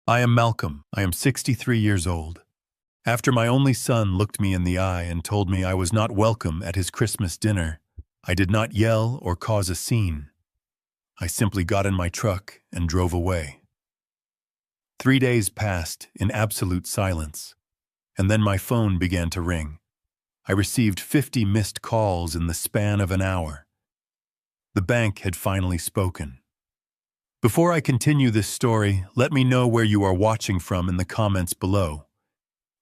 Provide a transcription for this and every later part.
I am Malcolm. I am 63 years old. After my only son looked me in the eye and told me I was not welcome at his Christmas dinner, I did not yell or cause a scene. I simply got in my truck and drove away. 3 days passed in absolute silence, and then my phone began to ring. I received 50 missed calls in the span of an hour. The bank had finally spoken. Before I continue this story, let me know where you are watching from in the comments below.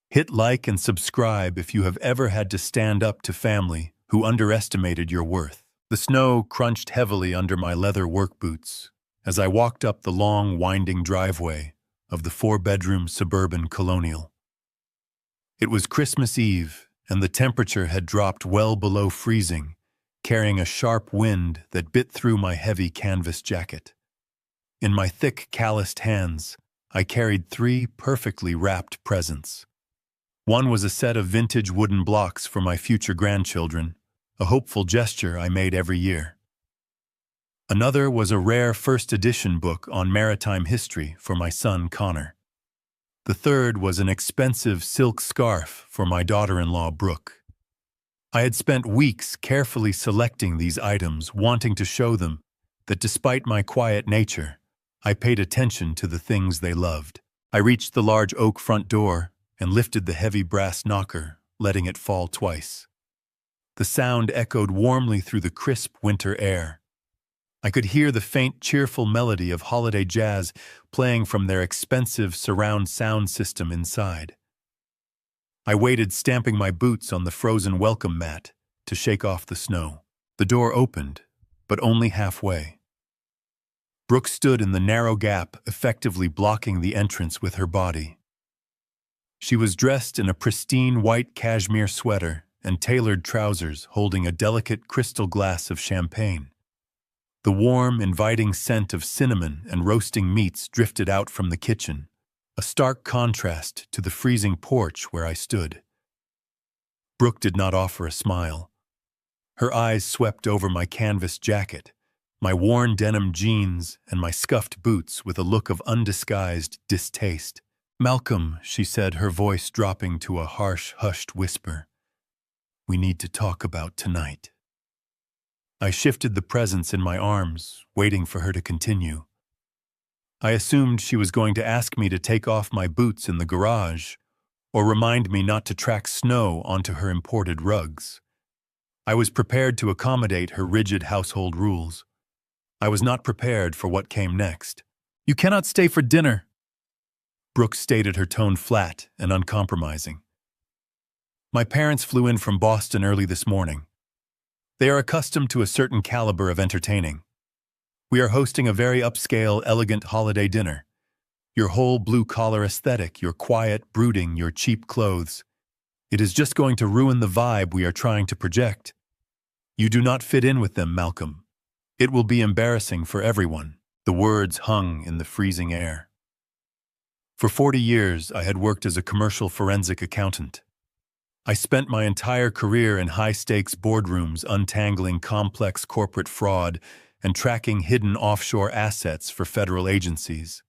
Hit like and subscribe if you have ever had to stand up to family who underestimated your worth. The snow crunched heavily under my leather work boots as I walked up the long, winding driveway of the 4-bedroom suburban colonial. It was Christmas Eve, and the temperature had dropped well below freezing, carrying a sharp wind that bit through my heavy canvas jacket. In my thick, calloused hands, I carried 3 perfectly wrapped presents. One was a set of vintage wooden blocks for my future grandchildren, a hopeful gesture I made every year. Another was a rare first edition book on maritime history for my son Connor. The third was an expensive silk scarf for my daughter-in-law Brooke. I had spent weeks carefully selecting these items, wanting to show them that despite my quiet nature, I paid attention to the things they loved. I reached the large oak front door and lifted the heavy brass knocker, letting it fall twice. The sound echoed warmly through the crisp winter air. I could hear the faint, cheerful melody of holiday jazz playing from their expensive surround sound system inside. I waited, stamping my boots on the frozen welcome mat to shake off the snow. The door opened, but only halfway. Brooke stood in the narrow gap, effectively blocking the entrance with her body. She was dressed in a pristine white cashmere sweater and tailored trousers, holding a delicate crystal glass of champagne. The warm, inviting scent of cinnamon and roasting meats drifted out from the kitchen, a stark contrast to the freezing porch where I stood. Brooke did not offer a smile. Her eyes swept over my canvas jacket, my worn denim jeans, and my scuffed boots with a look of undisguised distaste. "Malcolm," she said, her voice dropping to a harsh, hushed whisper, "we need to talk about tonight." I shifted the presents in my arms, waiting for her to continue. I assumed she was going to ask me to take off my boots in the garage, or remind me not to track snow onto her imported rugs. I was prepared to accommodate her rigid household rules. I was not prepared for what came next. "You cannot stay for dinner," Brooke stated, her tone flat and uncompromising. "My parents flew in from Boston early this morning. They are accustomed to a certain caliber of entertaining. We are hosting a very upscale, elegant holiday dinner. Your whole blue-collar aesthetic, your quiet, brooding, your cheap clothes. It is just going to ruin the vibe we are trying to project. You do not fit in with them, Malcolm. It will be embarrassing for everyone." The words hung in the freezing air. For 40 years, I had worked as a commercial forensic accountant. I spent my entire career in high-stakes boardrooms untangling complex corporate fraud and tracking hidden offshore assets for federal agencies.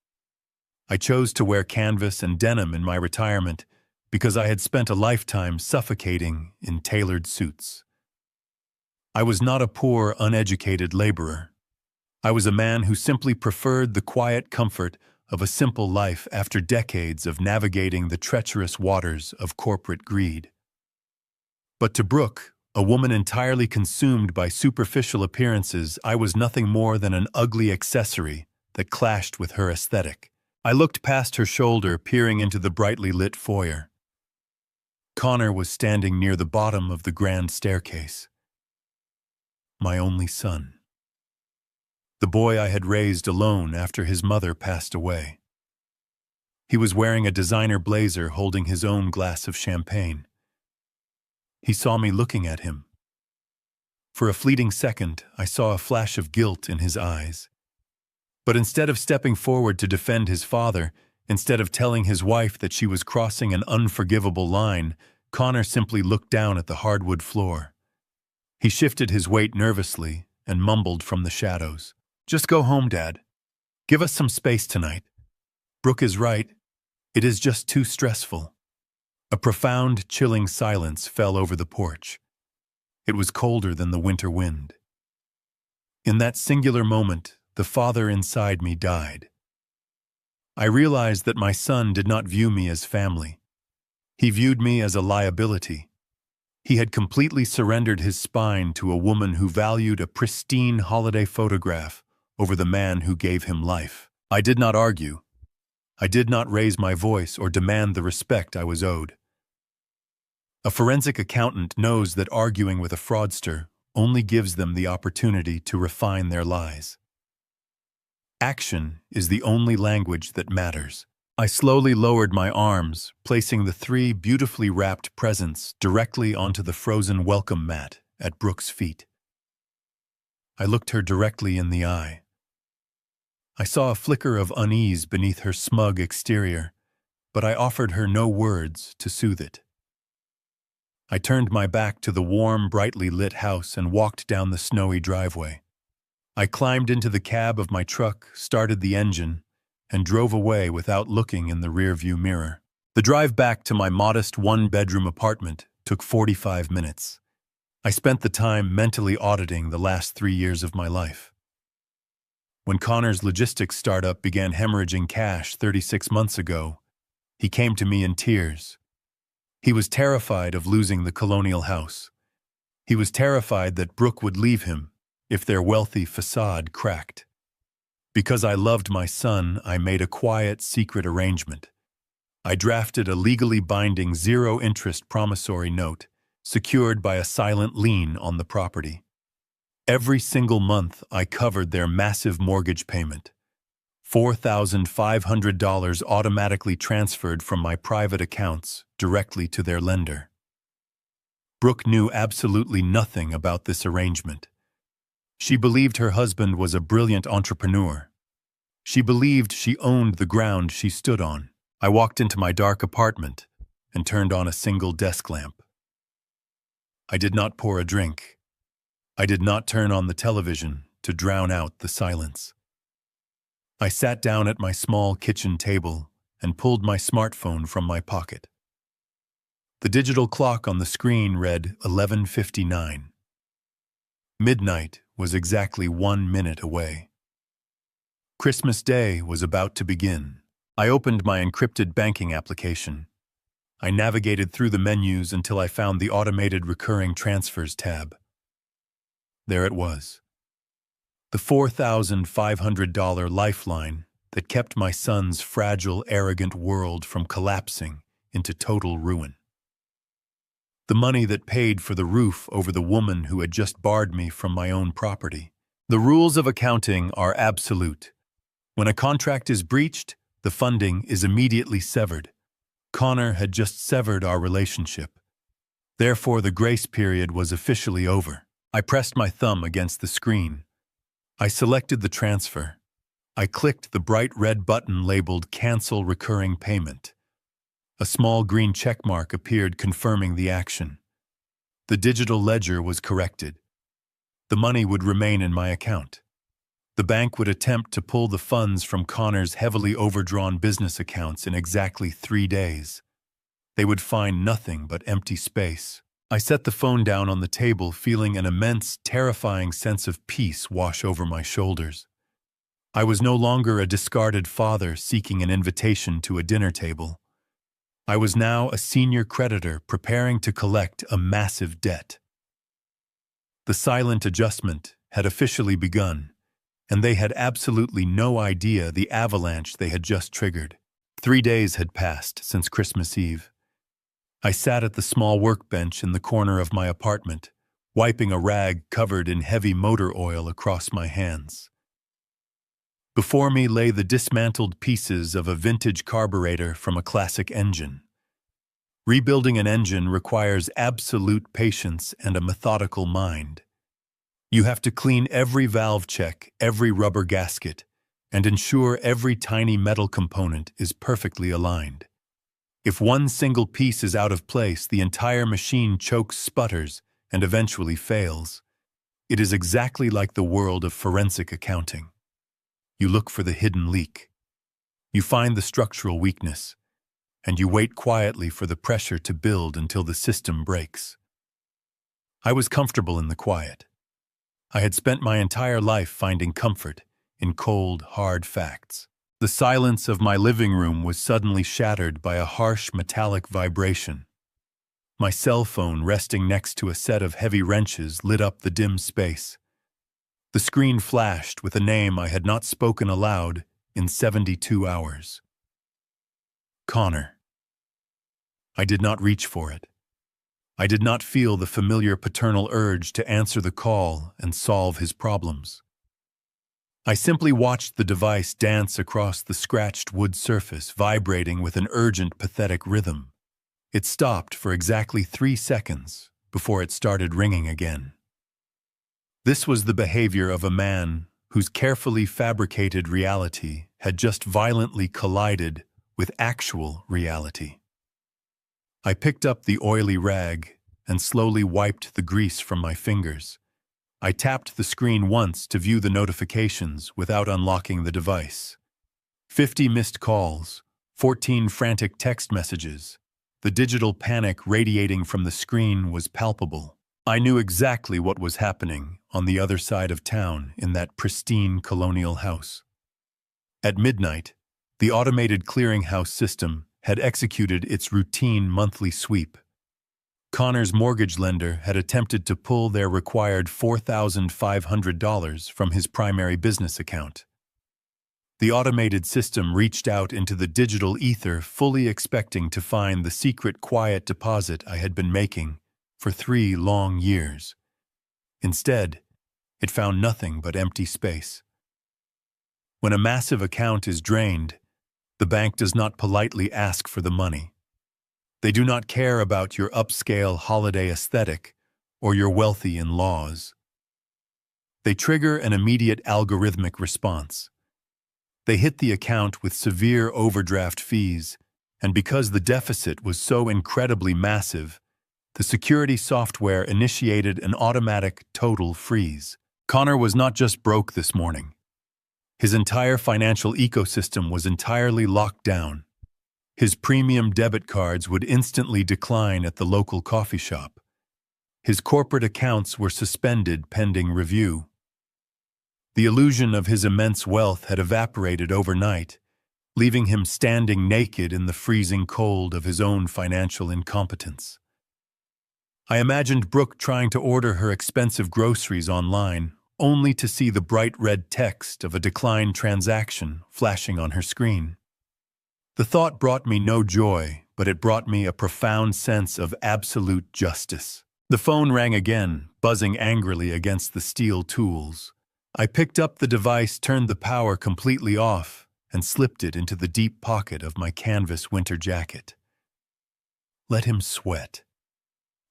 I chose to wear canvas and denim in my retirement because I had spent a lifetime suffocating in tailored suits. I was not a poor, uneducated laborer. I was a man who simply preferred the quiet comfort of a simple life after decades of navigating the treacherous waters of corporate greed. But to Brooke, a woman entirely consumed by superficial appearances, I was nothing more than an ugly accessory that clashed with her aesthetic. I looked past her shoulder, peering into the brightly lit foyer. Connor was standing near the bottom of the grand staircase. My only son. The boy I had raised alone after his mother passed away. He was wearing a designer blazer, holding his own glass of champagne. He saw me looking at him. For a fleeting second, I saw a flash of guilt in his eyes. But instead of stepping forward to defend his father, instead of telling his wife that she was crossing an unforgivable line, Connor simply looked down at the hardwood floor. He shifted his weight nervously and mumbled from the shadows, "Just go home, Dad. Give us some space tonight." Brooke is right. It is just too stressful. A profound, chilling silence fell over the porch. It was colder than the winter wind. In that singular moment, the father inside me died. I realized that my son did not view me as family. He viewed me as a liability. He had completely surrendered his spine to a woman who valued a pristine holiday photograph over the man who gave him life. I did not argue. I did not raise my voice or demand the respect I was owed. A forensic accountant knows that arguing with a fraudster only gives them the opportunity to refine their lies. Action is the only language that matters. I slowly lowered my arms, placing the 3 beautifully wrapped presents directly onto the frozen welcome mat at Brooke's feet. I looked her directly in the eye. I saw a flicker of unease beneath her smug exterior, but I offered her no words to soothe it. I turned my back to the warm, brightly lit house and walked down the snowy driveway. I climbed into the cab of my truck, started the engine, and drove away without looking in the rearview mirror. The drive back to my modest 1-bedroom apartment took 45 minutes. I spent the time mentally auditing the last 3 years of my life. When Connor's logistics startup began hemorrhaging cash 36 months ago, he came to me in tears. He was terrified of losing the colonial house. He was terrified that Brooke would leave him if their wealthy facade cracked. Because I loved my son, I made a quiet, secret arrangement. I drafted a legally binding zero-interest promissory note, secured by a silent lien on the property. Every single month, I covered their massive mortgage payment. $4,500 automatically transferred from my private accounts directly to their lender. Brooke knew absolutely nothing about this arrangement. She believed her husband was a brilliant entrepreneur. She believed she owned the ground she stood on. I walked into my dark apartment and turned on a single desk lamp. I did not pour a drink. I did not turn on the television to drown out the silence. I sat down at my small kitchen table and pulled my smartphone from my pocket. The digital clock on the screen read 11:59. Midnight was exactly 1 minute away. Christmas Day was about to begin. I opened my encrypted banking application. I navigated through the menus until I found the automated recurring transfers tab. There it was. The $4,500 lifeline that kept my son's fragile, arrogant world from collapsing into total ruin. The money that paid for the roof over the woman who had just barred me from my own property. The rules of accounting are absolute. When a contract is breached, the funding is immediately severed. Connor had just severed our relationship. Therefore, the grace period was officially over. I pressed my thumb against the screen. I selected the transfer. I clicked the bright red button labeled Cancel Recurring Payment. A small green checkmark appeared confirming the action. The digital ledger was corrected. The money would remain in my account. The bank would attempt to pull the funds from Connor's heavily overdrawn business accounts in exactly 3 days. They would find nothing but empty space. I set the phone down on the table, feeling an immense, terrifying sense of peace wash over my shoulders. I was no longer a discarded father seeking an invitation to a dinner table. I was now a senior creditor preparing to collect a massive debt. The silent adjustment had officially begun, and they had absolutely no idea the avalanche they had just triggered. 3 days had passed since Christmas Eve. I sat at the small workbench in the corner of my apartment, wiping a rag covered in heavy motor oil across my hands. Before me lay the dismantled pieces of a vintage carburetor from a classic engine. Rebuilding an engine requires absolute patience and a methodical mind. You have to clean every valve check, every rubber gasket, and ensure every tiny metal component is perfectly aligned. If one single piece is out of place, the entire machine chokes, sputters, and eventually fails. It is exactly like the world of forensic accounting. You look for the hidden leak. You find the structural weakness, and you wait quietly for the pressure to build until the system breaks. I was comfortable in the quiet. I had spent my entire life finding comfort in cold, hard facts. The silence of my living room was suddenly shattered by a harsh metallic vibration. My cell phone resting next to a set of heavy wrenches lit up the dim space. The screen flashed with a name I had not spoken aloud in 72 hours. Connor. I did not reach for it. I did not feel the familiar paternal urge to answer the call and solve his problems. I simply watched the device dance across the scratched wood surface, vibrating with an urgent, pathetic rhythm. It stopped for exactly 3 seconds before it started ringing again. This was the behavior of a man whose carefully fabricated reality had just violently collided with actual reality. I picked up the oily rag and slowly wiped the grease from my fingers. I tapped the screen once to view the notifications without unlocking the device. 50 missed calls, 14 frantic text messages. The digital panic radiating from the screen was palpable. I knew exactly what was happening on the other side of town in that pristine colonial house. At midnight, the automated clearinghouse system had executed its routine monthly sweep. Connor's mortgage lender had attempted to pull their required $4,500 from his primary business account. The automated system reached out into the digital ether, fully expecting to find the secret quiet deposit I had been making for 3 long years. Instead, it found nothing but empty space. When a massive account is drained, the bank does not politely ask for the money. They do not care about your upscale holiday aesthetic or your wealthy in-laws. They trigger an immediate algorithmic response. They hit the account with severe overdraft fees, and because the deficit was so incredibly massive, the security software initiated an automatic total freeze. Connor was not just broke this morning. His entire financial ecosystem was entirely locked down. His premium debit cards would instantly decline at the local coffee shop. His corporate accounts were suspended pending review. The illusion of his immense wealth had evaporated overnight, leaving him standing naked in the freezing cold of his own financial incompetence. I imagined Brooke trying to order her expensive groceries online, only to see the bright red text of a declined transaction flashing on her screen. The thought brought me no joy, but it brought me a profound sense of absolute justice. The phone rang again, buzzing angrily against the steel tools. I picked up the device, turned the power completely off, and slipped it into the deep pocket of my canvas winter jacket. Let him sweat.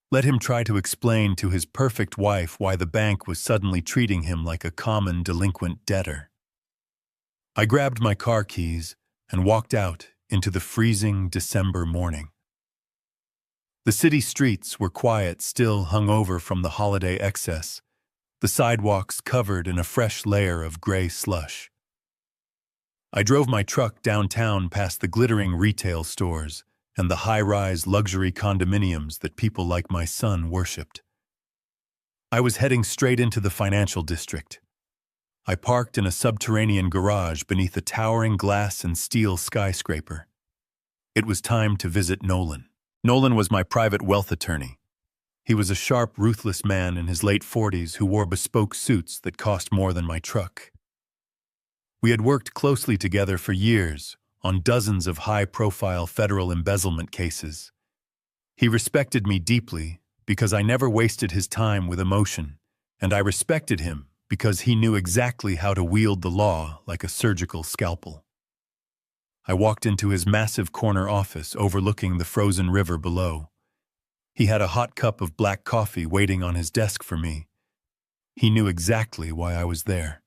Let him try to explain to his perfect wife why the bank was suddenly treating him like a common delinquent debtor. I grabbed my car keys and walked out into the freezing December morning. The city streets were quiet, still hungover from the holiday excess, the sidewalks covered in a fresh layer of gray slush. I drove my truck downtown past the glittering retail stores and the high-rise luxury condominiums that people like my son worshipped. I was heading straight into the financial district. I parked in a subterranean garage beneath a towering glass and steel skyscraper. It was time to visit Nolan. Nolan was my private wealth attorney. He was a sharp, ruthless man in his late 40s who wore bespoke suits that cost more than my truck. We had worked closely together for years on dozens of high-profile federal embezzlement cases. He respected me deeply because I never wasted his time with emotion, and I respected him because he knew exactly how to wield the law like a surgical scalpel. I walked into his massive corner office overlooking the frozen river below. He had a hot cup of black coffee waiting on his desk for me. He knew exactly why I was there.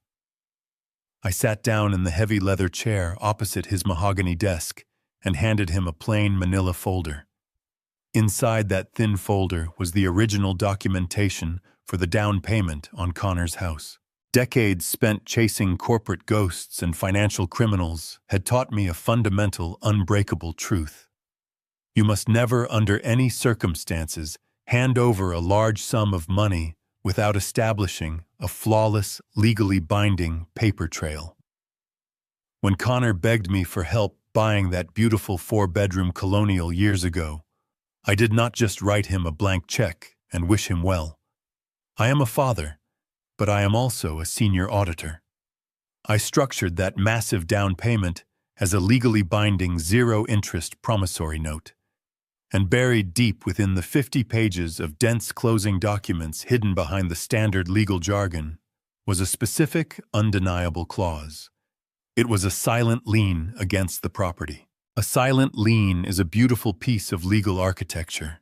I sat down in the heavy leather chair opposite his mahogany desk and handed him a plain manila folder. Inside that thin folder was the original documentation for the down payment on Connor's house. Decades spent chasing corporate ghosts and financial criminals had taught me a fundamental, unbreakable truth. You must never, under any circumstances, hand over a large sum of money without establishing a flawless, legally binding paper trail. When Connor begged me for help buying that beautiful 4-bedroom colonial years ago, I did not just write him a blank check and wish him well. I am a father, but I am also a senior auditor. I structured that massive down payment as a legally binding zero-interest promissory note. And buried deep within the 50 pages of dense closing documents hidden behind the standard legal jargon was a specific, undeniable clause. It was a silent lien against the property. A silent lien is a beautiful piece of legal architecture.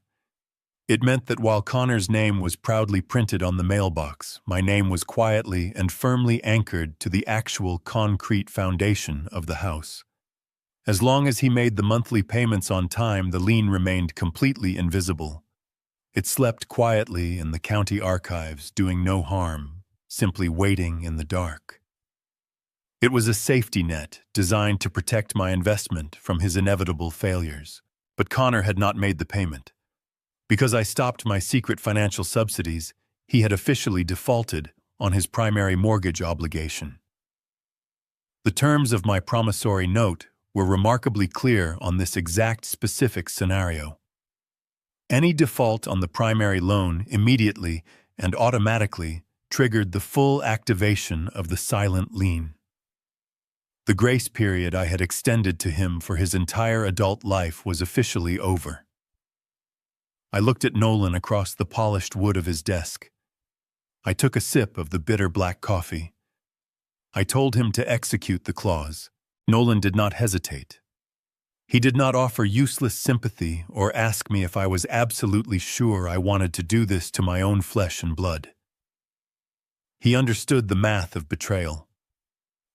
It meant that while Connor's name was proudly printed on the mailbox, my name was quietly and firmly anchored to the actual concrete foundation of the house. As long as he made the monthly payments on time, the lien remained completely invisible. It slept quietly in the county archives, doing no harm, simply waiting in the dark. It was a safety net designed to protect my investment from his inevitable failures. But Connor had not made the payment. Because I stopped my secret financial subsidies, he had officially defaulted on his primary mortgage obligation. The terms of my promissory note were remarkably clear on this exact specific scenario. Any default on the primary loan immediately and automatically triggered the full activation of the silent lien. The grace period I had extended to him for his entire adult life was officially over. I looked at Nolan across the polished wood of his desk. I took a sip of the bitter black coffee. I told him to execute the clause. Nolan did not hesitate. He did not offer useless sympathy or ask me if I was absolutely sure I wanted to do this to my own flesh and blood. He understood the math of betrayal.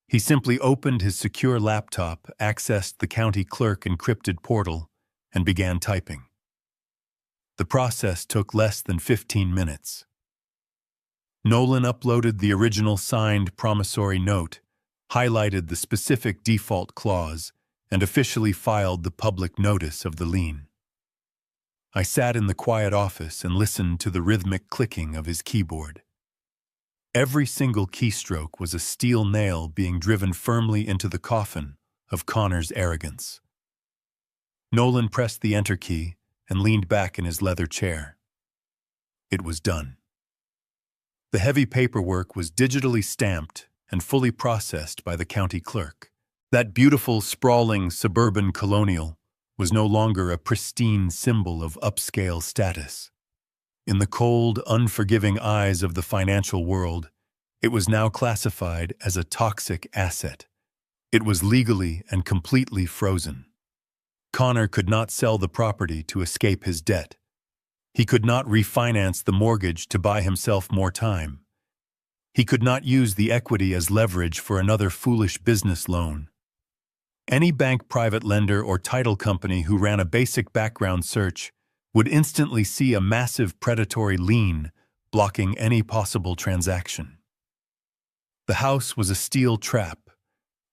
He simply opened his secure laptop, accessed the county clerk encrypted portal, and began typing. The process took less than 15 minutes. Nolan uploaded the original signed promissory note, highlighted the specific default clause, and officially filed the public notice of the lien. I sat in the quiet office and listened to the rhythmic clicking of his keyboard. Every single keystroke was a steel nail being driven firmly into the coffin of Connor's arrogance. Nolan pressed the enter key and leaned back in his leather chair. It was done. The heavy paperwork was digitally stamped and fully processed by the county clerk. That beautiful, sprawling suburban colonial was no longer a pristine symbol of upscale status. In the cold, unforgiving eyes of the financial world, it was now classified as a toxic asset. It was legally and completely frozen. Connor could not sell the property to escape his debt. He could not refinance the mortgage to buy himself more time. He could not use the equity as leverage for another foolish business loan. Any bank, private lender, or title company who ran a basic background search would instantly see a massive predatory lien blocking any possible transaction. The house was a steel trap,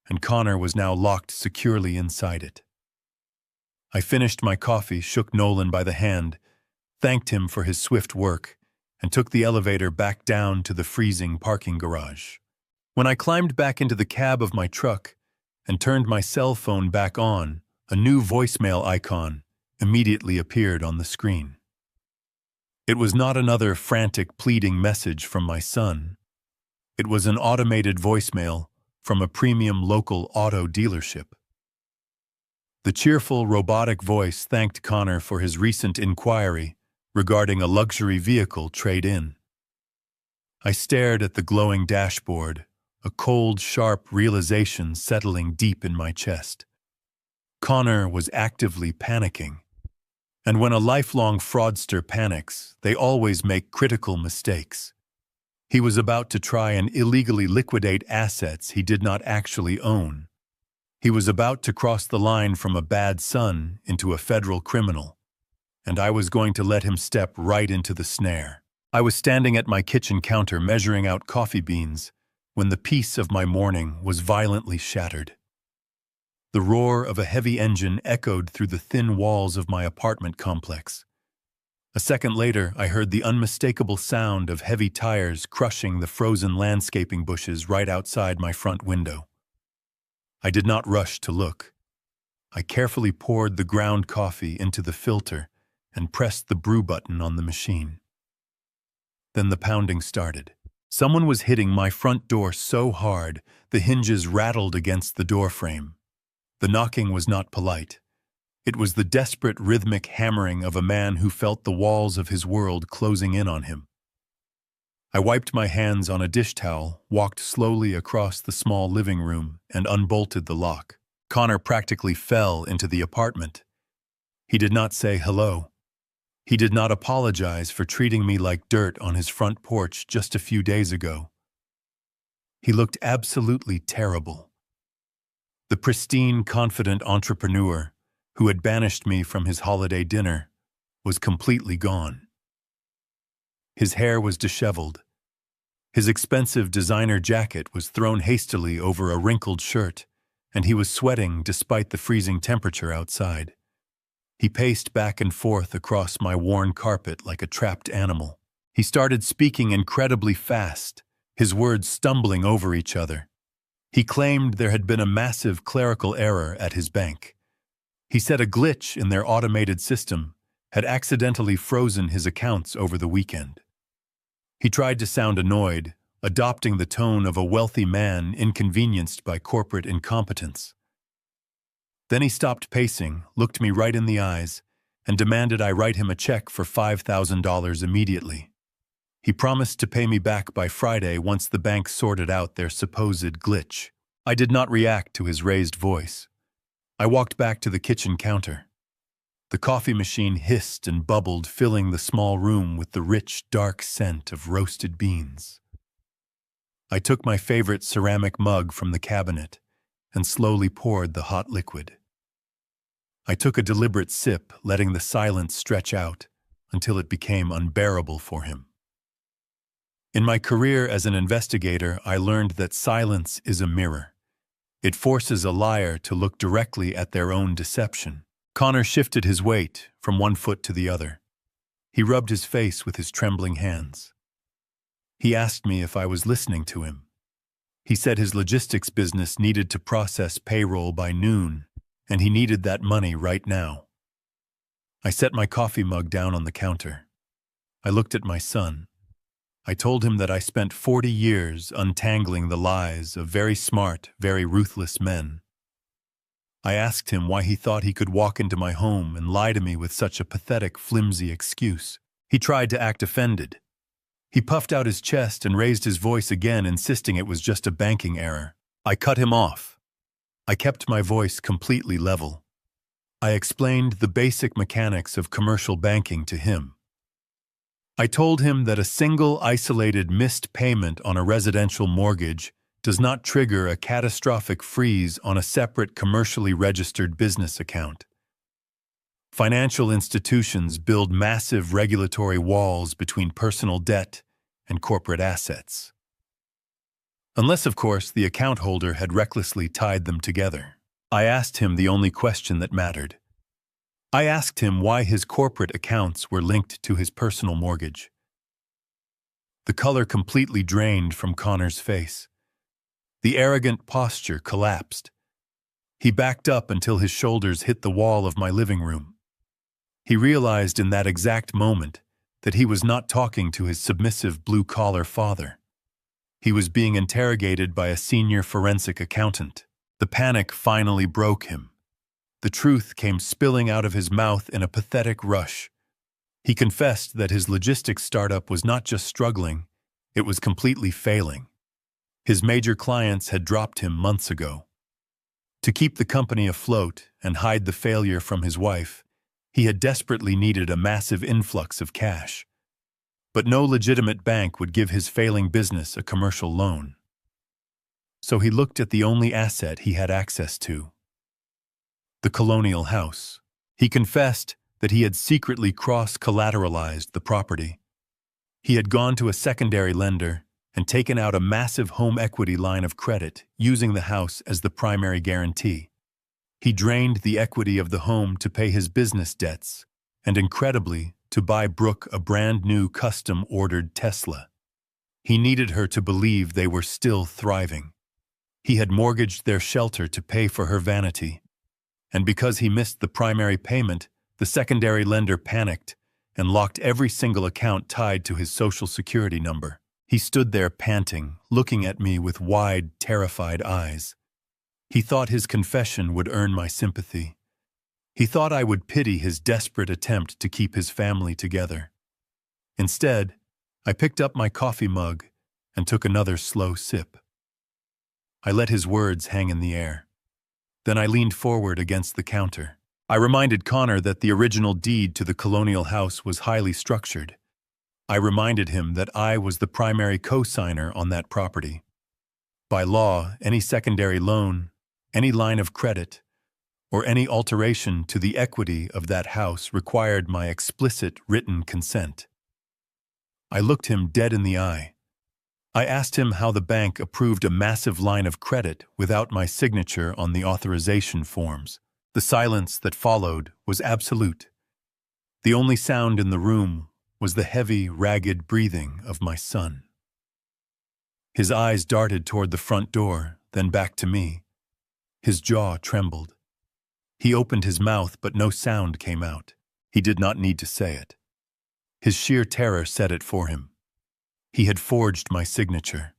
and Connor was now locked securely inside it. I finished my coffee, shook Nolan by the hand, thanked him for his swift work, and took the elevator back down to the freezing parking garage. When I climbed back into the cab of my truck and turned my cell phone back on, a new voicemail icon immediately appeared on the screen. It was not another frantic, pleading message from my son. It was an automated voicemail from a premium local auto dealership. The cheerful, robotic voice thanked Connor for his recent inquiry regarding a luxury vehicle trade-in. I stared at the glowing dashboard, a cold, sharp realization settling deep in my chest. Connor was actively panicking. And when a lifelong fraudster panics, they always make critical mistakes. He was about to try and illegally liquidate assets he did not actually own. He was about to cross the line from a bad son into a federal criminal, and I was going to let him step right into the snare. I was standing at my kitchen counter measuring out coffee beans when the peace of my morning was violently shattered. The roar of a heavy engine echoed through the thin walls of my apartment complex. A second later, I heard the unmistakable sound of heavy tires crushing the frozen landscaping bushes right outside my front window. I did not rush to look. I carefully poured the ground coffee into the filter and pressed the brew button on the machine. Then the pounding started. Someone was hitting my front door so hard the hinges rattled against the doorframe. The knocking was not polite. It was the desperate rhythmic hammering of a man who felt the walls of his world closing in on him. I wiped my hands on a dish towel, walked slowly across the small living room, and unbolted the lock. Connor practically fell into the apartment. He did not say hello. He did not apologize for treating me like dirt on his front porch just a few days ago. He looked absolutely terrible. The pristine, confident entrepreneur who had banished me from his holiday dinner was completely gone. His hair was disheveled. His expensive designer jacket was thrown hastily over a wrinkled shirt, and he was sweating despite the freezing temperature outside. He paced back and forth across my worn carpet like a trapped animal. He started speaking incredibly fast, his words stumbling over each other. He claimed there had been a massive clerical error at his bank. He said a glitch in their automated system had accidentally frozen his accounts over the weekend. He tried to sound annoyed, adopting the tone of a wealthy man inconvenienced by corporate incompetence. Then he stopped pacing, looked me right in the eyes, and demanded I write him a check for $5,000 immediately. He promised to pay me back by Friday once the bank sorted out their supposed glitch. I did not react to his raised voice. I walked back to the kitchen counter. The coffee machine hissed and bubbled, filling the small room with the rich, dark scent of roasted beans. I took my favorite ceramic mug from the cabinet and slowly poured the hot liquid. I took a deliberate sip, letting the silence stretch out until it became unbearable for him. In my career as an investigator, I learned that silence is a mirror. It forces a liar to look directly at their own deception. Connor shifted his weight from one foot to the other. He rubbed his face with his trembling hands. He asked me if I was listening to him. He said his logistics business needed to process payroll by noon, and he needed that money right now. I set my coffee mug down on the counter. I looked at my son. I told him that I spent 40 years untangling the lies of very smart, very ruthless men. I asked him why he thought he could walk into my home and lie to me with such a pathetic, flimsy excuse. He tried to act offended. He puffed out his chest and raised his voice again, insisting it was just a banking error. I cut him off. I kept my voice completely level. I explained the basic mechanics of commercial banking to him. I told him that a single isolated missed payment on a residential mortgage does not trigger a catastrophic freeze on a separate commercially registered business account. Financial institutions build massive regulatory walls between personal debt and corporate assets. Unless, of course, the account holder had recklessly tied them together. I asked him the only question that mattered. I asked him why his corporate accounts were linked to his personal mortgage. The color completely drained from Connor's face. The arrogant posture collapsed. He backed up until his shoulders hit the wall of my living room. He realized in that exact moment that he was not talking to his submissive blue-collar father. He was being interrogated by a senior forensic accountant. The panic finally broke him. The truth came spilling out of his mouth in a pathetic rush. He confessed that his logistics startup was not just struggling, it was completely failing. His major clients had dropped him months ago. To keep the company afloat and hide the failure from his wife, he had desperately needed a massive influx of cash. But no legitimate bank would give his failing business a commercial loan. So he looked at the only asset he had access to: the colonial house. He confessed that he had secretly cross-collateralized the property. He had gone to a secondary lender and taken out a massive home equity line of credit using the house as the primary guarantee. He drained the equity of the home to pay his business debts and, incredibly, to buy Brooke a brand new custom-ordered Tesla. He needed her to believe they were still thriving. He had mortgaged their shelter to pay for her vanity. And because he missed the primary payment, the secondary lender panicked and locked every single account tied to his Social Security number. He stood there panting, looking at me with wide, terrified eyes. He thought his confession would earn my sympathy. He thought I would pity his desperate attempt to keep his family together. Instead, I picked up my coffee mug and took another slow sip. I let his words hang in the air. Then I leaned forward against the counter. I reminded Connor that the original deed to the colonial house was highly structured. I reminded him that I was the primary co-signer on that property. By law, any secondary loan, any line of credit, or any alteration to the equity of that house required my explicit written consent. I looked him dead in the eye. I asked him how the bank approved a massive line of credit without my signature on the authorization forms. The silence that followed was absolute. The only sound in the room was the heavy, ragged breathing of my son. His eyes darted toward the front door, then back to me. His jaw trembled. He opened his mouth, but no sound came out. He did not need to say it. His sheer terror said it for him. He had forged my signature.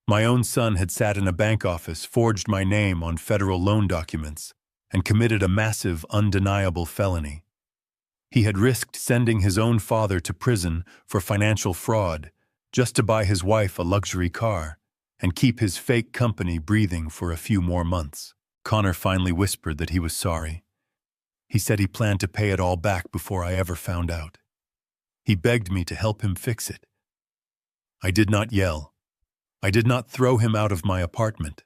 My own son had sat in a bank office, forged my name on federal loan documents, and committed a massive, undeniable felony. He had risked sending his own father to prison for financial fraud just to buy his wife a luxury car and keep his fake company breathing for a few more months. Connor finally whispered that he was sorry. He said he planned to pay it all back before I ever found out. He begged me to help him fix it. I did not yell. I did not throw him out of my apartment.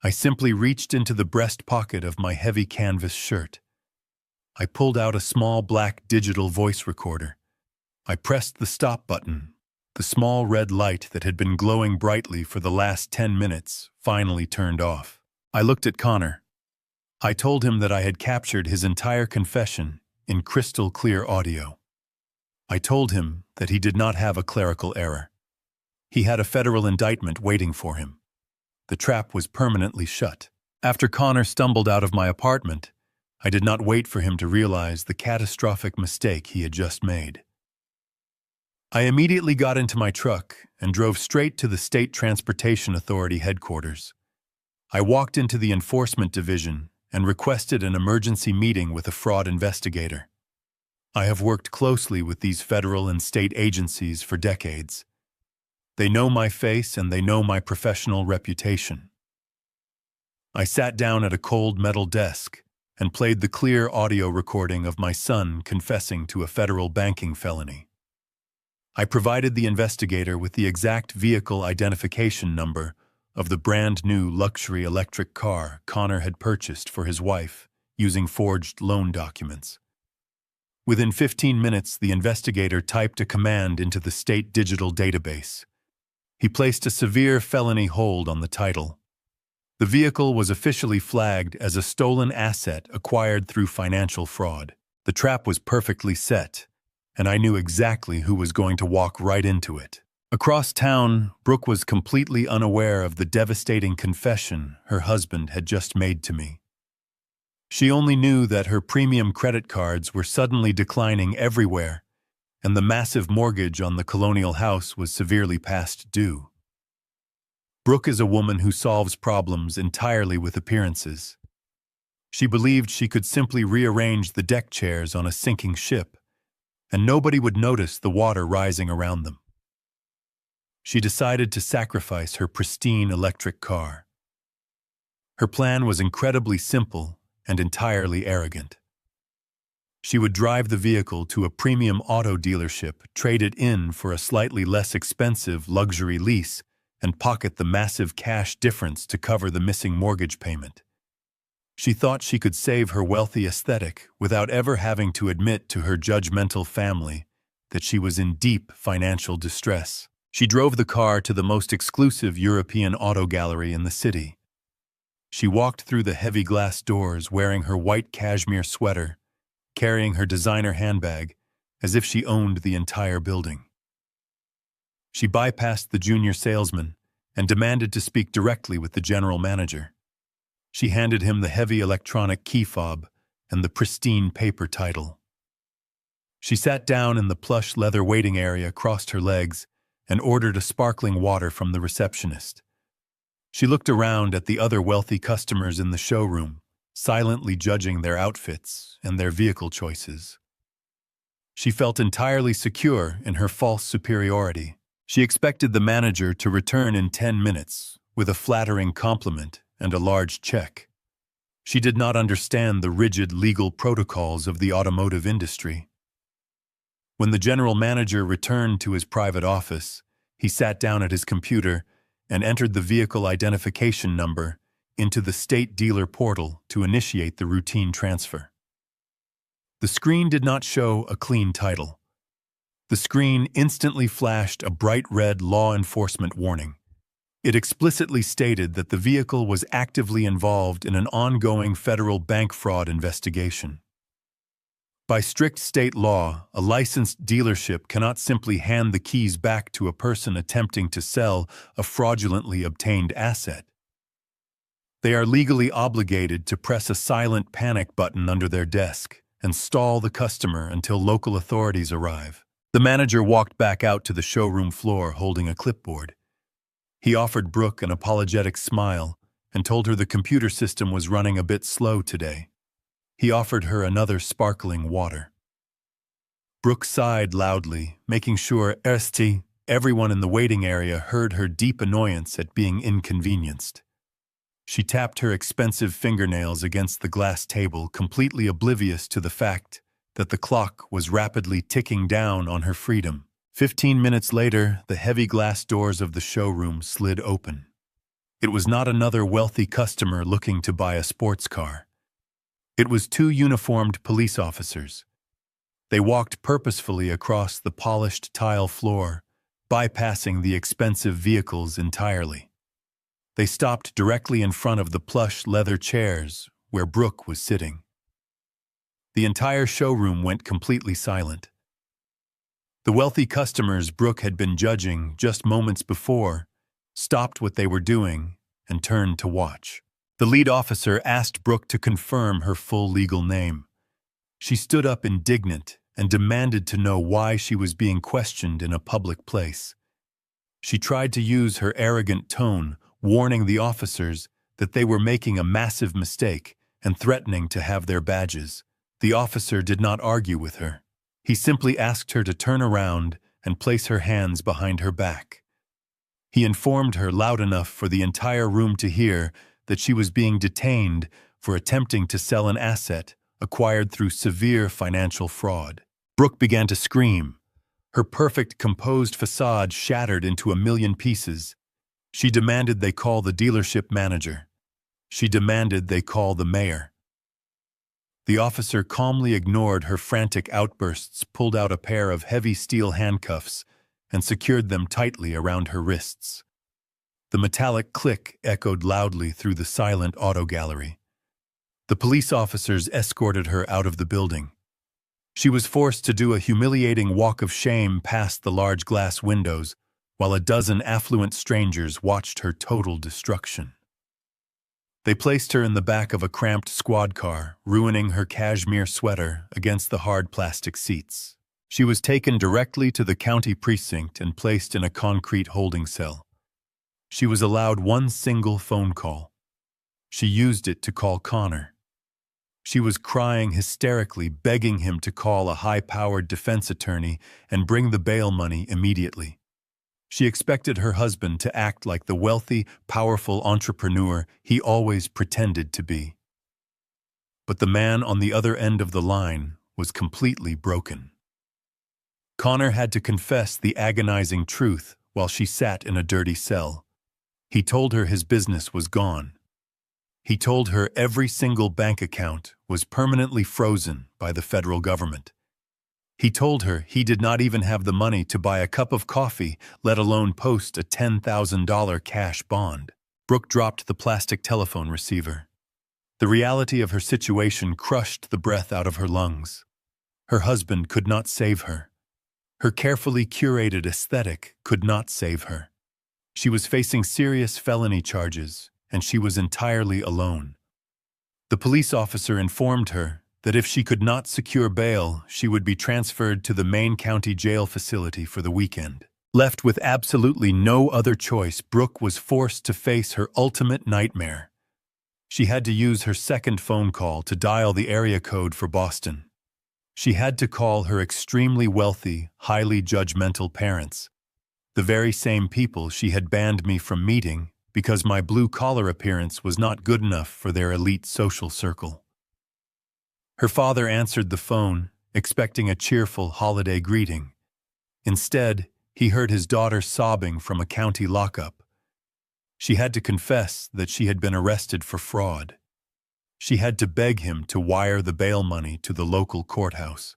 I simply reached into the breast pocket of my heavy canvas shirt. I pulled out a small black digital voice recorder. I pressed the stop button. The small red light that had been glowing brightly for the last 10 minutes finally turned off. I looked at Connor. I told him that I had captured his entire confession in crystal clear audio. I told him that he did not have a clerical error. He had a federal indictment waiting for him. The trap was permanently shut. After Connor stumbled out of my apartment, I did not wait for him to realize the catastrophic mistake he had just made. I immediately got into my truck and drove straight to the State Transportation Authority headquarters. I walked into the enforcement division and requested an emergency meeting with a fraud investigator. I have worked closely with these federal and state agencies for decades. They know my face and they know my professional reputation. I sat down at a cold metal desk and played the clear audio recording of my son confessing to a federal banking felony. I provided the investigator with the exact vehicle identification number of the brand new luxury electric car Connor had purchased for his wife using forged loan documents. Within 15 minutes, the investigator typed a command into the state digital database. He placed a severe felony hold on the title. The vehicle was officially flagged as a stolen asset acquired through financial fraud. The trap was perfectly set, and I knew exactly who was going to walk right into it. Across town, Brooke was completely unaware of the devastating confession her husband had just made to me. She only knew that her premium credit cards were suddenly declining everywhere, and the massive mortgage on the colonial house was severely past due. Brooke is a woman who solves problems entirely with appearances. She believed she could simply rearrange the deck chairs on a sinking ship, and nobody would notice the water rising around them. She decided to sacrifice her pristine electric car. Her plan was incredibly simple and entirely arrogant. She would drive the vehicle to a premium auto dealership, trade it in for a slightly less expensive luxury lease, and pocket the massive cash difference to cover the missing mortgage payment. She thought she could save her wealthy aesthetic without ever having to admit to her judgmental family that she was in deep financial distress. She drove the car to the most exclusive European auto gallery in the city. She walked through the heavy glass doors wearing her white cashmere sweater, carrying her designer handbag, as if she owned the entire building. She bypassed the junior salesman and demanded to speak directly with the general manager. She handed him the heavy electronic key fob and the pristine paper title. She sat down in the plush leather waiting area, crossed her legs, and ordered a sparkling water from the receptionist. She looked around at the other wealthy customers in the showroom, silently judging their outfits and their vehicle choices. She felt entirely secure in her false superiority. She expected the manager to return in 10 minutes with a flattering compliment and a large check. She did not understand the rigid legal protocols of the automotive industry. When the general manager returned to his private office, he sat down at his computer and entered the vehicle identification number into the state dealer portal to initiate the routine transfer. The screen did not show a clean title. The screen instantly flashed a bright red law enforcement warning. It explicitly stated that the vehicle was actively involved in an ongoing federal bank fraud investigation. By strict state law, a licensed dealership cannot simply hand the keys back to a person attempting to sell a fraudulently obtained asset. They are legally obligated to press a silent panic button under their desk and stall the customer until local authorities arrive. The manager walked back out to the showroom floor holding a clipboard. He offered Brooke an apologetic smile and told her the computer system was running a bit slow today. He offered her another sparkling water. Brooke sighed loudly, making sure everyone in the waiting area heard her deep annoyance at being inconvenienced. She tapped her expensive fingernails against the glass table, completely oblivious to the fact that the clock was rapidly ticking down on her freedom. 15 minutes later, the heavy glass doors of the showroom slid open. It was not another wealthy customer looking to buy a sports car. It was two uniformed police officers. They walked purposefully across the polished tile floor, bypassing the expensive vehicles entirely. They stopped directly in front of the plush leather chairs where Brooke was sitting. The entire showroom went completely silent. The wealthy customers Brooke had been judging just moments before stopped what they were doing and turned to watch. The lead officer asked Brooke to confirm her full legal name. She stood up indignant and demanded to know why she was being questioned in a public place. She tried to use her arrogant tone, warning the officers that they were making a massive mistake and threatening to have their badges. The officer did not argue with her. He simply asked her to turn around and place her hands behind her back. He informed her loud enough for the entire room to hear that she was being detained for attempting to sell an asset acquired through severe financial fraud. Brooke began to scream. Her perfect, composed facade shattered into a million pieces. She demanded they call the dealership manager. She demanded they call the mayor. The officer calmly ignored her frantic outbursts, pulled out a pair of heavy steel handcuffs, and secured them tightly around her wrists. The metallic click echoed loudly through the silent auto gallery. The police officers escorted her out of the building. She was forced to do a humiliating walk of shame past the large glass windows, while a dozen affluent strangers watched her total destruction. They placed her in the back of a cramped squad car, ruining her cashmere sweater against the hard plastic seats. She was taken directly to the county precinct and placed in a concrete holding cell. She was allowed one single phone call. She used it to call Connor. She was crying hysterically, begging him to call a high-powered defense attorney and bring the bail money immediately. She expected her husband to act like the wealthy, powerful entrepreneur he always pretended to be. But the man on the other end of the line was completely broken. Connor had to confess the agonizing truth while she sat in a dirty cell. He told her his business was gone. He told her every single bank account was permanently frozen by the federal government. He told her he did not even have the money to buy a cup of coffee, let alone post a $10,000 cash bond. Brooke dropped the plastic telephone receiver. The reality of her situation crushed the breath out of her lungs. Her husband could not save her. Her carefully curated aesthetic could not save her. She was facing serious felony charges, and she was entirely alone. The police officer informed her that if she could not secure bail, she would be transferred to the Maine County Jail facility for the weekend. Left with absolutely no other choice, Brooke was forced to face her ultimate nightmare. She had to use her second phone call to dial the area code for Boston. She had to call her extremely wealthy, highly judgmental parents, the very same people she had banned me from meeting because my blue-collar appearance was not good enough for their elite social circle. Her father answered the phone, expecting a cheerful holiday greeting. Instead, he heard his daughter sobbing from a county lockup. She had to confess that she had been arrested for fraud. She had to beg him to wire the bail money to the local courthouse.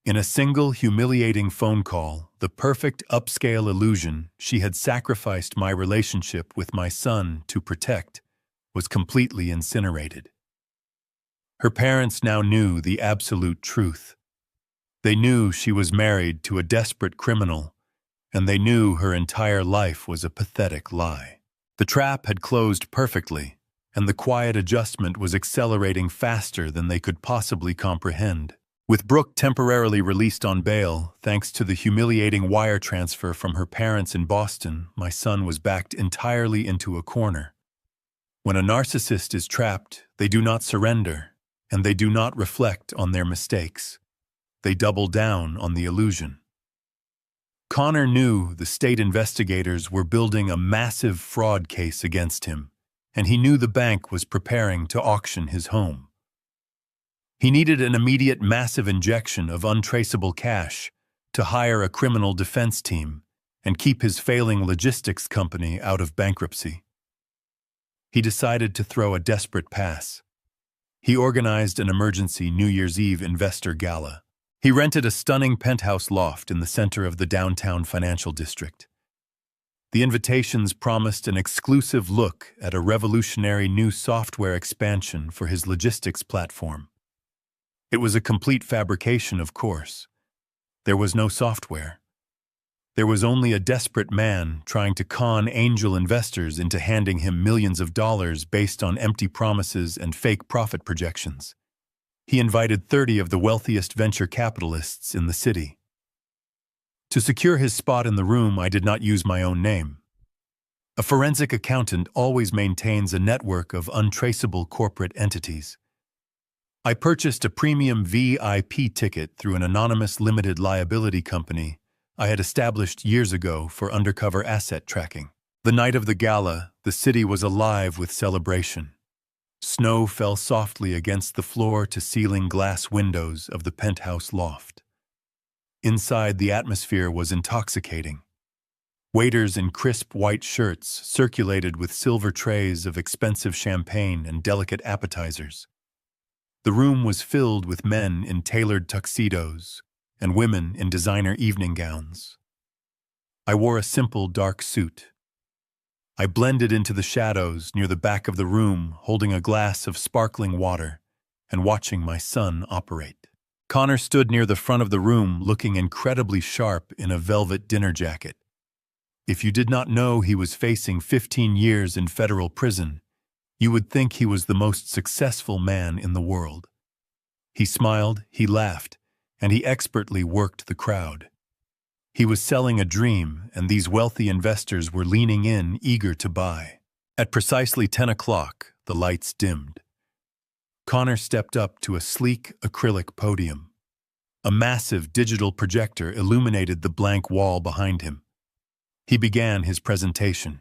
In a single humiliating phone call, the perfect upscale illusion she had sacrificed my relationship with my son to protect was completely incinerated. Her parents now knew the absolute truth. They knew she was married to a desperate criminal, and they knew her entire life was a pathetic lie. The trap had closed perfectly, and the quiet adjustment was accelerating faster than they could possibly comprehend. With Brooke temporarily released on bail, thanks to the humiliating wire transfer from her parents in Boston, my son was backed entirely into a corner. When a narcissist is trapped, they do not surrender, and they do not reflect on their mistakes. They double down on the illusion. Connor knew the state investigators were building a massive fraud case against him, and he knew the bank was preparing to auction his home. He needed an immediate massive injection of untraceable cash to hire a criminal defense team and keep his failing logistics company out of bankruptcy. He decided to throw a desperate pass. He organized an emergency New Year's Eve investor gala. He rented a stunning penthouse loft in the center of the downtown financial district. The invitations promised an exclusive look at a revolutionary new software expansion for his logistics platform. It was a complete fabrication, of course. There was no software. There was only a desperate man trying to con angel investors into handing him millions of dollars based on empty promises and fake profit projections. He invited 30 of the wealthiest venture capitalists in the city. To secure his spot in the room, I did not use my own name. A forensic accountant always maintains a network of untraceable corporate entities. I purchased a premium VIP ticket through an anonymous limited liability company I had established years ago for undercover asset tracking. The night of the gala, the city was alive with celebration. Snow fell softly against the floor-to-ceiling glass windows of the penthouse loft. Inside, the atmosphere was intoxicating. Waiters in crisp white shirts circulated with silver trays of expensive champagne and delicate appetizers. The room was filled with men in tailored tuxedos and women in designer evening gowns. I wore a simple dark suit. I blended into the shadows near the back of the room, holding a glass of sparkling water and watching my son operate. Connor stood near the front of the room, looking incredibly sharp in a velvet dinner jacket. If you did not know he was facing 15 years in federal prison, you would think he was the most successful man in the world. He smiled, he laughed, and he expertly worked the crowd. He was selling a dream, and these wealthy investors were leaning in, eager to buy. At precisely 10 o'clock, the lights dimmed. Connor stepped up to a sleek acrylic podium. A massive digital projector illuminated the blank wall behind him. He began his presentation.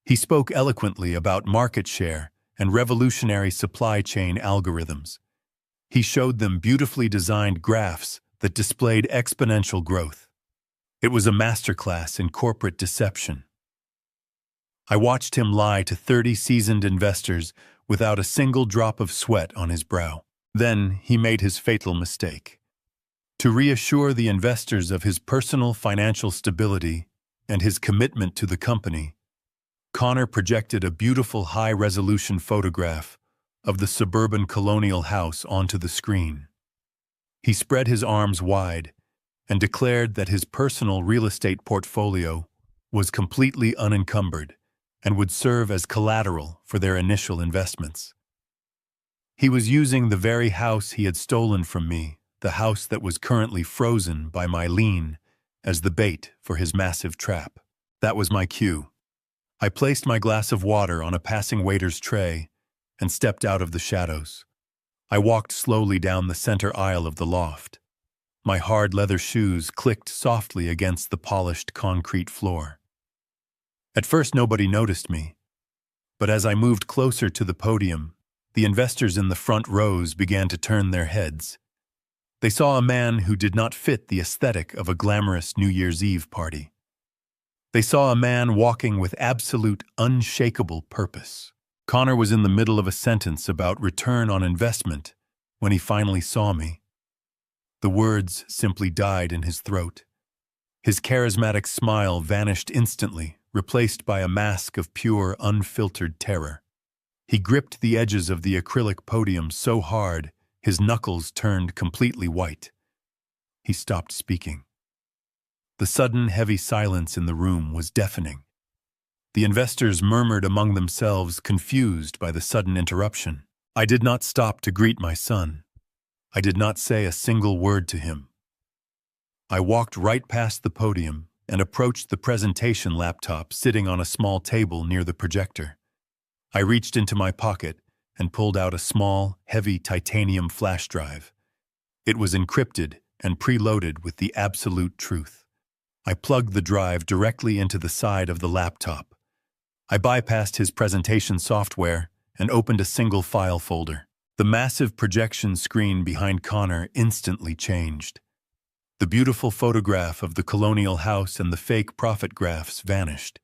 He spoke eloquently about market share and revolutionary supply chain algorithms. He showed them beautifully designed graphs that displayed exponential growth. It was a masterclass in corporate deception. I watched him lie to 30 seasoned investors without a single drop of sweat on his brow. Then he made his fatal mistake. To reassure the investors of his personal financial stability and his commitment to the company, Connor projected a beautiful high-resolution photograph of the suburban colonial house onto the screen. He spread his arms wide and declared that his personal real estate portfolio was completely unencumbered and would serve as collateral for their initial investments. He was using the very house he had stolen from me, the house that was currently frozen by my lien, as the bait for his massive trap. That was my cue. I placed my glass of water on a passing waiter's tray and stepped out of the shadows. I walked slowly down the center aisle of the loft. My hard leather shoes clicked softly against the polished concrete floor. At first, nobody noticed me, but as I moved closer to the podium, the investors in the front rows began to turn their heads. They saw a man who did not fit the aesthetic of a glamorous New Year's Eve party. They saw a man walking with absolute, unshakable purpose. Connor was in the middle of a sentence about return on investment when he finally saw me. The words simply died in his throat. His charismatic smile vanished instantly, replaced by a mask of pure, unfiltered terror. He gripped the edges of the acrylic podium so hard, his knuckles turned completely white. He stopped speaking. The sudden, heavy silence in the room was deafening. The investors murmured among themselves, confused by the sudden interruption. I did not stop to greet my son. I did not say a single word to him. I walked right past the podium and approached the presentation laptop sitting on a small table near the projector. I reached into my pocket and pulled out a small, heavy titanium flash drive. It was encrypted and preloaded with the absolute truth. I plugged the drive directly into the side of the laptop. I bypassed his presentation software and opened a single file folder. The massive projection screen behind Connor instantly changed. The beautiful photograph of the colonial house and the fake profit graphs vanished.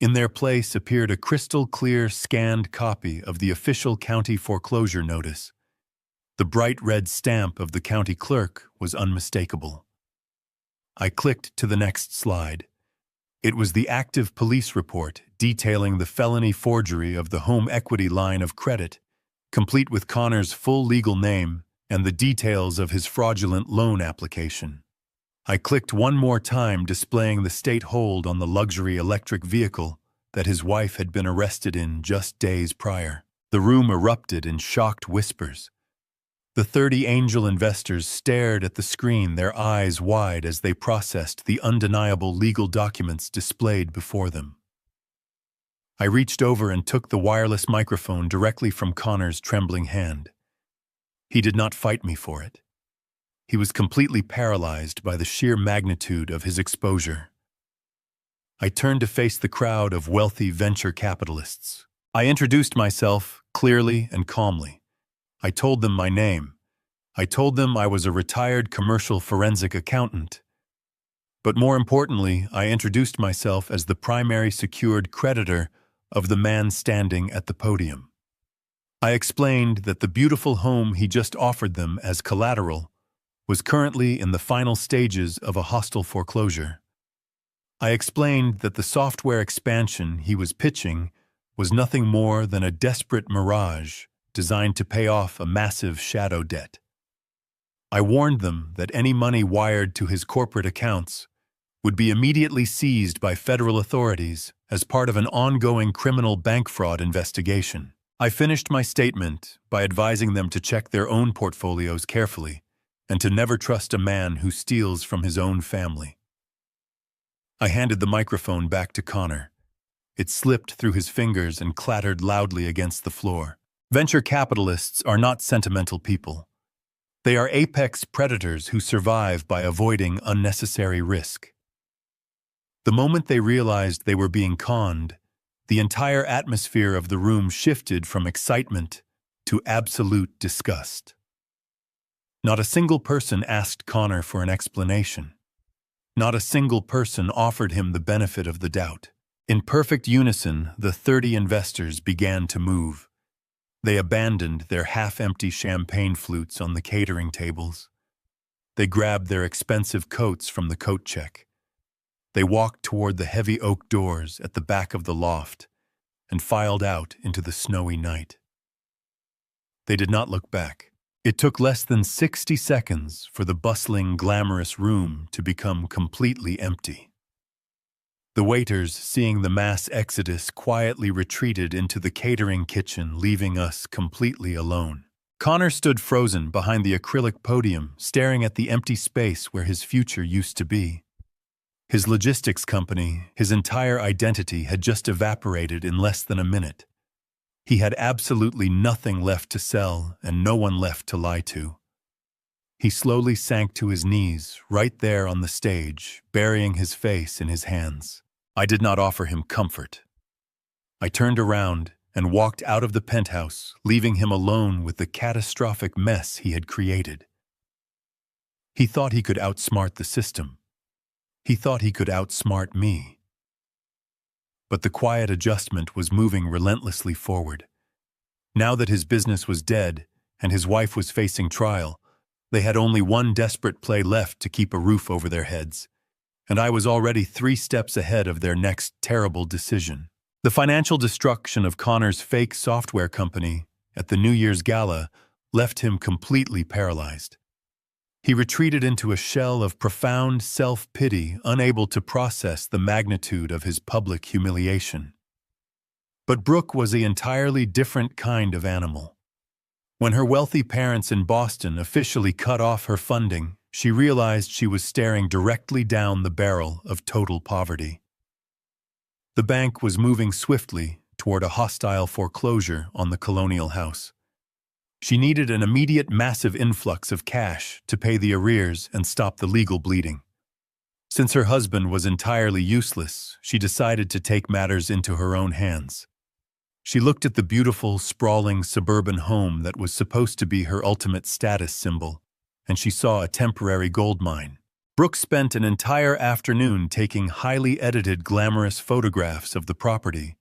In their place appeared a crystal-clear scanned copy of the official county foreclosure notice. The bright red stamp of the county clerk was unmistakable. I clicked to the next slide. It was the active police report detailing the felony forgery of the home equity line of credit, complete with Connor's full legal name and the details of his fraudulent loan application. I clicked one more time, displaying the state hold on the luxury electric vehicle that his wife had been arrested in just days prior. The room erupted in shocked whispers. The 30 angel investors stared at the screen, their eyes wide as they processed the undeniable legal documents displayed before them. I reached over and took the wireless microphone directly from Connor's trembling hand. He did not fight me for it. He was completely paralyzed by the sheer magnitude of his exposure. I turned to face the crowd of wealthy venture capitalists. I introduced myself clearly and calmly. I told them my name. I told them I was a retired commercial forensic accountant. But more importantly, I introduced myself as the primary secured creditor of the man standing at the podium. I explained that the beautiful home he just offered them as collateral was currently in the final stages of a hostile foreclosure. I explained that the software expansion he was pitching was nothing more than a desperate mirage designed to pay off a massive shadow debt. I warned them that any money wired to his corporate accounts would be immediately seized by federal authorities as part of an ongoing criminal bank fraud investigation. I finished my statement by advising them to check their own portfolios carefully and to never trust a man who steals from his own family. I handed the microphone back to Connor. It slipped through his fingers and clattered loudly against the floor. Venture capitalists are not sentimental people. They are apex predators who survive by avoiding unnecessary risk. The moment they realized they were being conned, the entire atmosphere of the room shifted from excitement to absolute disgust. Not a single person asked Connor for an explanation. Not a single person offered him the benefit of the doubt. In perfect unison, the 30 investors began to move. They abandoned their half-empty champagne flutes on the catering tables. They grabbed their expensive coats from the coat check. They walked toward the heavy oak doors at the back of the loft and filed out into the snowy night. They did not look back. It took less than 60 seconds for the bustling, glamorous room to become completely empty. The waiters, seeing the mass exodus, quietly retreated into the catering kitchen, leaving us completely alone. Connor stood frozen behind the acrylic podium, staring at the empty space where his future used to be. His logistics company, his entire identity had just evaporated in less than a minute. He had absolutely nothing left to sell and no one left to lie to. He slowly sank to his knees, right there on the stage, burying his face in his hands. I did not offer him comfort. I turned around and walked out of the penthouse, leaving him alone with the catastrophic mess he had created. He thought he could outsmart the system. He thought he could outsmart me. But the quiet adjustment was moving relentlessly forward. Now that his business was dead and his wife was facing trial, they had only one desperate play left to keep a roof over their heads, and I was already 3 steps ahead of their next terrible decision. The financial destruction of Connor's fake software company at the New Year's Gala left him completely paralyzed. He retreated into a shell of profound self-pity, unable to process the magnitude of his public humiliation. But Brooke was an entirely different kind of animal. When her wealthy parents in Boston officially cut off her funding, she realized she was staring directly down the barrel of total poverty. The bank was moving swiftly toward a hostile foreclosure on the colonial house. She needed an immediate massive influx of cash to pay the arrears and stop the legal bleeding. Since her husband was entirely useless, she decided to take matters into her own hands. She looked at the beautiful, sprawling suburban home that was supposed to be her ultimate status symbol, and she saw a temporary gold mine. Brooke spent an entire afternoon taking highly edited, glamorous photographs of the property.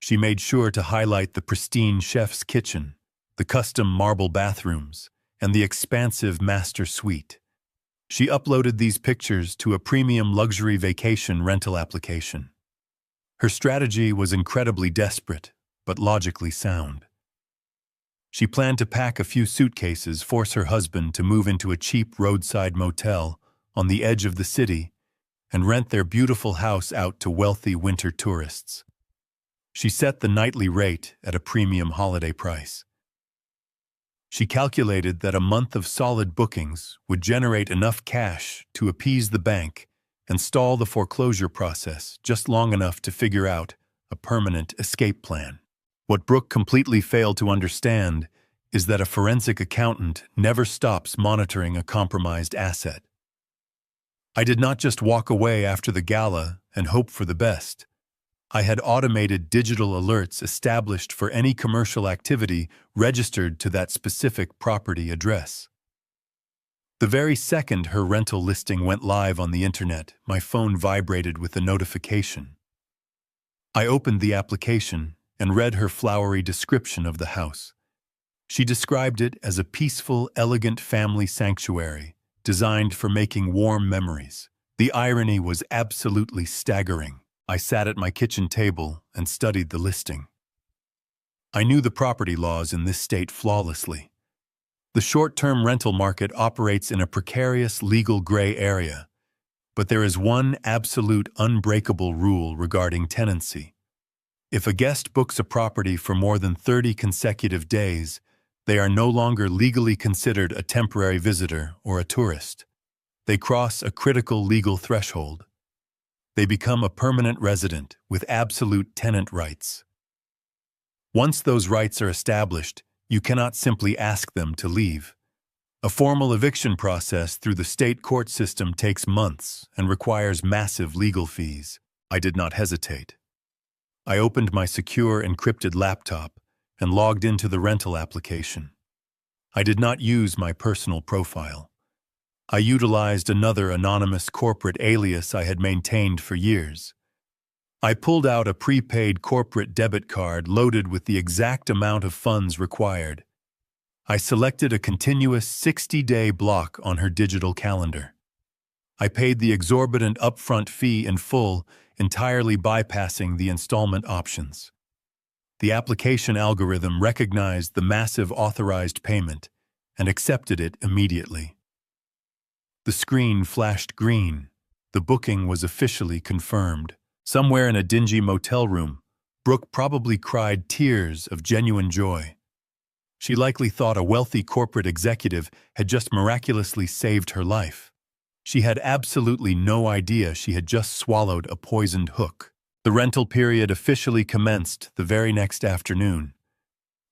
She made sure to highlight the pristine chef's kitchen, the custom marble bathrooms, and the expansive master suite. She uploaded these pictures to a premium luxury vacation rental application. Her strategy was incredibly desperate, but logically sound. She planned to pack a few suitcases, force her husband to move into a cheap roadside motel on the edge of the city, and rent their beautiful house out to wealthy winter tourists. She set the nightly rate at a premium holiday price. She calculated that a month of solid bookings would generate enough cash to appease the bank and stall the foreclosure process just long enough to figure out a permanent escape plan. What Brooke completely failed to understand is that a forensic accountant never stops monitoring a compromised asset. I did not just walk away after the gala and hope for the best. I had automated digital alerts established for any commercial activity registered to that specific property address. The very second her rental listing went live on the internet, my phone vibrated with a notification. I opened the application and read her flowery description of the house. She described it as a peaceful, elegant family sanctuary designed for making warm memories. The irony was absolutely staggering. I sat at my kitchen table and studied the listing. I knew the property laws in this state flawlessly. The short-term rental market operates in a precarious legal gray area, but there is one absolute unbreakable rule regarding tenancy. If a guest books a property for more than 30 consecutive days, they are no longer legally considered a temporary visitor or a tourist. They cross a critical legal threshold. They become a permanent resident with absolute tenant rights. Once those rights are established, you cannot simply ask them to leave. A formal eviction process through the state court system takes months and requires massive legal fees. I did not hesitate. I opened my secure encrypted laptop and logged into the rental application. I did not use my personal profile. I utilized another anonymous corporate alias I had maintained for years. I pulled out a prepaid corporate debit card loaded with the exact amount of funds required. I selected a continuous 60-day block on her digital calendar. I paid the exorbitant upfront fee in full, entirely bypassing the installment options. The application algorithm recognized the massive authorized payment and accepted it immediately. The screen flashed green. The booking was officially confirmed. Somewhere in a dingy motel room, Brooke probably cried tears of genuine joy. She likely thought a wealthy corporate executive had just miraculously saved her life. She had absolutely no idea she had just swallowed a poisoned hook. The rental period officially commenced the very next afternoon.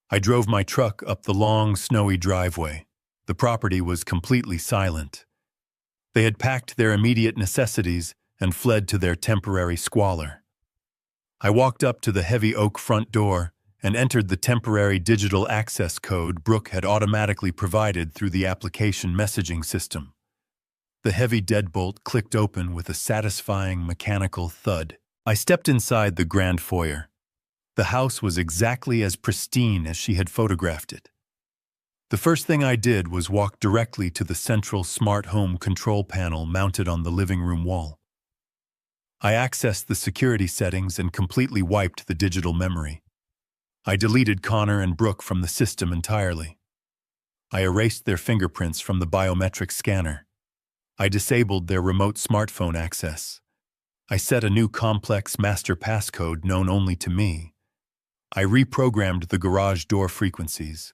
I drove my truck up the long, snowy driveway. The property was completely silent. They had packed their immediate necessities and fled to their temporary squalor. I walked up to the heavy oak front door and entered the temporary digital access code Brooke had automatically provided through the application messaging system. The heavy deadbolt clicked open with a satisfying mechanical thud. I stepped inside the grand foyer. The house was exactly as pristine as she had photographed it. The first thing I did was walk directly to the central smart home control panel mounted on the living room wall. I accessed the security settings and completely wiped the digital memory. I deleted Connor and Brooke from the system entirely. I erased their fingerprints from the biometric scanner. I disabled their remote smartphone access. I set a new complex master passcode known only to me. I reprogrammed the garage door frequencies.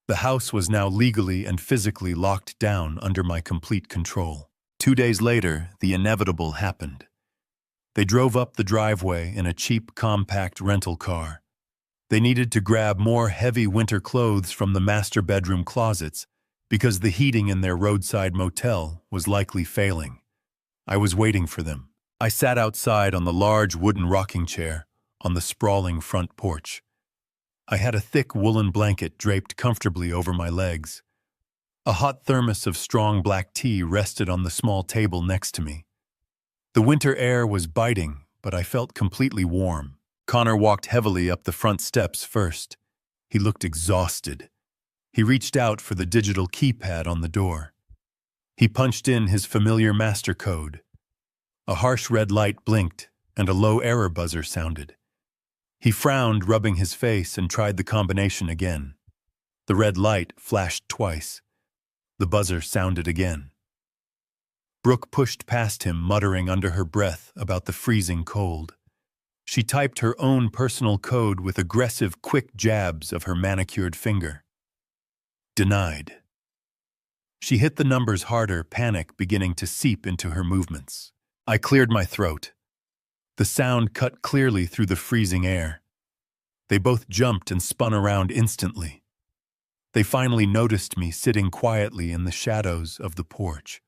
The house was now legally and physically locked down under my complete control. 2 days later, the inevitable happened. They drove up the driveway in a cheap, compact rental car. They needed to grab more heavy winter clothes from the master bedroom closets because the heating in their roadside motel was likely failing. I was waiting for them. I sat outside on the large wooden rocking chair on the sprawling front porch. I had a thick woolen blanket draped comfortably over my legs. A hot thermos of strong black tea rested on the small table next to me. The winter air was biting, but I felt completely warm. Connor walked heavily up the front steps first. He looked exhausted. He reached out for the digital keypad on the door. He punched in his familiar master code. A harsh red light blinked, and a low error buzzer sounded. He frowned, rubbing his face, and tried the combination again. The red light flashed twice. The buzzer sounded again. Brooke pushed past him, muttering under her breath about the freezing cold. She typed her own personal code with aggressive, quick jabs of her manicured finger. Denied. She hit the numbers harder, panic beginning to seep into her movements. I cleared my throat. The sound cut clearly through the freezing air. They both jumped and spun around instantly. They finally noticed me sitting quietly in the shadows of the porch.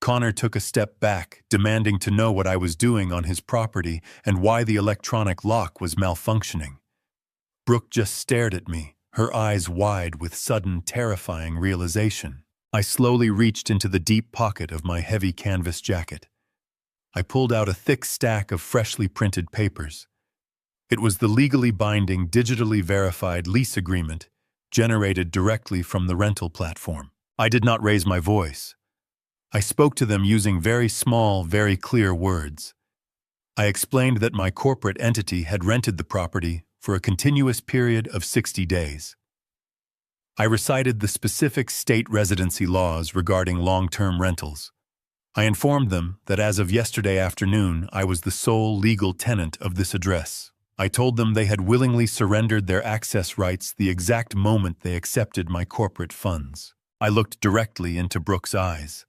Connor took a step back, demanding to know what I was doing on his property and why the electronic lock was malfunctioning. Brooke just stared at me, her eyes wide with sudden, terrifying realization. I slowly reached into the deep pocket of my heavy canvas jacket. I pulled out a thick stack of freshly printed papers. It was the legally binding, digitally verified lease agreement generated directly from the rental platform. I did not raise my voice. I spoke to them using very small, very clear words. I explained that my corporate entity had rented the property for a continuous period of 60 days. I recited the specific state residency laws regarding long-term rentals. I informed them that as of yesterday afternoon, I was the sole legal tenant of this address. I told them they had willingly surrendered their access rights the exact moment they accepted my corporate funds. I looked directly into Brooke's eyes.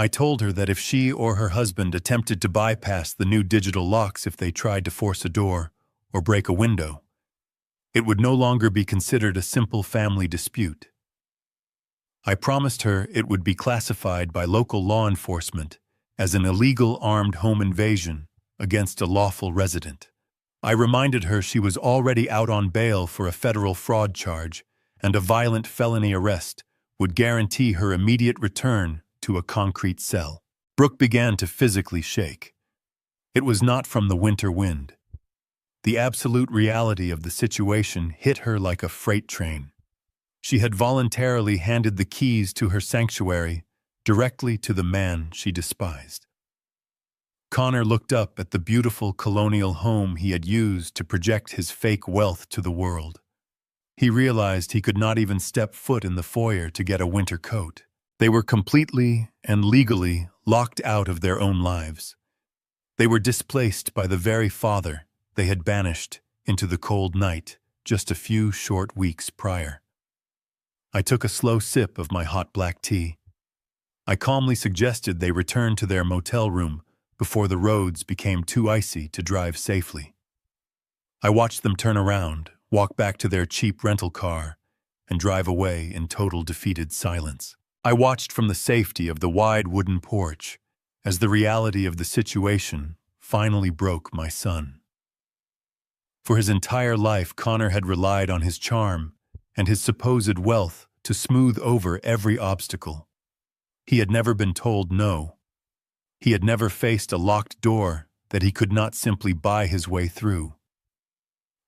I told her that if she or her husband attempted to bypass the new digital locks if they tried to force a door or break a window, it would no longer be considered a simple family dispute. I promised her it would be classified by local law enforcement as an illegal armed home invasion against a lawful resident. I reminded her she was already out on bail for a federal fraud charge, and a violent felony arrest would guarantee her immediate return to a concrete cell. Brooke began to physically shake. It was not from the winter wind. The absolute reality of the situation hit her like a freight train. She had voluntarily handed the keys to her sanctuary directly to the man she despised. Connor looked up at the beautiful colonial home he had used to project his fake wealth to the world. He realized he could not even step foot in the foyer to get a winter coat. They were completely and legally locked out of their own lives. They were displaced by the very father they had banished into the cold night just a few short weeks prior. I took a slow sip of my hot black tea. I calmly suggested they return to their motel room before the roads became too icy to drive safely. I watched them turn around, walk back to their cheap rental car, and drive away in total defeated silence. I watched from the safety of the wide wooden porch as the reality of the situation finally broke my son. For his entire life, Connor had relied on his charm and his supposed wealth to smooth over every obstacle. He had never been told no. He had never faced a locked door that he could not simply buy his way through.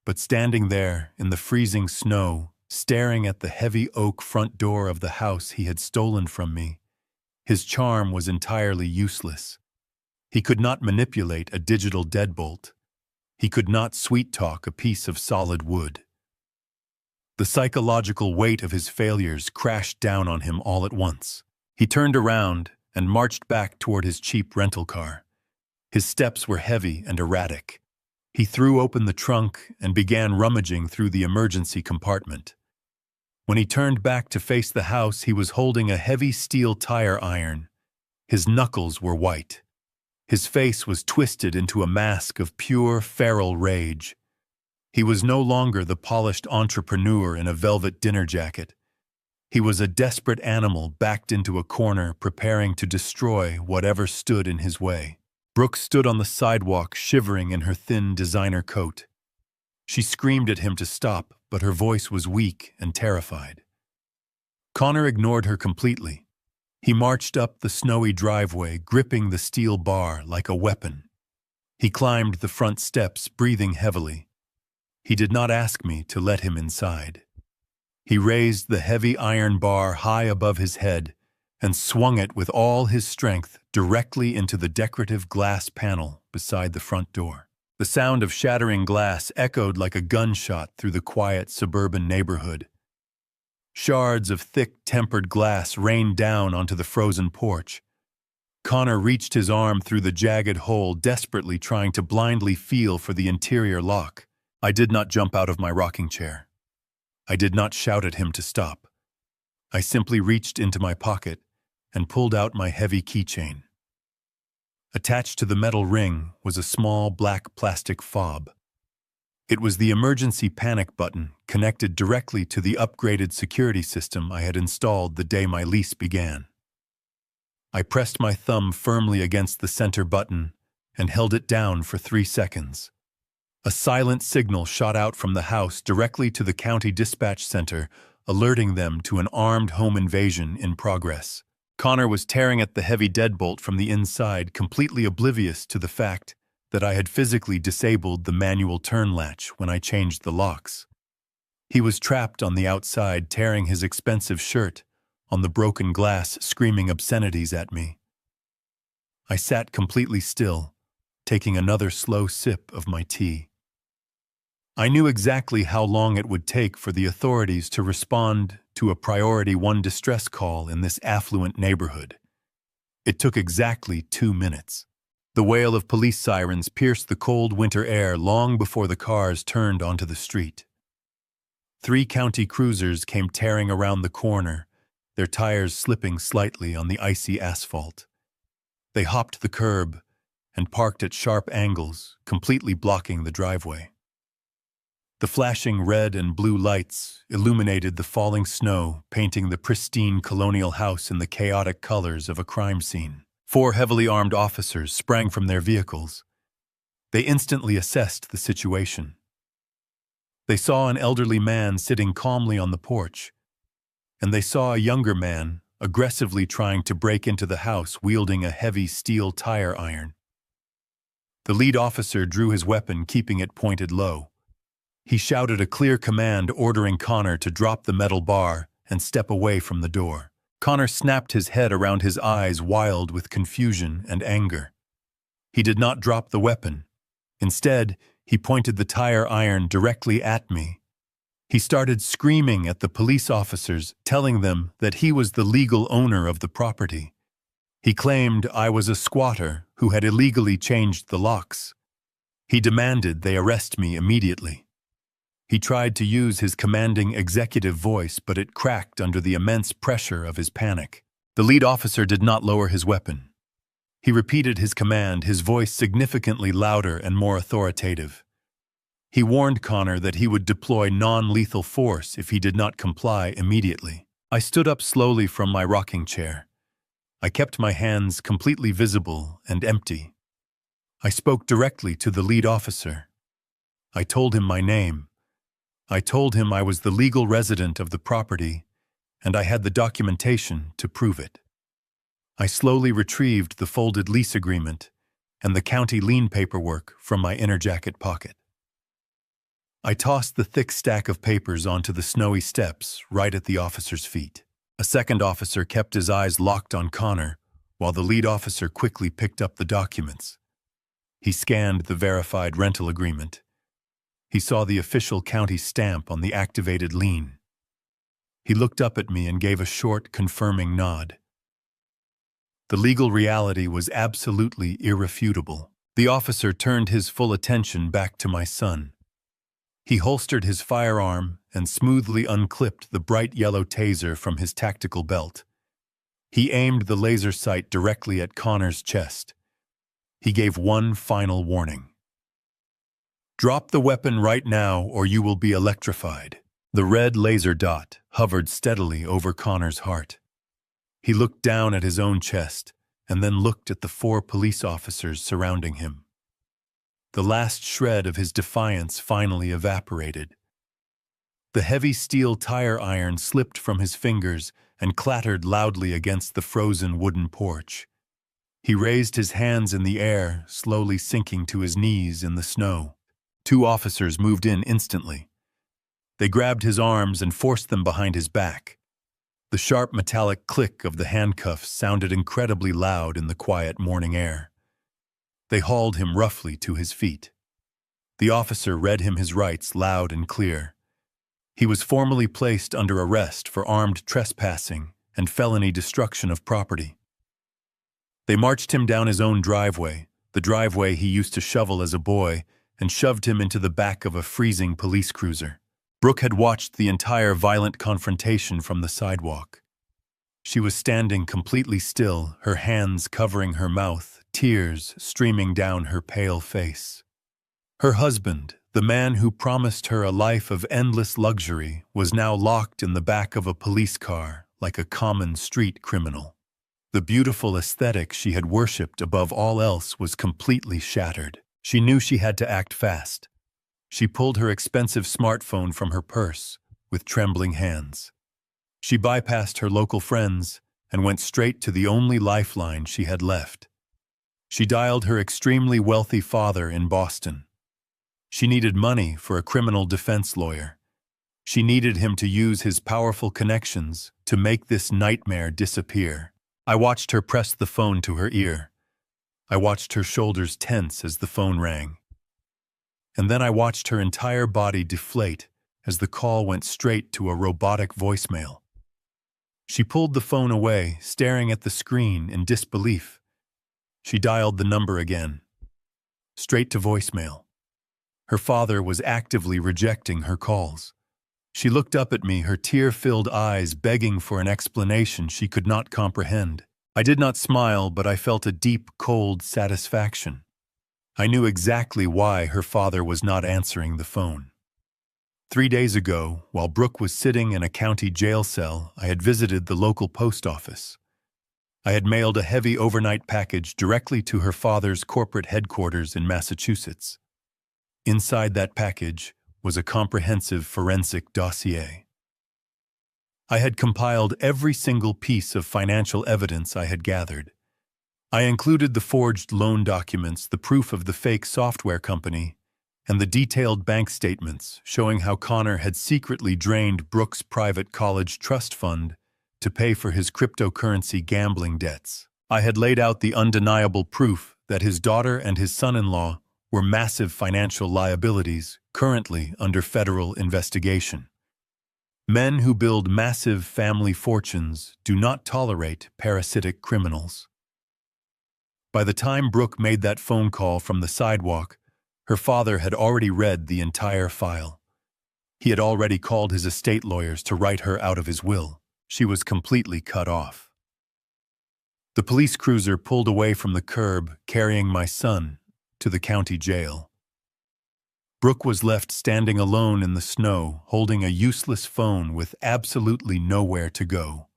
But standing there in the freezing snow, staring at the heavy oak front door of the house he had stolen from me, his charm was entirely useless. He could not manipulate a digital deadbolt. He could not sweet-talk a piece of solid wood. The psychological weight of his failures crashed down on him all at once. He turned around and marched back toward his cheap rental car. His steps were heavy and erratic. He threw open the trunk and began rummaging through the emergency compartment. When he turned back to face the house, he was holding a heavy steel tire iron. His knuckles were white. His face was twisted into a mask of pure feral rage. He was no longer the polished entrepreneur in a velvet dinner jacket. He was a desperate animal backed into a corner, preparing to destroy whatever stood in his way. Brooke stood on the sidewalk, shivering in her thin designer coat. She screamed at him to stop, but her voice was weak and terrified. Connor ignored her completely. He marched up the snowy driveway, gripping the steel bar like a weapon. He climbed the front steps, breathing heavily. He did not ask me to let him inside. He raised the heavy iron bar high above his head and swung it with all his strength directly into the decorative glass panel beside the front door. The sound of shattering glass echoed like a gunshot through the quiet suburban neighborhood. Shards of thick, tempered glass rained down onto the frozen porch. Connor reached his arm through the jagged hole, desperately trying to blindly feel for the interior lock. I did not jump out of my rocking chair. I did not shout at him to stop. I simply reached into my pocket and pulled out my heavy keychain. Attached to the metal ring was a small black plastic fob. It was the emergency panic button connected directly to the upgraded security system I had installed the day my lease began. I pressed my thumb firmly against the center button and held it down for 3 seconds. A silent signal shot out from the house directly to the county dispatch center, alerting them to an armed home invasion in progress. Connor was tearing at the heavy deadbolt from the inside, completely oblivious to the fact that I had physically disabled the manual turn latch when I changed the locks. He was trapped on the outside, tearing his expensive shirt on the broken glass, screaming obscenities at me. I sat completely still, taking another slow sip of my tea. I knew exactly how long it would take for the authorities to respond to a Priority 1 distress call in this affluent neighborhood. It took exactly 2 minutes. The wail of police sirens pierced the cold winter air long before the cars turned onto the street. 3 county cruisers came tearing around the corner, their tires slipping slightly on the icy asphalt. They hopped the curb and parked at sharp angles, completely blocking the driveway. The flashing red and blue lights illuminated the falling snow, painting the pristine colonial house in the chaotic colors of a crime scene. 4 heavily armed officers sprang from their vehicles. They instantly assessed the situation. They saw an elderly man sitting calmly on the porch, and they saw a younger man aggressively trying to break into the house wielding a heavy steel tire iron. The lead officer drew his weapon, keeping it pointed low. He shouted a clear command ordering Connor to drop the metal bar and step away from the door. Connor snapped his head around, his eyes wild with confusion and anger. He did not drop the weapon. Instead, he pointed the tire iron directly at me. He started screaming at the police officers, telling them that he was the legal owner of the property. He claimed I was a squatter who had illegally changed the locks. He demanded they arrest me immediately. He tried to use his commanding executive voice, but it cracked under the immense pressure of his panic. The lead officer did not lower his weapon. He repeated his command, his voice significantly louder and more authoritative. He warned Connor that he would deploy non-lethal force if he did not comply immediately. I stood up slowly from my rocking chair. I kept my hands completely visible and empty. I spoke directly to the lead officer. I told him my name. I told him I was the legal resident of the property, and I had the documentation to prove it. I slowly retrieved the folded lease agreement and the county lien paperwork from my inner jacket pocket. I tossed the thick stack of papers onto the snowy steps right at the officer's feet. A second officer kept his eyes locked on Connor, while the lead officer quickly picked up the documents. He scanned the verified rental agreement. He saw the official county stamp on the activated lien. He looked up at me and gave a short, confirming nod. The legal reality was absolutely irrefutable. The officer turned his full attention back to my son. He holstered his firearm and smoothly unclipped the bright yellow taser from his tactical belt. He aimed the laser sight directly at Connor's chest. He gave one final warning. "Drop the weapon right now or you will be electrified." The red laser dot hovered steadily over Connor's heart. He looked down at his own chest and then looked at the 4 police officers surrounding him. The last shred of his defiance finally evaporated. The heavy steel tire iron slipped from his fingers and clattered loudly against the frozen wooden porch. He raised his hands in the air, slowly sinking to his knees in the snow. 2 officers moved in instantly. They grabbed his arms and forced them behind his back. The sharp metallic click of the handcuffs sounded incredibly loud in the quiet morning air. They hauled him roughly to his feet. The officer read him his rights loud and clear. He was formally placed under arrest for armed trespassing and felony destruction of property. They marched him down his own driveway, the driveway he used to shovel as a boy, and shoved him into the back of a freezing police cruiser. Brooke had watched the entire violent confrontation from the sidewalk. She was standing completely still, her hands covering her mouth, tears streaming down her pale face. Her husband, the man who promised her a life of endless luxury, was now locked in the back of a police car like a common street criminal. The beautiful aesthetic she had worshipped above all else was completely shattered. She knew she had to act fast. She pulled her expensive smartphone from her purse with trembling hands. She bypassed her local friends and went straight to the only lifeline she had left. She dialed her extremely wealthy father in Boston. She needed money for a criminal defense lawyer. She needed him to use his powerful connections to make this nightmare disappear. I watched her press the phone to her ear. I watched her shoulders tense as the phone rang. And then I watched her entire body deflate as the call went straight to a robotic voicemail. She pulled the phone away, staring at the screen in disbelief. She dialed the number again. Straight to voicemail. Her father was actively rejecting her calls. She looked up at me, her tear-filled eyes begging for an explanation she could not comprehend. I did not smile, but I felt a deep, cold satisfaction. I knew exactly why her father was not answering the phone. 3 days ago, while Brooke was sitting in a county jail cell, I had visited the local post office. I had mailed a heavy overnight package directly to her father's corporate headquarters in Massachusetts. Inside that package was a comprehensive forensic dossier. I had compiled every single piece of financial evidence I had gathered. I included the forged loan documents, the proof of the fake software company, and the detailed bank statements showing how Connor had secretly drained Brooke's private college trust fund to pay for his cryptocurrency gambling debts. I had laid out the undeniable proof that his daughter and his son-in-law were massive financial liabilities currently under federal investigation. Men who build massive family fortunes do not tolerate parasitic criminals. By the time Brooke made that phone call from the sidewalk, her father had already read the entire file. He had already called his estate lawyers to write her out of his will. She was completely cut off. The police cruiser pulled away from the curb, carrying my son to the county jail. Brooke was left standing alone in the snow, holding a useless phone with absolutely nowhere to go.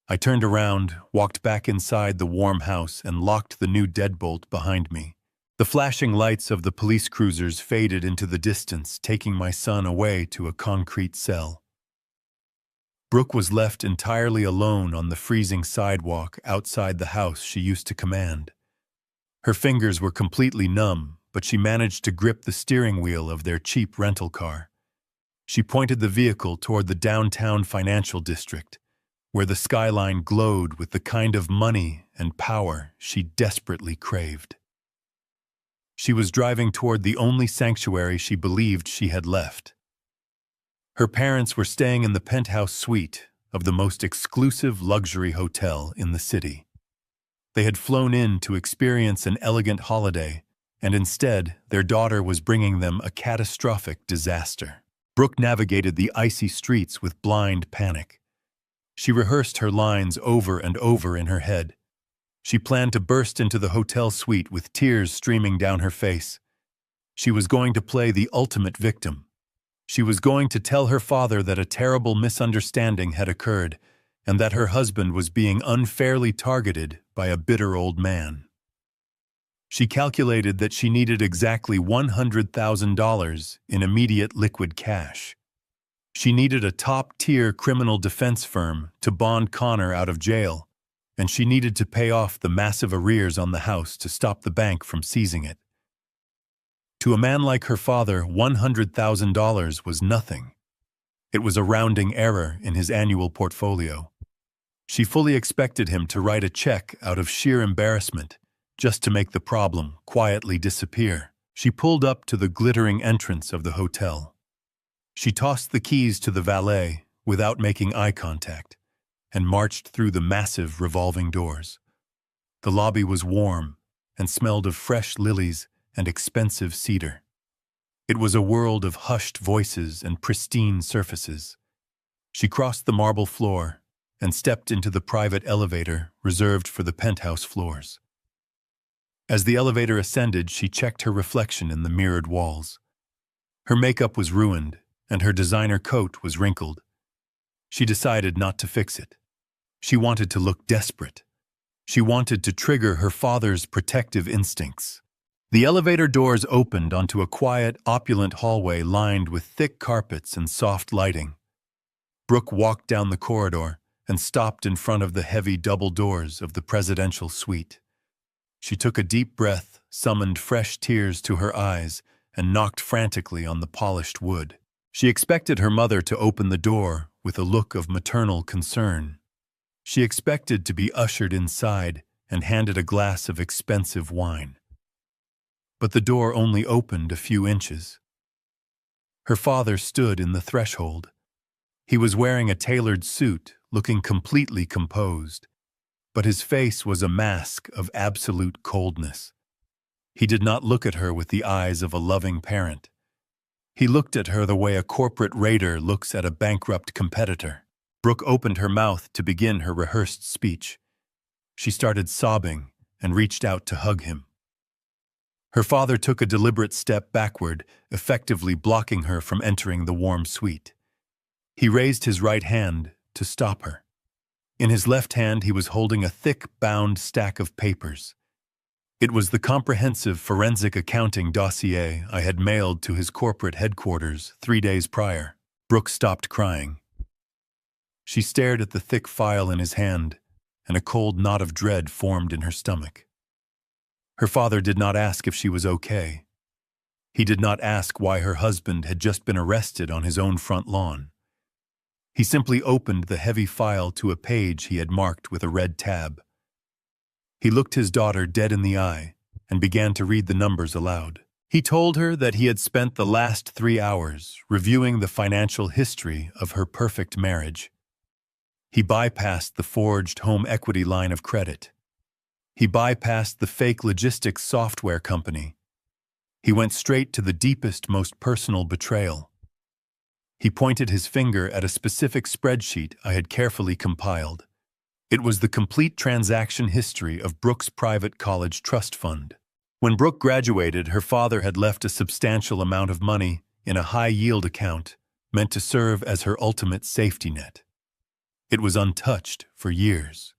I turned around, walked back inside the warm house, and locked the new deadbolt behind me. The flashing lights of the police cruisers faded into the distance, taking my son away to a concrete cell. Brooke was left entirely alone on the freezing sidewalk outside the house she used to command. Her fingers were completely numb, but she managed to grip the steering wheel of their cheap rental car. She pointed the vehicle toward the downtown financial district, where the skyline glowed with the kind of money and power she desperately craved. She was driving toward the only sanctuary she believed she had left. Her parents were staying in the penthouse suite of the most exclusive luxury hotel in the city. They had flown in to experience an elegant holiday, and instead, their daughter was bringing them a catastrophic disaster. Brooke navigated the icy streets with blind panic. She rehearsed her lines over and over in her head. She planned to burst into the hotel suite with tears streaming down her face. She was going to play the ultimate victim. She was going to tell her father that a terrible misunderstanding had occurred and that her husband was being unfairly targeted by a bitter old man. She calculated that she needed exactly $100,000 in immediate liquid cash. She needed a top-tier criminal defense firm to bond Connor out of jail, and she needed to pay off the massive arrears on the house to stop the bank from seizing it. To a man like her father, $100,000 was nothing. It was a rounding error in his annual portfolio. She fully expected him to write a check out of sheer embarrassment, just to make the problem quietly disappear. She pulled up to the glittering entrance of the hotel. She tossed the keys to the valet without making eye contact and marched through the massive revolving doors. The lobby was warm and smelled of fresh lilies and expensive cedar. It was a world of hushed voices and pristine surfaces. She crossed the marble floor and stepped into the private elevator reserved for the penthouse floors. As the elevator ascended, she checked her reflection in the mirrored walls. Her makeup was ruined, and her designer coat was wrinkled. She decided not to fix it. She wanted to look desperate. She wanted to trigger her father's protective instincts. The elevator doors opened onto a quiet, opulent hallway lined with thick carpets and soft lighting. Brooke walked down the corridor and stopped in front of the heavy double doors of the presidential suite. She took a deep breath, summoned fresh tears to her eyes, and knocked frantically on the polished wood. She expected her mother to open the door with a look of maternal concern. She expected to be ushered inside and handed a glass of expensive wine. But the door only opened a few inches. Her father stood in the threshold. He was wearing a tailored suit, looking completely composed, but his face was a mask of absolute coldness. He did not look at her with the eyes of a loving parent. He looked at her the way a corporate raider looks at a bankrupt competitor. Brooke opened her mouth to begin her rehearsed speech. She started sobbing and reached out to hug him. Her father took a deliberate step backward, effectively blocking her from entering the warm suite. He raised his right hand to stop her. In his left hand, he was holding a thick, bound stack of papers. It was the comprehensive forensic accounting dossier I had mailed to his corporate headquarters 3 days prior. Brooke stopped crying. She stared at the thick file in his hand, and a cold knot of dread formed in her stomach. Her father did not ask if she was okay. He did not ask why her husband had just been arrested on his own front lawn. He simply opened the heavy file to a page he had marked with a red tab. He looked his daughter dead in the eye and began to read the numbers aloud. He told her that he had spent the last 3 hours reviewing the financial history of her perfect marriage. He bypassed the forged home equity line of credit. He bypassed the fake logistics software company. He went straight to the deepest, most personal betrayal. He pointed his finger at a specific spreadsheet I had carefully compiled. It was the complete transaction history of Brooke's private college trust fund. When Brooke graduated, her father had left a substantial amount of money in a high-yield account meant to serve as her ultimate safety net. It was untouched for years.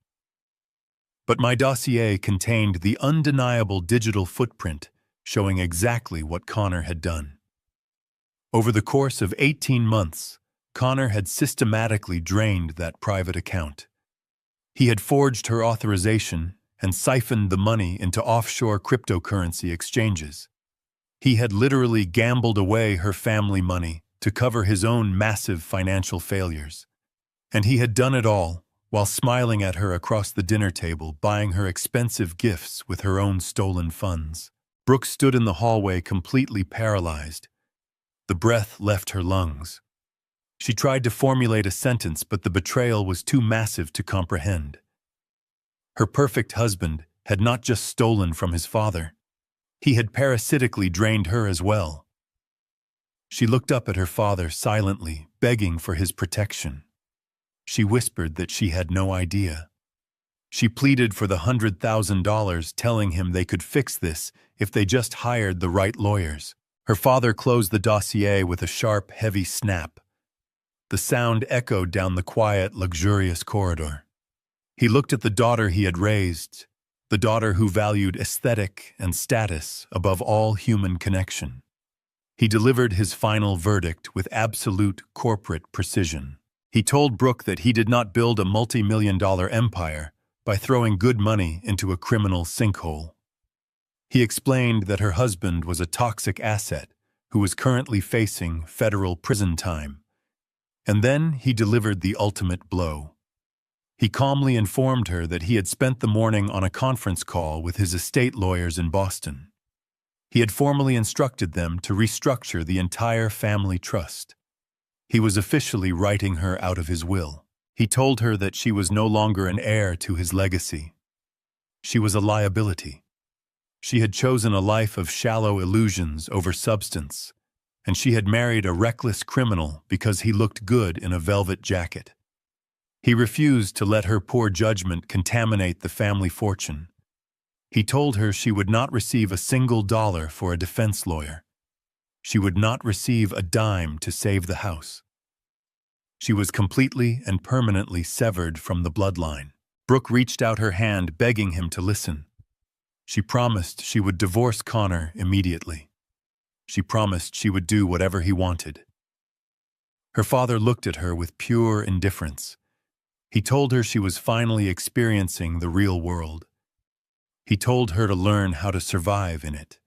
But my dossier contained the undeniable digital footprint showing exactly what Connor had done. Over the course of 18 months, Connor had systematically drained that private account. He had forged her authorization and siphoned the money into offshore cryptocurrency exchanges. He had literally gambled away her family money to cover his own massive financial failures. And he had done it all while smiling at her across the dinner table, buying her expensive gifts with her own stolen funds. Brooke stood in the hallway completely paralyzed. The breath left her lungs. She tried to formulate a sentence, but the betrayal was too massive to comprehend. Her perfect husband had not just stolen from his father. He had parasitically drained her as well. She looked up at her father silently, begging for his protection. She whispered that she had no idea. She pleaded for the $100,000, telling him they could fix this if they just hired the right lawyers. Her father closed the dossier with a sharp, heavy snap. The sound echoed down the quiet, luxurious corridor. He looked at the daughter he had raised, the daughter who valued aesthetic and status above all human connection. He delivered his final verdict with absolute corporate precision. He told Brooke that he did not build a multi-million-dollar empire by throwing good money into a criminal sinkhole. He explained that her husband was a toxic asset who was currently facing federal prison time. And then he delivered the ultimate blow. He calmly informed her that he had spent the morning on a conference call with his estate lawyers in Boston. He had formally instructed them to restructure the entire family trust. He was officially writing her out of his will. He told her that she was no longer an heir to his legacy. She was a liability. She had chosen a life of shallow illusions over substance, and she had married a reckless criminal because he looked good in a velvet jacket. He refused to let her poor judgment contaminate the family fortune. He told her she would not receive a single dollar for a defense lawyer. She would not receive a dime to save the house. She was completely and permanently severed from the bloodline. Brooke reached out her hand, begging him to listen. She promised she would divorce Connor immediately. She promised she would do whatever he wanted. Her father looked at her with pure indifference. He told her she was finally experiencing the real world. He told her to learn how to survive in it.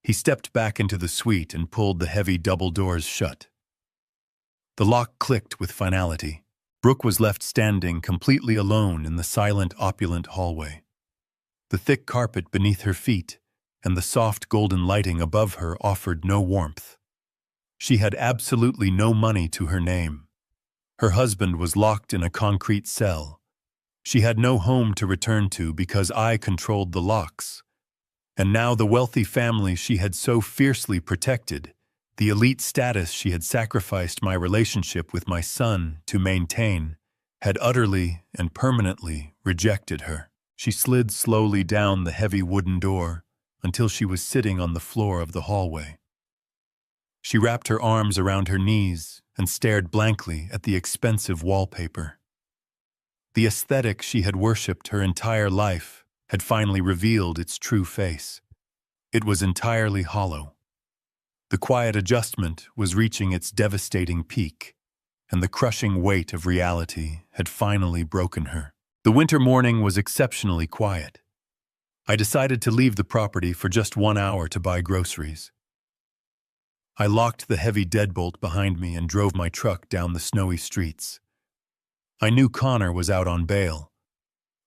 He stepped back into the suite and pulled the heavy double doors shut. The lock clicked with finality. Brooke was left standing completely alone in the silent, opulent hallway. The thick carpet beneath her feet and the soft golden lighting above her offered no warmth. She had absolutely no money to her name. Her husband was locked in a concrete cell. She had no home to return to because I controlled the locks. And now the wealthy family she had so fiercely protected, the elite status she had sacrificed my relationship with my son to maintain, had utterly and permanently rejected her. She slid slowly down the heavy wooden door until she was sitting on the floor of the hallway. She wrapped her arms around her knees and stared blankly at the expensive wallpaper. The aesthetic she had worshipped her entire life had finally revealed its true face. It was entirely hollow. The quiet adjustment was reaching its devastating peak, and the crushing weight of reality had finally broken her. The winter morning was exceptionally quiet. I decided to leave the property for just 1 hour to buy groceries. I locked the heavy deadbolt behind me and drove my truck down the snowy streets. I knew Connor was out on bail.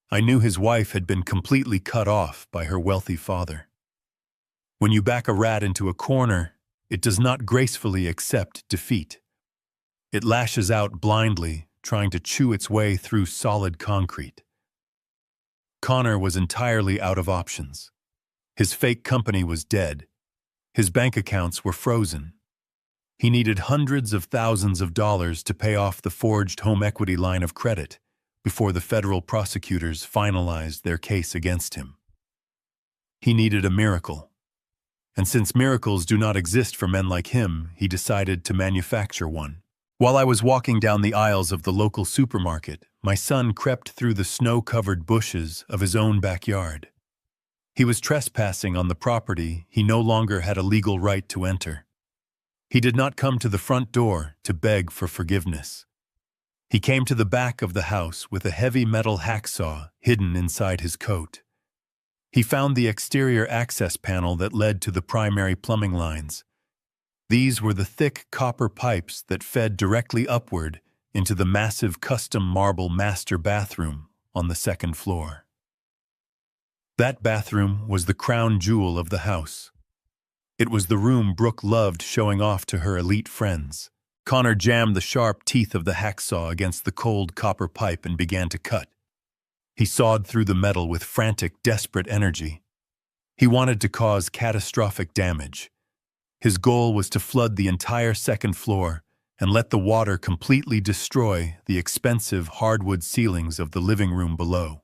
I knew his wife had been completely cut off by her wealthy father. When you back a rat into a corner, it does not gracefully accept defeat. It lashes out blindly, trying to chew its way through solid concrete. Connor was entirely out of options. His fake company was dead. His bank accounts were frozen. He needed hundreds of thousands of dollars to pay off the forged home equity line of credit before the federal prosecutors finalized their case against him. He needed a miracle. And since miracles do not exist for men like him, he decided to manufacture one. While I was walking down the aisles of the local supermarket, my son crept through the snow-covered bushes of his own backyard. He was trespassing on the property he no longer had a legal right to enter. He did not come to the front door to beg for forgiveness. He came to the back of the house with a heavy metal hacksaw hidden inside his coat. He found the exterior access panel that led to the primary plumbing lines. These were the thick copper pipes that fed directly upward into the massive custom marble master bathroom on the second floor. That bathroom was the crown jewel of the house. It was the room Brooke loved showing off to her elite friends. Connor jammed the sharp teeth of the hacksaw against the cold copper pipe and began to cut. He sawed through the metal with frantic, desperate energy. He wanted to cause catastrophic damage. His goal was to flood the entire second floor and let the water completely destroy the expensive hardwood ceilings of the living room below.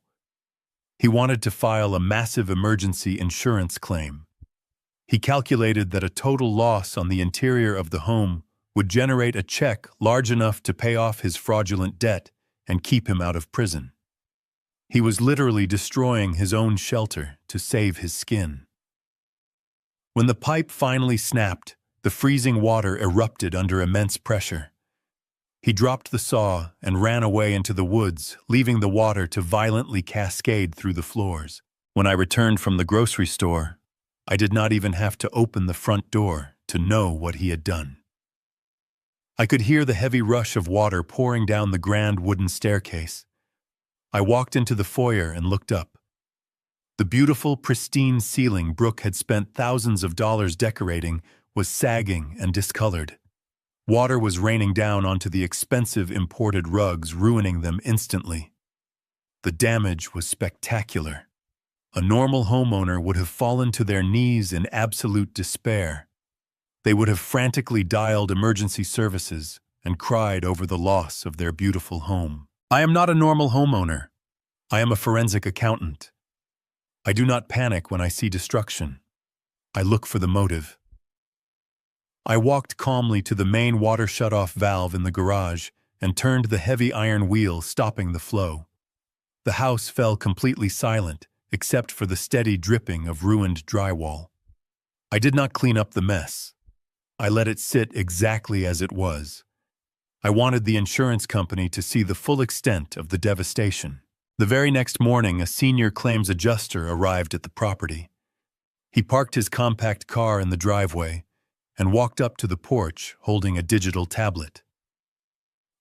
He wanted to file a massive emergency insurance claim. He calculated that a total loss on the interior of the home would generate a check large enough to pay off his fraudulent debt and keep him out of prison. He was literally destroying his own shelter to save his skin. When the pipe finally snapped, the freezing water erupted under immense pressure. He dropped the saw and ran away into the woods, leaving the water to violently cascade through the floors. When I returned from the grocery store, I did not even have to open the front door to know what he had done. I could hear the heavy rush of water pouring down the grand wooden staircase. I walked into the foyer and looked up. The beautiful, pristine ceiling Brooke had spent thousands of dollars decorating was sagging and discolored. Water was raining down onto the expensive imported rugs, ruining them instantly. The damage was spectacular. A normal homeowner would have fallen to their knees in absolute despair. They would have frantically dialed emergency services and cried over the loss of their beautiful home. I am not a normal homeowner. I am a forensic accountant. I do not panic when I see destruction. I look for the motive. I walked calmly to the main water shutoff valve in the garage and turned the heavy iron wheel, stopping the flow. The house fell completely silent, except for the steady dripping of ruined drywall. I did not clean up the mess. I let it sit exactly as it was. I wanted the insurance company to see the full extent of the devastation. The very next morning, a senior claims adjuster arrived at the property. He parked his compact car in the driveway and walked up to the porch holding a digital tablet.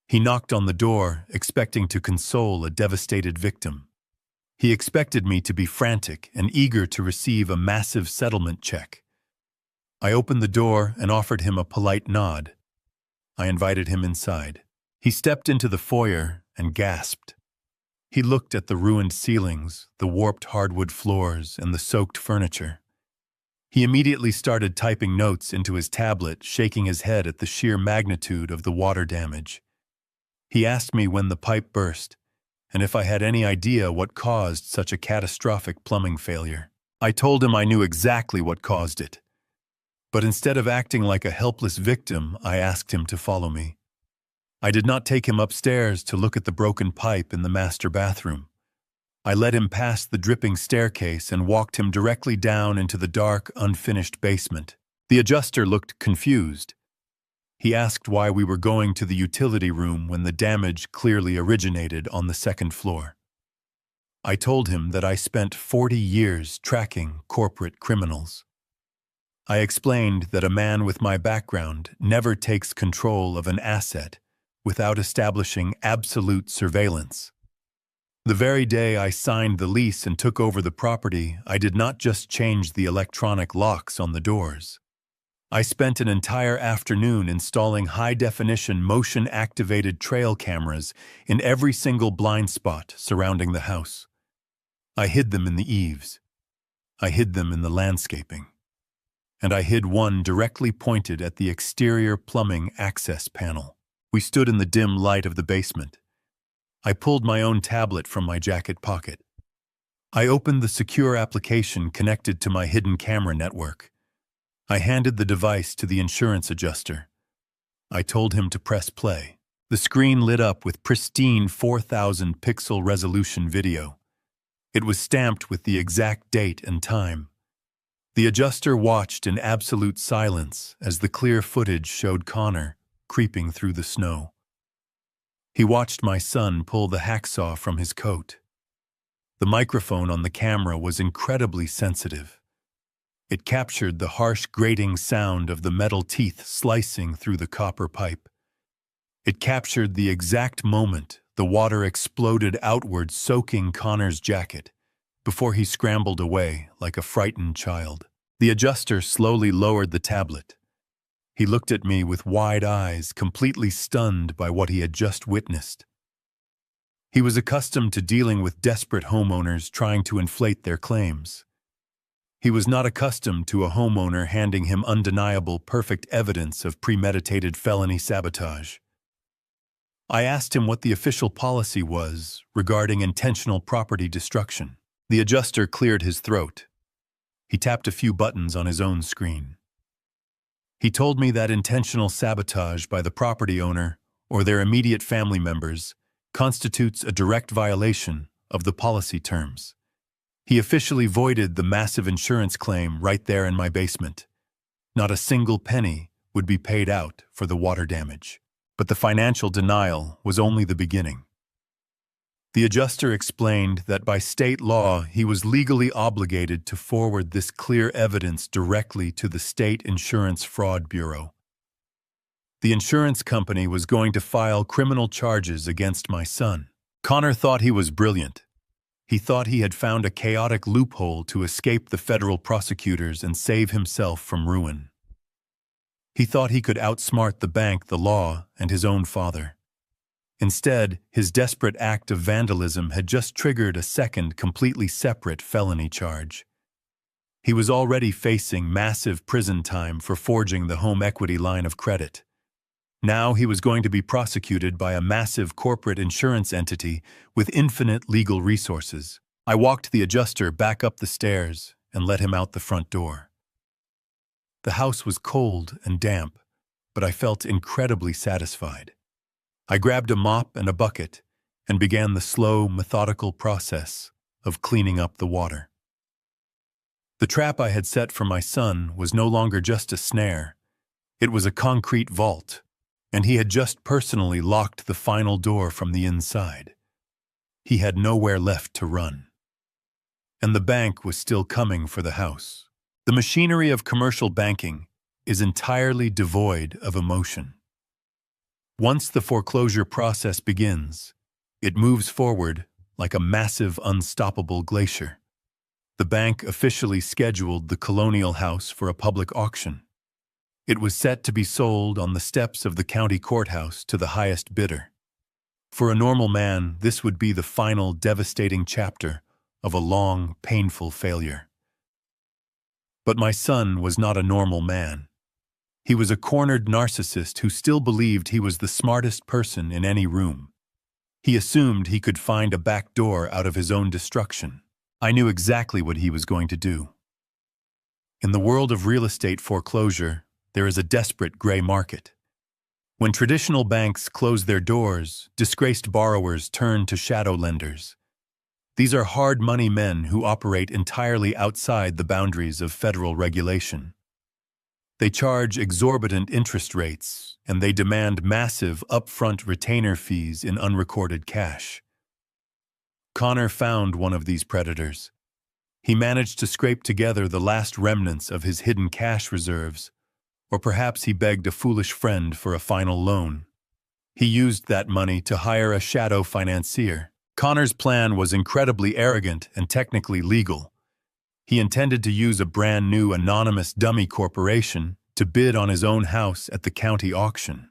He knocked on the door, expecting to console a devastated victim. He expected me to be frantic and eager to receive a massive settlement check. I opened the door and offered him a polite nod. I invited him inside. He stepped into the foyer and gasped. He looked at the ruined ceilings, the warped hardwood floors, and the soaked furniture. He immediately started typing notes into his tablet, shaking his head at the sheer magnitude of the water damage. He asked me when the pipe burst, and if I had any idea what caused such a catastrophic plumbing failure. I told him I knew exactly what caused it. But instead of acting like a helpless victim, I asked him to follow me. I did not take him upstairs to look at the broken pipe in the master bathroom. I led him past the dripping staircase and walked him directly down into the dark, unfinished basement. The adjuster looked confused. He asked why we were going to the utility room when the damage clearly originated on the second floor. I told him that I spent 40 years tracking corporate criminals. I explained that a man with my background never takes control of an asset without establishing absolute surveillance. The very day I signed the lease and took over the property, I did not just change the electronic locks on the doors. I spent an entire afternoon installing high-definition motion-activated trail cameras in every single blind spot surrounding the house. I hid them in the eaves. I hid them in the landscaping. And I hid one directly pointed at the exterior plumbing access panel. We stood in the dim light of the basement. I pulled my own tablet from my jacket pocket. I opened the secure application connected to my hidden camera network. I handed the device to the insurance adjuster. I told him to press play. The screen lit up with pristine 4,000 pixel resolution video. It was stamped with the exact date and time. The adjuster watched in absolute silence as the clear footage showed Connor creeping through the snow. He watched my son pull the hacksaw from his coat. The microphone on the camera was incredibly sensitive. It captured the harsh grating sound of the metal teeth slicing through the copper pipe. It captured the exact moment the water exploded outward, soaking Connor's jacket, before he scrambled away like a frightened child. The adjuster slowly lowered the tablet. He looked at me with wide eyes, completely stunned by what he had just witnessed. He was accustomed to dealing with desperate homeowners trying to inflate their claims. He was not accustomed to a homeowner handing him undeniable, perfect evidence of premeditated felony sabotage. I asked him what the official policy was regarding intentional property destruction. The adjuster cleared his throat. He tapped a few buttons on his own screen. He told me that intentional sabotage by the property owner or their immediate family members constitutes a direct violation of the policy terms. He officially voided the massive insurance claim right there in my basement. Not a single penny would be paid out for the water damage. But the financial denial was only the beginning. The adjuster explained that by state law, he was legally obligated to forward this clear evidence directly to the State Insurance Fraud Bureau. The insurance company was going to file criminal charges against my son. Connor thought he was brilliant. He thought he had found a chaotic loophole to escape the federal prosecutors and save himself from ruin. He thought he could outsmart the bank, the law, and his own father. Instead, his desperate act of vandalism had just triggered a second, completely separate felony charge. He was already facing massive prison time for forging the home equity line of credit. Now he was going to be prosecuted by a massive corporate insurance entity with infinite legal resources. I walked the adjuster back up the stairs and let him out the front door. The house was cold and damp, but I felt incredibly satisfied. I grabbed a mop and a bucket and began the slow, methodical process of cleaning up the water. The trap I had set for my son was no longer just a snare. It was a concrete vault, and he had just personally locked the final door from the inside. He had nowhere left to run. And the bank was still coming for the house. The machinery of commercial banking is entirely devoid of emotion. Once the foreclosure process begins, it moves forward like a massive, unstoppable glacier. The bank officially scheduled the colonial house for a public auction. It was set to be sold on the steps of the county courthouse to the highest bidder. For a normal man, this would be the final devastating chapter of a long, painful failure. But my son was not a normal man. He was a cornered narcissist who still believed he was the smartest person in any room. He assumed he could find a back door out of his own destruction. I knew exactly what he was going to do. In the world of real estate foreclosure, there is a desperate gray market. When traditional banks close their doors, disgraced borrowers turn to shadow lenders. These are hard money men who operate entirely outside the boundaries of federal regulation. They charge exorbitant interest rates, and they demand massive upfront retainer fees in unrecorded cash. Connor found one of these predators. He managed to scrape together the last remnants of his hidden cash reserves, or perhaps he begged a foolish friend for a final loan. He used that money to hire a shadow financier. Connor's plan was incredibly arrogant and technically legal. He intended to use a brand new anonymous dummy corporation to bid on his own house at the county auction.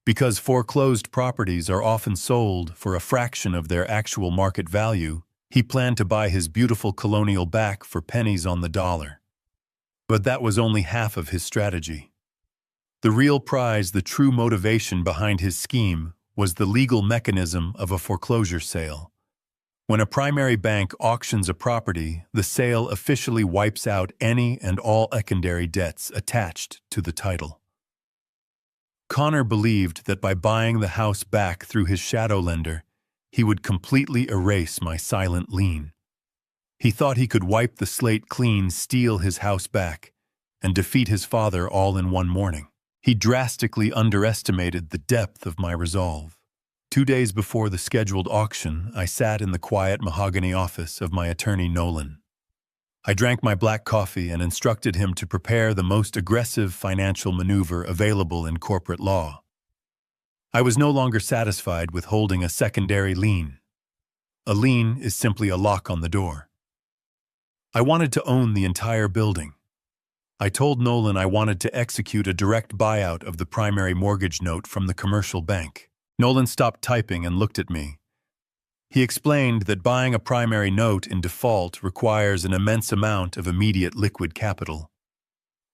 Because foreclosed properties are often sold for a fraction of their actual market value, he planned to buy his beautiful colonial back for pennies on the dollar. But that was only half of his strategy. The real prize, the true motivation behind his scheme, was the legal mechanism of a foreclosure sale. When a primary bank auctions a property, the sale officially wipes out any and all secondary debts attached to the title. Connor believed that by buying the house back through his shadow lender, he would completely erase my silent lien. He thought he could wipe the slate clean, steal his house back, and defeat his father all in one morning. He drastically underestimated the depth of my resolve. 2 days before the scheduled auction, I sat in the quiet mahogany office of my attorney Nolan. I drank my black coffee and instructed him to prepare the most aggressive financial maneuver available in corporate law. I was no longer satisfied with holding a secondary lien. A lien is simply a lock on the door. I wanted to own the entire building. I told Nolan I wanted to execute a direct buyout of the primary mortgage note from the commercial bank. Nolan stopped typing and looked at me. He explained that buying a primary note in default requires an immense amount of immediate liquid capital.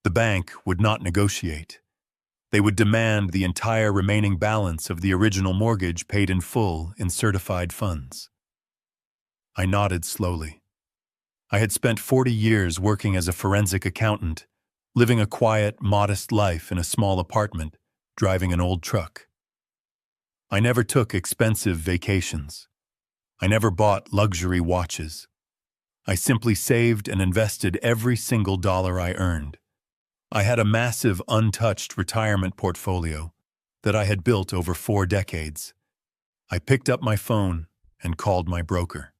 The bank would not negotiate. They would demand the entire remaining balance of the original mortgage paid in full in certified funds. I nodded slowly. I had spent 40 years working as a forensic accountant, living a quiet, modest life in a small apartment, driving an old truck. I never took expensive vacations. I never bought luxury watches. I simply saved and invested every single dollar I earned. I had a massive, untouched retirement portfolio that I had built over 4 decades. I picked up my phone and called my broker.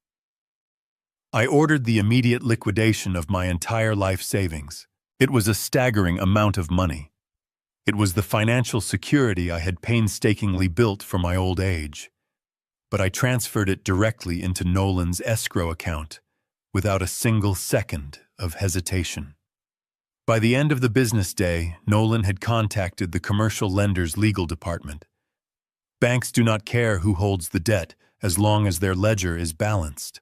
I ordered the immediate liquidation of my entire life savings. It was a staggering amount of money. It was the financial security I had painstakingly built for my old age. But I transferred it directly into Nolan's escrow account without a single second of hesitation. By the end of the business day, Nolan had contacted the commercial lender's legal department. Banks do not care who holds the debt as long as their ledger is balanced.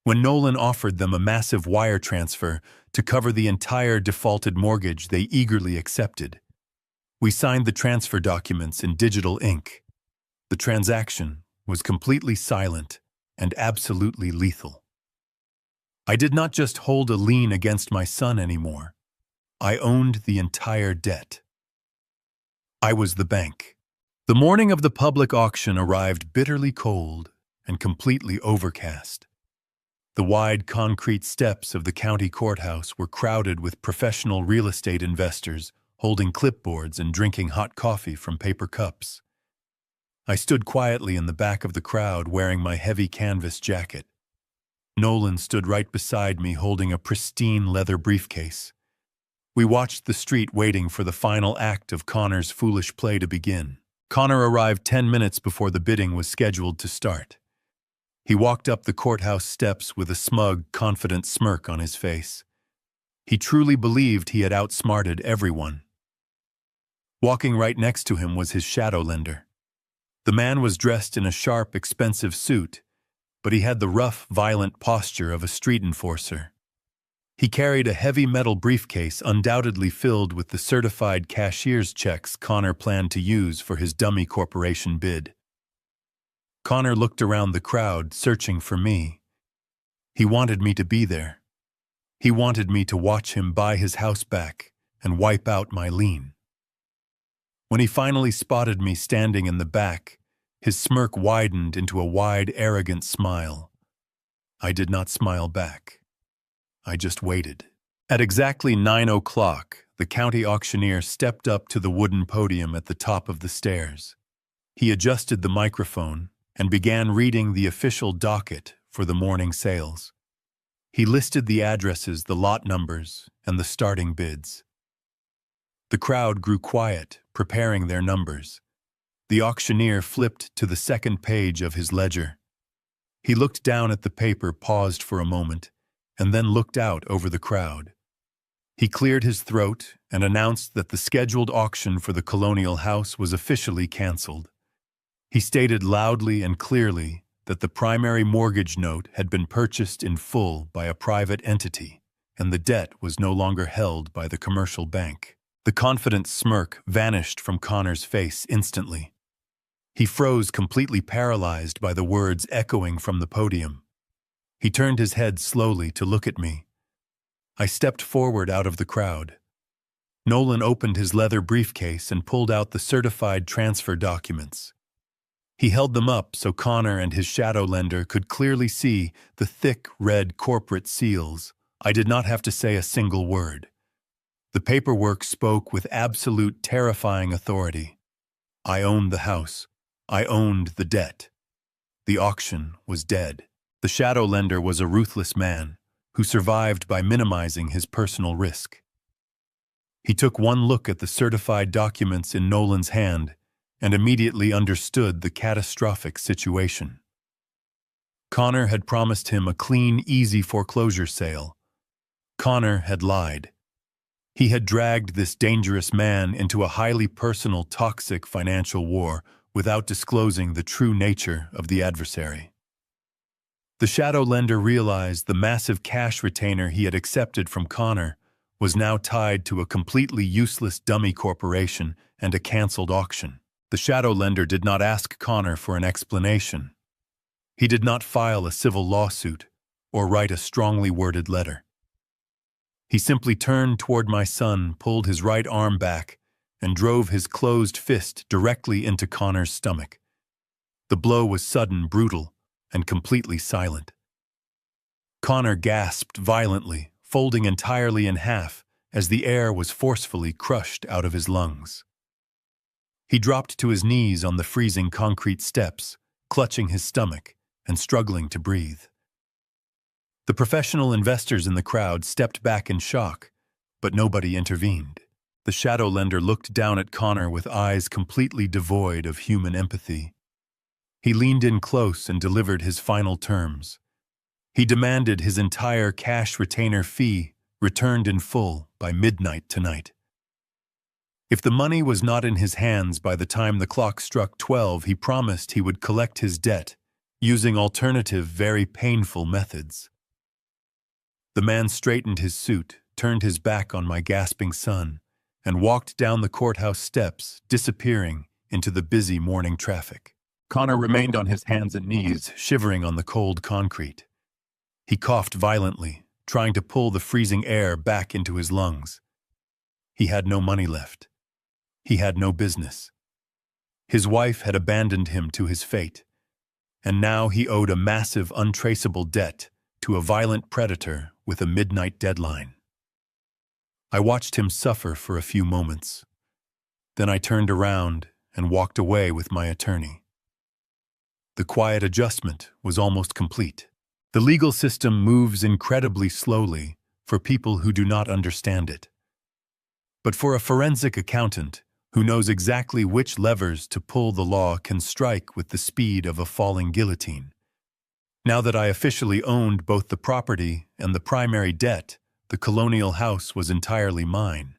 When Nolan offered them a massive wire transfer to cover the entire defaulted mortgage, they eagerly accepted. We signed the transfer documents in digital ink. The transaction was completely silent and absolutely lethal. I did not just hold a lien against my son anymore. I owned the entire debt. I was the bank. The morning of the public auction arrived bitterly cold and completely overcast. The wide concrete steps of the county courthouse were crowded with professional real estate investors holding clipboards and drinking hot coffee from paper cups. I stood quietly in the back of the crowd wearing my heavy canvas jacket. Nolan stood right beside me holding a pristine leather briefcase. We watched the street waiting for the final act of Connor's foolish play to begin. Connor arrived 10 minutes before the bidding was scheduled to start. He walked up the courthouse steps with a smug, confident smirk on his face. He truly believed he had outsmarted everyone. Walking right next to him was his shadow lender. The man was dressed in a sharp, expensive suit, but he had the rough, violent posture of a street enforcer. He carried a heavy metal briefcase undoubtedly filled with the certified cashier's checks Connor planned to use for his dummy corporation bid. Connor looked around the crowd, searching for me. He wanted me to be there. He wanted me to watch him buy his house back and wipe out my lien. When he finally spotted me standing in the back, his smirk widened into a wide, arrogant smile. I did not smile back. I just waited. At exactly 9 o'clock, the county auctioneer stepped up to the wooden podium at the top of the stairs. He adjusted the microphone and began reading the official docket for the morning sales. He listed the addresses, the lot numbers, and the starting bids. The crowd grew quiet, preparing their numbers. The auctioneer flipped to the second page of his ledger. He looked down at the paper, paused for a moment, and then looked out over the crowd. He cleared his throat and announced that the scheduled auction for the colonial house was officially canceled. He stated loudly and clearly that the primary mortgage note had been purchased in full by a private entity, and the debt was no longer held by the commercial bank. The confident smirk vanished from Connor's face instantly. He froze, completely paralyzed by the words echoing from the podium. He turned his head slowly to look at me. I stepped forward out of the crowd. Nolan opened his leather briefcase and pulled out the certified transfer documents. He held them up so Connor and his shadow lender could clearly see the thick red corporate seals. I did not have to say a single word. The paperwork spoke with absolute, terrifying authority. I owned the house. I owned the debt. The auction was dead. The shadow lender was a ruthless man who survived by minimizing his personal risk. He took one look at the certified documents in Nolan's hand and immediately understood the catastrophic situation. Connor had promised him a clean, easy foreclosure sale. Connor had lied. He had dragged this dangerous man into a highly personal, toxic financial war without disclosing the true nature of the adversary. The shadow lender realized the massive cash retainer he had accepted from Connor was now tied to a completely useless dummy corporation and a canceled auction. The shadow lender did not ask Connor for an explanation. He did not file a civil lawsuit or write a strongly worded letter. He simply turned toward my son, pulled his right arm back, and drove his closed fist directly into Connor's stomach. The blow was sudden, brutal, and completely silent. Connor gasped violently, folding entirely in half as the air was forcefully crushed out of his lungs. He dropped to his knees on the freezing concrete steps, clutching his stomach and struggling to breathe. The professional investors in the crowd stepped back in shock, but nobody intervened. The shadow lender looked down at Connor with eyes completely devoid of human empathy. He leaned in close and delivered his final terms. He demanded his entire cash retainer fee returned in full by midnight tonight. If the money was not in his hands by the time the clock struck 12, he promised he would collect his debt using alternative, very painful methods. The man straightened his suit, turned his back on my gasping son, and walked down the courthouse steps, disappearing into the busy morning traffic. Connor remained on his hands and knees, shivering on the cold concrete. He coughed violently, trying to pull the freezing air back into his lungs. He had no money left. He had no business. His wife had abandoned him to his fate, and now he owed a massive, untraceable debt to a violent predator with a midnight deadline. I watched him suffer for a few moments. Then I turned around and walked away with my attorney. The quiet adjustment was almost complete. The legal system moves incredibly slowly for people who do not understand it. But for a forensic accountant who knows exactly which levers to pull, the law can strike with the speed of a falling guillotine. Now that I officially owned both the property and the primary debt, the colonial house was entirely mine.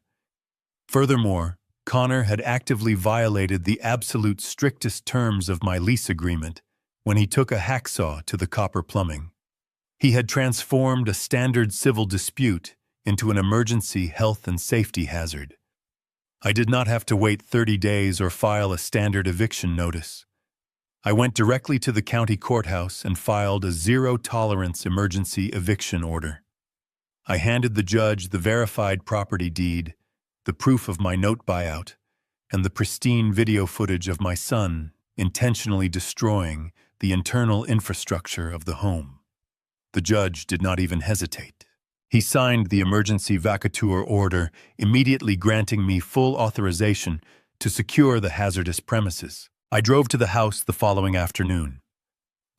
Furthermore, Connor had actively violated the absolute strictest terms of my lease agreement when he took a hacksaw to the copper plumbing. He had transformed a standard civil dispute into an emergency health and safety hazard. I did not have to wait 30 days or file a standard eviction notice. I went directly to the county courthouse and filed a zero-tolerance emergency eviction order. I handed the judge the verified property deed, the proof of my note buyout, and the pristine video footage of my son intentionally destroying the internal infrastructure of the home. The judge did not even hesitate. He signed the emergency vacatur order, immediately granting me full authorization to secure the hazardous premises. I drove to the house the following afternoon.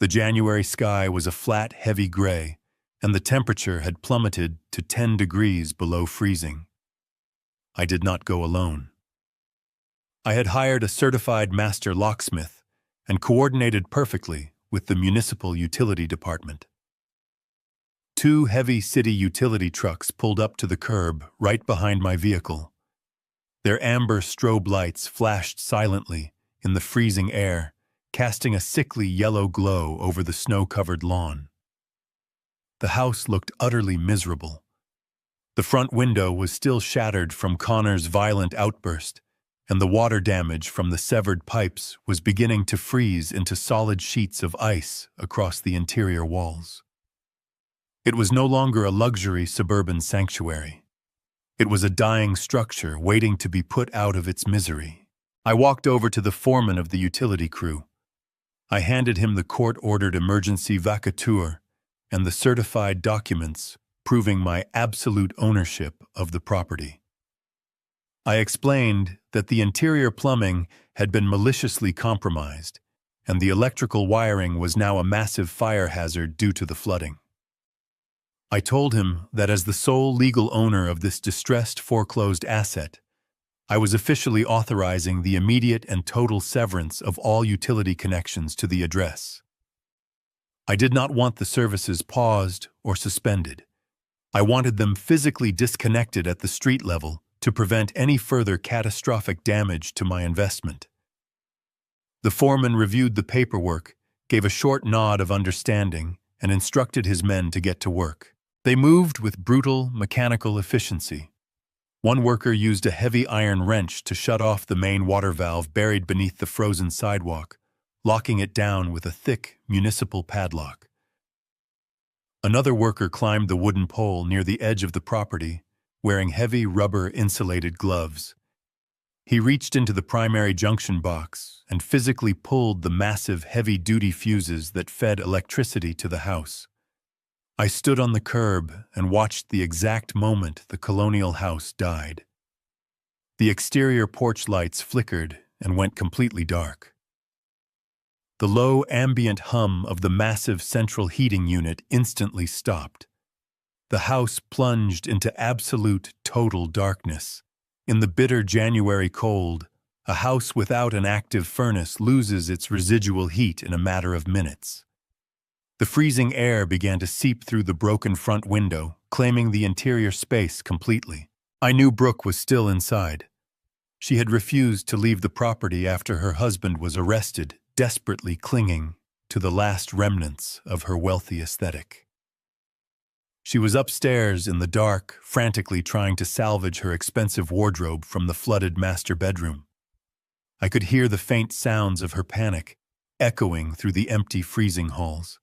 The January sky was a flat, heavy gray, and the temperature had plummeted to 10 degrees below freezing. I did not go alone. I had hired a certified master locksmith and coordinated perfectly with the municipal utility department. 2 heavy city utility trucks pulled up to the curb right behind my vehicle. Their amber strobe lights flashed silently in the freezing air, casting a sickly yellow glow over the snow-covered lawn. The house looked utterly miserable. The front window was still shattered from Connor's violent outburst, and the water damage from the severed pipes was beginning to freeze into solid sheets of ice across the interior walls. It was no longer a luxury suburban sanctuary. It was a dying structure waiting to be put out of its misery. I walked over to the foreman of the utility crew. I handed him the court-ordered emergency vacatur and the certified documents proving my absolute ownership of the property. I explained that the interior plumbing had been maliciously compromised, and the electrical wiring was now a massive fire hazard due to the flooding. I told him that as the sole legal owner of this distressed foreclosed asset, I was officially authorizing the immediate and total severance of all utility connections to the address. I did not want the services paused or suspended. I wanted them physically disconnected at the street level to prevent any further catastrophic damage to my investment. The foreman reviewed the paperwork, gave a short nod of understanding, and instructed his men to get to work. They moved with brutal, mechanical efficiency. One worker used a heavy iron wrench to shut off the main water valve buried beneath the frozen sidewalk, locking it down with a thick municipal padlock. Another worker climbed the wooden pole near the edge of the property, wearing heavy rubber-insulated gloves. He reached into the primary junction box and physically pulled the massive heavy-duty fuses that fed electricity to the house. I stood on the curb and watched the exact moment the colonial house died. The exterior porch lights flickered and went completely dark. The low ambient hum of the massive central heating unit instantly stopped. The house plunged into absolute, total darkness. In the bitter January cold, a house without an active furnace loses its residual heat in a matter of minutes. The freezing air began to seep through the broken front window, claiming the interior space completely. I knew Brooke was still inside. She had refused to leave the property after her husband was arrested, desperately clinging to the last remnants of her wealthy aesthetic. She was upstairs in the dark, frantically trying to salvage her expensive wardrobe from the flooded master bedroom. I could hear the faint sounds of her panic, echoing through the empty freezing halls.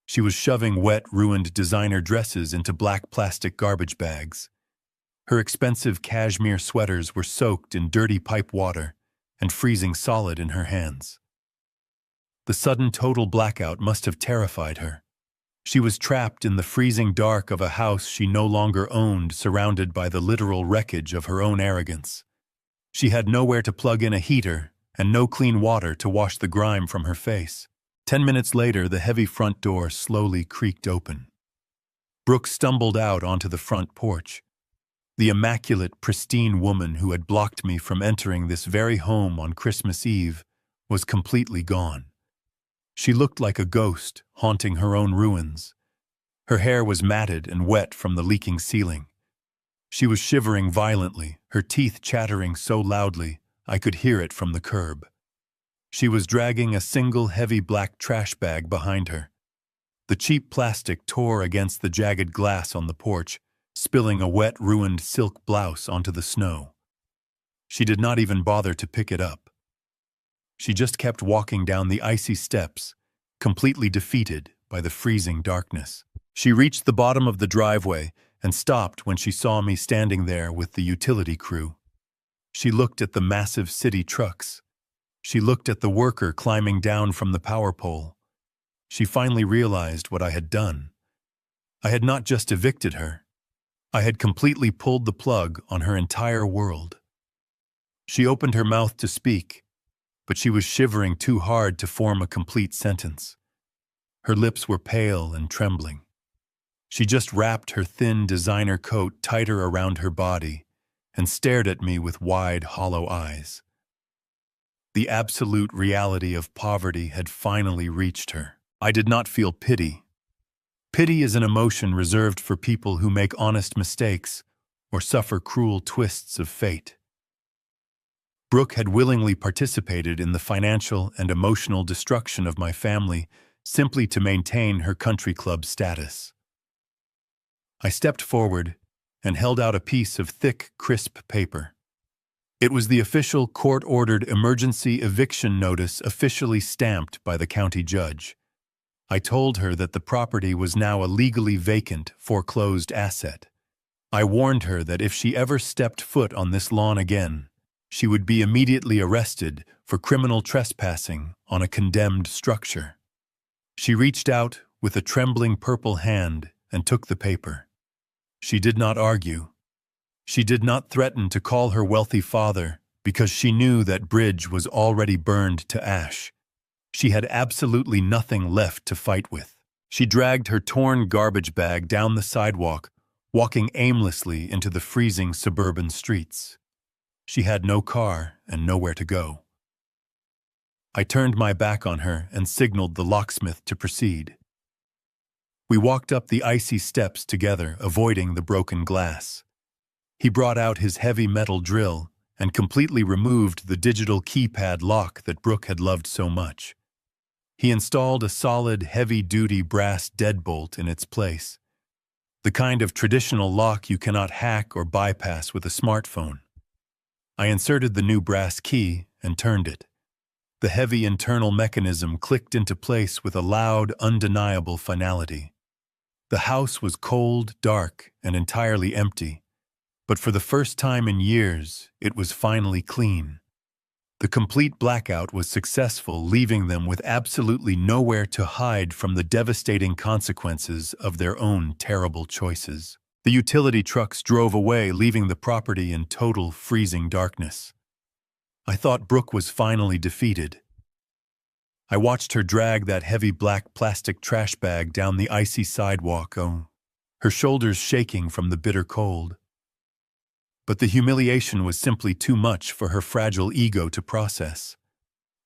She was shoving wet, ruined designer dresses into black plastic garbage bags. Her expensive cashmere sweaters were soaked in dirty pipe water and freezing solid in her hands. The sudden total blackout must have terrified her. She was trapped in the freezing dark of a house she no longer owned, surrounded by the literal wreckage of her own arrogance. She had nowhere to plug in a heater and no clean water to wash the grime from her face. 10 minutes later, the heavy front door slowly creaked open. Brooke stumbled out onto the front porch. The immaculate, pristine woman who had blocked me from entering this very home on Christmas Eve was completely gone. She looked like a ghost haunting her own ruins. Her hair was matted and wet from the leaking ceiling. She was shivering violently, her teeth chattering so loudly I could hear it from the curb. She was dragging a single heavy black trash bag behind her. The cheap plastic tore against the jagged glass on the porch, spilling a wet, ruined silk blouse onto the snow. She did not even bother to pick it up. She just kept walking down the icy steps, completely defeated by the freezing darkness. She reached the bottom of the driveway and stopped when she saw me standing there with the utility crew. She looked at the massive city trucks. She looked at the worker climbing down from the power pole. She finally realized what I had done. I had not just evicted her. I had completely pulled the plug on her entire world. She opened her mouth to speak, but she was shivering too hard to form a complete sentence. Her lips were pale and trembling. She just wrapped her thin designer coat tighter around her body and stared at me with wide, hollow eyes. The absolute reality of poverty had finally reached her. I did not feel pity. Pity is an emotion reserved for people who make honest mistakes or suffer cruel twists of fate. Brooke had willingly participated in the financial and emotional destruction of my family simply to maintain her country club status. I stepped forward and held out a piece of thick, crisp paper. It was the official court-ordered emergency eviction notice officially stamped by the county judge. I told her that the property was now a legally vacant, foreclosed asset. I warned her that if she ever stepped foot on this lawn again, she would be immediately arrested for criminal trespassing on a condemned structure. She reached out with a trembling purple hand and took the paper. She did not argue. She did not threaten to call her wealthy father because she knew that bridge was already burned to ash. She had absolutely nothing left to fight with. She dragged her torn garbage bag down the sidewalk, walking aimlessly into the freezing suburban streets. She had no car and nowhere to go. I turned my back on her and signaled the locksmith to proceed. We walked up the icy steps together, avoiding the broken glass. He brought out his heavy metal drill and completely removed the digital keypad lock that Brooke had loved so much. He installed a solid, heavy-duty brass deadbolt in its place, the kind of traditional lock you cannot hack or bypass with a smartphone. I inserted the new brass key and turned it. The heavy internal mechanism clicked into place with a loud, undeniable finality. The house was cold, dark, and entirely empty. But for the first time in years, it was finally clean. The complete blackout was successful, leaving them with absolutely nowhere to hide from the devastating consequences of their own terrible choices. The utility trucks drove away, leaving the property in total freezing darkness. I thought Brooke was finally defeated. I watched her drag that heavy black plastic trash bag down the icy sidewalk, her shoulders shaking from the bitter cold. But the humiliation was simply too much for her fragile ego to process.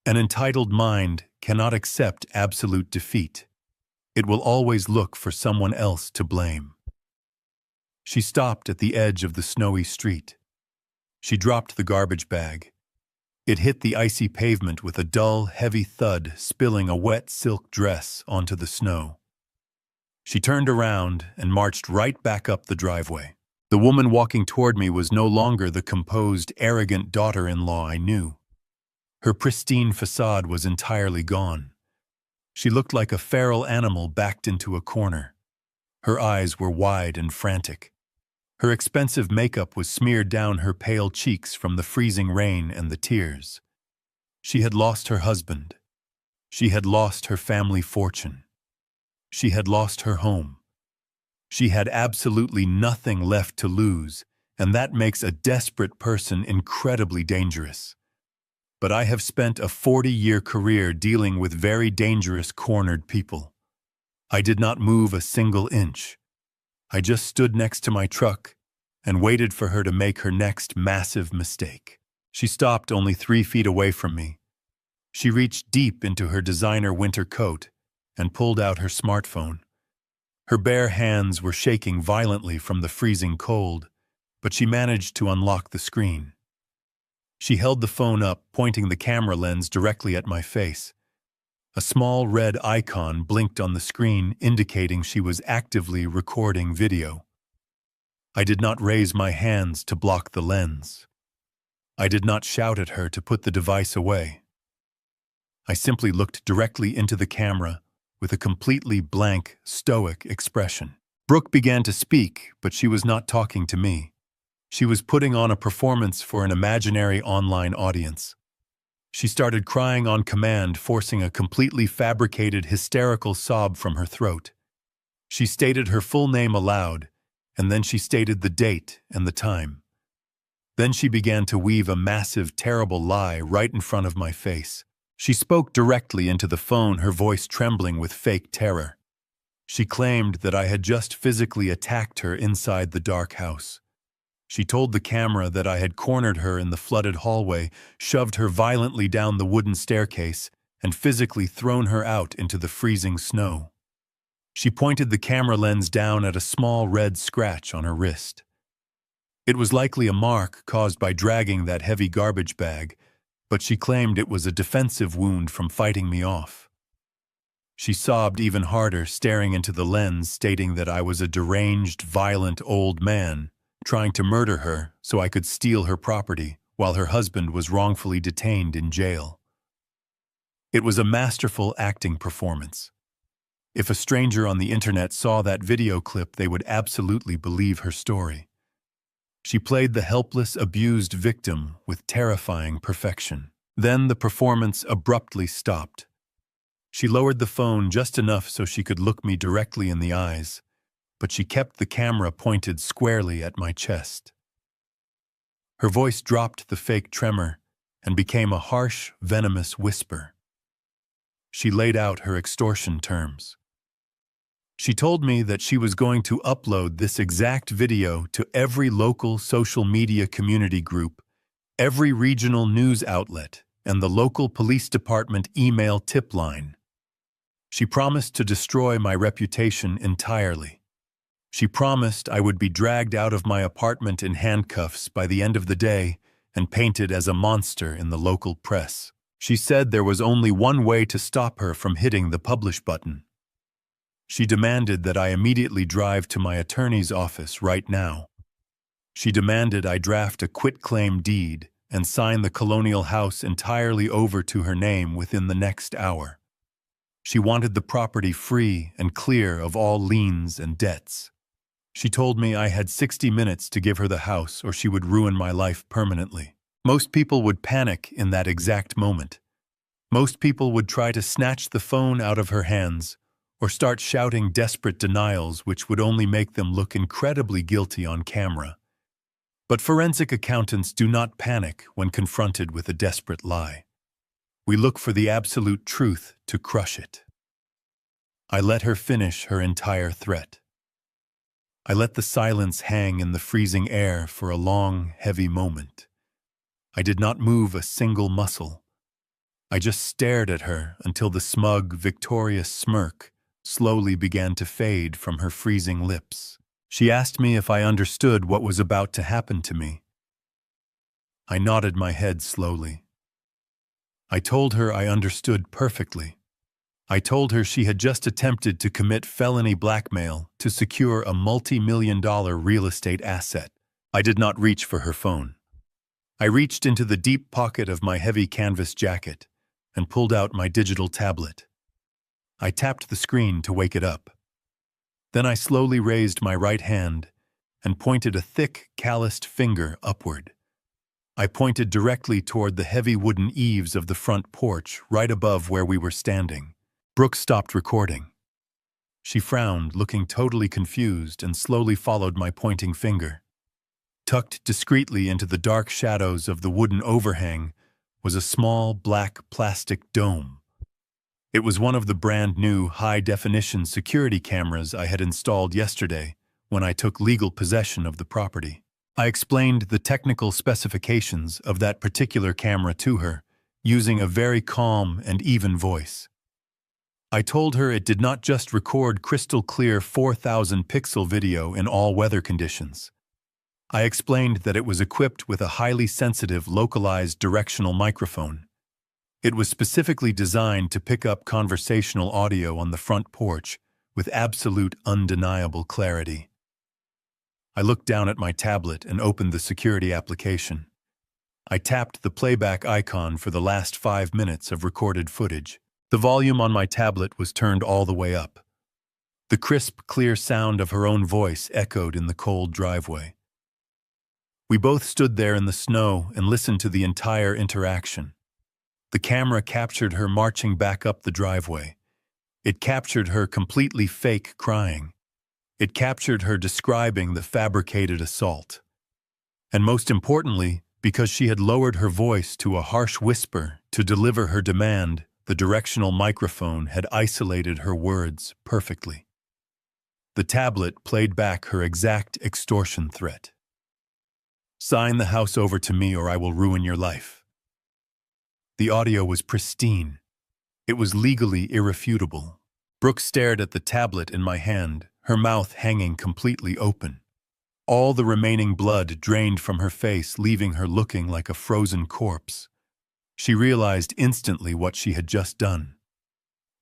An entitled mind cannot accept absolute defeat. It will always look for someone else to blame. She stopped at the edge of the snowy street. She dropped the garbage bag. It hit the icy pavement with a dull, heavy thud, spilling a wet silk dress onto the snow. She turned around and marched right back up the driveway. The woman walking toward me was no longer the composed, arrogant daughter-in-law I knew. Her pristine facade was entirely gone. She looked like a feral animal backed into a corner. Her eyes were wide and frantic. Her expensive makeup was smeared down her pale cheeks from the freezing rain and the tears. She had lost her husband. She had lost her family fortune. She had lost her home. She had absolutely nothing left to lose, and that makes a desperate person incredibly dangerous. But I have spent a 40-year career dealing with very dangerous cornered people. I did not move a single inch. I just stood next to my truck and waited for her to make her next massive mistake. She stopped only 3 feet away from me. She reached deep into her designer winter coat and pulled out her smartphone. Her bare hands were shaking violently from the freezing cold, but she managed to unlock the screen. She held the phone up, pointing the camera lens directly at my face. A small red icon blinked on the screen, indicating she was actively recording video. I did not raise my hands to block the lens. I did not shout at her to put the device away. I simply looked directly into the camera with a completely blank, stoic expression. Brooke began to speak, but she was not talking to me. She was putting on a performance for an imaginary online audience. She started crying on command, forcing a completely fabricated, hysterical sob from her throat. She stated her full name aloud, and then she stated the date and the time. Then she began to weave a massive, terrible lie right in front of my face. She spoke directly into the phone, her voice trembling with fake terror. She claimed that I had just physically attacked her inside the dark house. She told the camera that I had cornered her in the flooded hallway, shoved her violently down the wooden staircase, and physically thrown her out into the freezing snow. She pointed the camera lens down at a small red scratch on her wrist. It was likely a mark caused by dragging that heavy garbage bag, but she claimed it was a defensive wound from fighting me off. She sobbed even harder, staring into the lens, stating that I was a deranged, violent old man, trying to murder her so I could steal her property while her husband was wrongfully detained in jail. It was a masterful acting performance. If a stranger on the internet saw that video clip, they would absolutely believe her story. She played the helpless, abused victim with terrifying perfection. Then the performance abruptly stopped. She lowered the phone just enough so she could look me directly in the eyes, but she kept the camera pointed squarely at my chest. Her voice dropped the fake tremor and became a harsh, venomous whisper. She laid out her extortion terms. She told me that she was going to upload this exact video to every local social media community group, every regional news outlet, and the local police department email tip line. She promised to destroy my reputation entirely. She promised I would be dragged out of my apartment in handcuffs by the end of the day and painted as a monster in the local press. She said there was only one way to stop her from hitting the publish button. She demanded that I immediately drive to my attorney's office right now. She demanded I draft a quitclaim deed and sign the colonial house entirely over to her name within the next hour. She wanted the property free and clear of all liens and debts. She told me I had 60 minutes to give her the house or she would ruin my life permanently. Most people would panic in that exact moment. Most people would try to snatch the phone out of her hands or start shouting desperate denials which would only make them look incredibly guilty on camera. But forensic accountants do not panic when confronted with a desperate lie. We look for the absolute truth to crush it. I let her finish her entire threat. I let the silence hang in the freezing air for a long, heavy moment. I did not move a single muscle. I just stared at her until the smug, victorious smirk slowly began to fade from her freezing lips. She asked me if I understood what was about to happen to me. I nodded my head slowly. I told her I understood perfectly. I told her she had just attempted to commit felony blackmail to secure a multi-million-dollar real estate asset. I did not reach for her phone. I reached into the deep pocket of my heavy canvas jacket and pulled out my digital tablet. I tapped the screen to wake it up. Then I slowly raised my right hand and pointed a thick, calloused finger upward. I pointed directly toward the heavy wooden eaves of the front porch right above where we were standing. Brooke stopped recording. She frowned, looking totally confused, and slowly followed my pointing finger. Tucked discreetly into the dark shadows of the wooden overhang was a small, black plastic dome. It was one of the brand-new, high-definition security cameras I had installed yesterday when I took legal possession of the property. I explained the technical specifications of that particular camera to her, using a very calm and even voice. I told her it did not just record crystal-clear 4,000-pixel video in all weather conditions. I explained that it was equipped with a highly sensitive, localized directional microphone. It was specifically designed to pick up conversational audio on the front porch with absolute, undeniable clarity. I looked down at my tablet and opened the security application. I tapped the playback icon for the last 5 minutes of recorded footage. The volume on my tablet was turned all the way up. The crisp, clear sound of her own voice echoed in the cold driveway. We both stood there in the snow and listened to the entire interaction. The camera captured her marching back up the driveway. It captured her completely fake crying. It captured her describing the fabricated assault. And most importantly, because she had lowered her voice to a harsh whisper to deliver her demand, the directional microphone had isolated her words perfectly. The tablet played back her exact extortion threat. "Sign the house over to me or I will ruin your life." The audio was pristine. It was legally irrefutable. Brooke stared at the tablet in my hand, her mouth hanging completely open. All the remaining blood drained from her face, leaving her looking like a frozen corpse. She realized instantly what she had just done.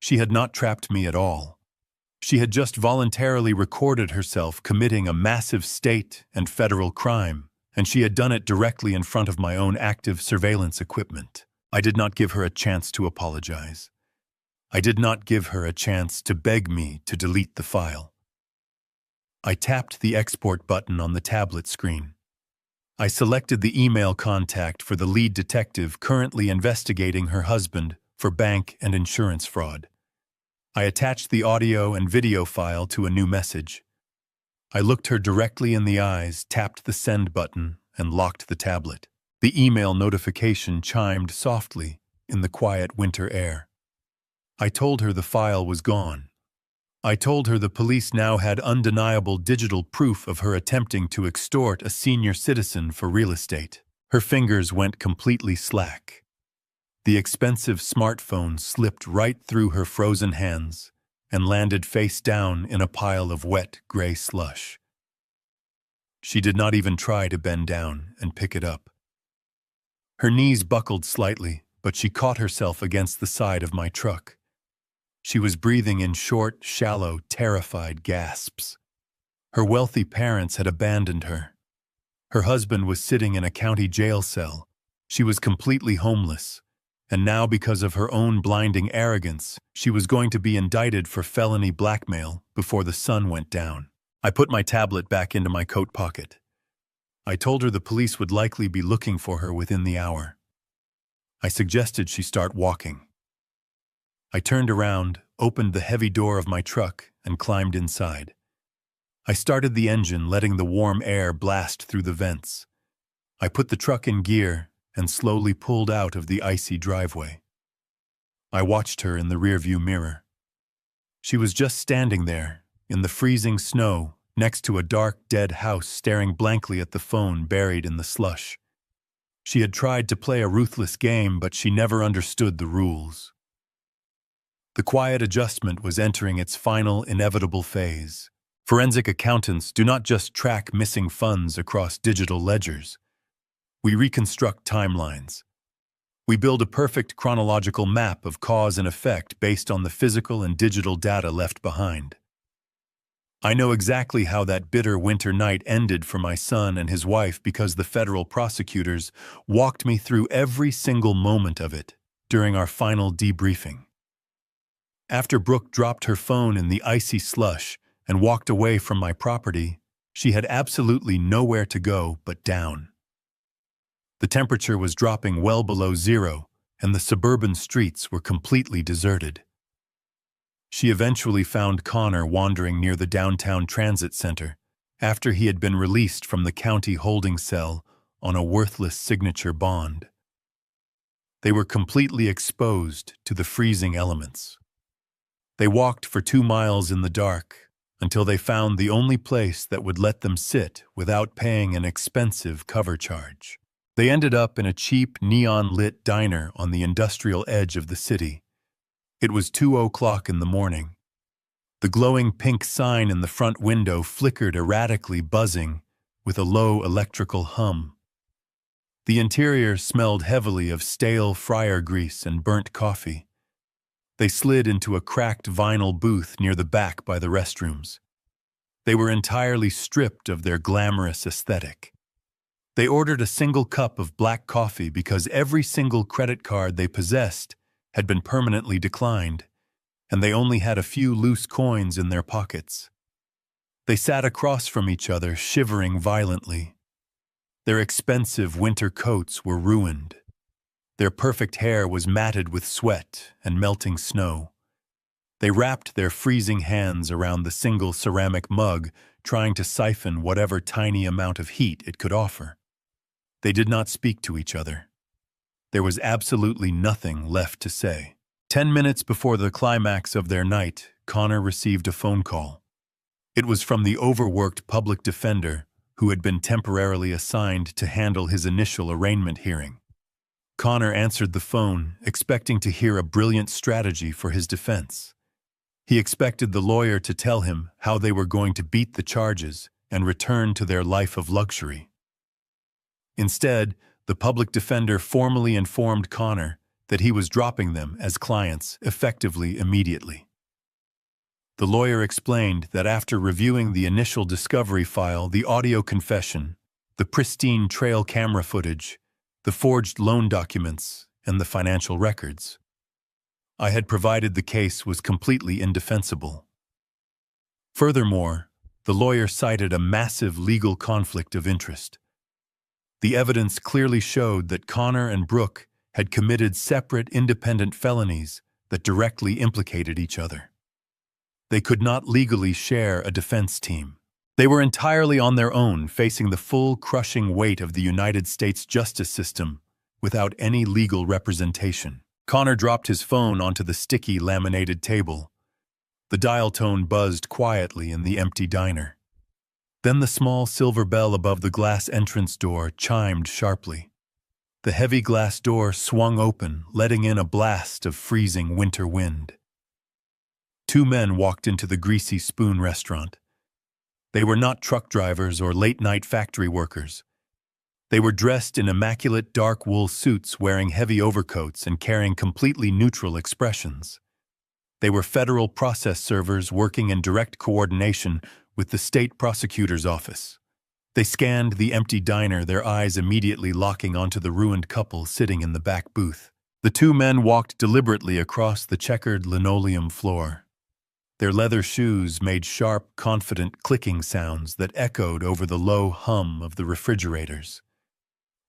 She had not trapped me at all. She had just voluntarily recorded herself committing a massive state and federal crime, and she had done it directly in front of my own active surveillance equipment. I did not give her a chance to apologize. I did not give her a chance to beg me to delete the file. I tapped the export button on the tablet screen. I selected the email contact for the lead detective currently investigating her husband for bank and insurance fraud. I attached the audio and video file to a new message. I looked her directly in the eyes, tapped the send button, and locked the tablet. The email notification chimed softly in the quiet winter air. I told her the file was gone. I told her the police now had undeniable digital proof of her attempting to extort a senior citizen for real estate. Her fingers went completely slack. The expensive smartphone slipped right through her frozen hands and landed face down in a pile of wet, gray slush. She did not even try to bend down and pick it up. Her knees buckled slightly, but she caught herself against the side of my truck. She was breathing in short, shallow, terrified gasps. Her wealthy parents had abandoned her. Her husband was sitting in a county jail cell. She was completely homeless. And now, because of her own blinding arrogance, she was going to be indicted for felony blackmail before the sun went down. I put my tablet back into my coat pocket. I told her the police would likely be looking for her within the hour. I suggested she start walking. I turned around, opened the heavy door of my truck, and climbed inside. I started the engine, letting the warm air blast through the vents. I put the truck in gear and slowly pulled out of the icy driveway. I watched her in the rearview mirror. She was just standing there, in the freezing snow, next to a dark, dead house, staring blankly at the phone buried in the slush. She had tried to play a ruthless game, but she never understood the rules. The quiet adjustment was entering its final, inevitable phase. Forensic accountants do not just track missing funds across digital ledgers. We reconstruct timelines. We build a perfect chronological map of cause and effect based on the physical and digital data left behind. I know exactly how that bitter winter night ended for my son and his wife because the federal prosecutors walked me through every single moment of it during our final debriefing. After Brooke dropped her phone in the icy slush and walked away from my property, she had absolutely nowhere to go but down. The temperature was dropping well below zero, and the suburban streets were completely deserted. She eventually found Connor wandering near the downtown transit center after he had been released from the county holding cell on a worthless signature bond. They were completely exposed to the freezing elements. They walked for 2 miles in the dark until they found the only place that would let them sit without paying an expensive cover charge. They ended up in a cheap, neon-lit diner on the industrial edge of the city. It was 2:00 in the morning. The glowing pink sign in the front window flickered erratically, buzzing with a low electrical hum. The interior smelled heavily of stale fryer grease and burnt coffee. They slid into a cracked vinyl booth near the back by the restrooms. They were entirely stripped of their glamorous aesthetic. They ordered a single cup of black coffee because every single credit card they possessed had been permanently declined, and they only had a few loose coins in their pockets. They sat across from each other, shivering violently. Their expensive winter coats were ruined. Their perfect hair was matted with sweat and melting snow. They wrapped their freezing hands around the single ceramic mug, trying to siphon whatever tiny amount of heat it could offer. They did not speak to each other. There was absolutely nothing left to say. 10 minutes before the climax of their night, Connor received a phone call. It was from the overworked public defender who had been temporarily assigned to handle his initial arraignment hearing. Connor answered the phone, expecting to hear a brilliant strategy for his defense. He expected the lawyer to tell him how they were going to beat the charges and return to their life of luxury. Instead, the public defender formally informed Connor that he was dropping them as clients effectively immediately. The lawyer explained that after reviewing the initial discovery file, the audio confession, the pristine trail camera footage, the forged loan documents, and the financial records, I had provided the case was completely indefensible. Furthermore, the lawyer cited a massive legal conflict of interest. The evidence clearly showed that Connor and Brooke had committed separate independent felonies that directly implicated each other. They could not legally share a defense team. They were entirely on their own, facing the full crushing weight of the United States justice system without any legal representation. Connor dropped his phone onto the sticky laminated table. The dial tone buzzed quietly in the empty diner. Then the small silver bell above the glass entrance door chimed sharply. The heavy glass door swung open, letting in a blast of freezing winter wind. Two men walked into the Greasy Spoon restaurant. They were not truck drivers or late-night factory workers. They were dressed in immaculate dark wool suits, wearing heavy overcoats and carrying completely neutral expressions. They were federal process servers working in direct coordination with the state prosecutor's office. They scanned the empty diner, their eyes immediately locking onto the ruined couple sitting in the back booth. The two men walked deliberately across the checkered linoleum floor. Their leather shoes made sharp, confident clicking sounds that echoed over the low hum of the refrigerators.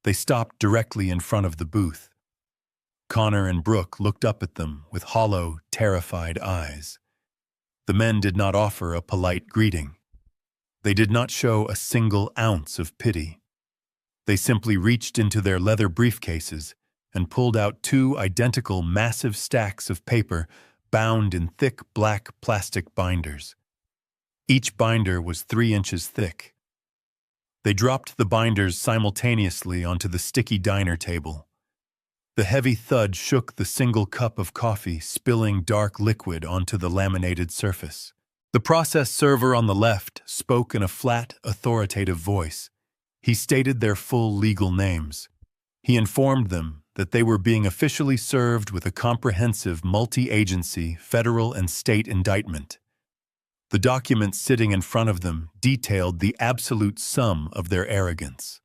They stopped directly in front of the booth. Connor and Brooke looked up at them with hollow, terrified eyes. The men did not offer a polite greeting. They did not show a single ounce of pity. They simply reached into their leather briefcases and pulled out two identical massive stacks of paper bound in thick black plastic binders. Each binder was 3 inches thick. They dropped the binders simultaneously onto the sticky diner table. The heavy thud shook the single cup of coffee, spilling dark liquid onto the laminated surface. The process server on the left spoke in a flat, authoritative voice. He stated their full legal names. He informed them that they were being officially served with a comprehensive multi-agency federal and state indictment. The documents sitting in front of them detailed the absolute sum of their arrogance.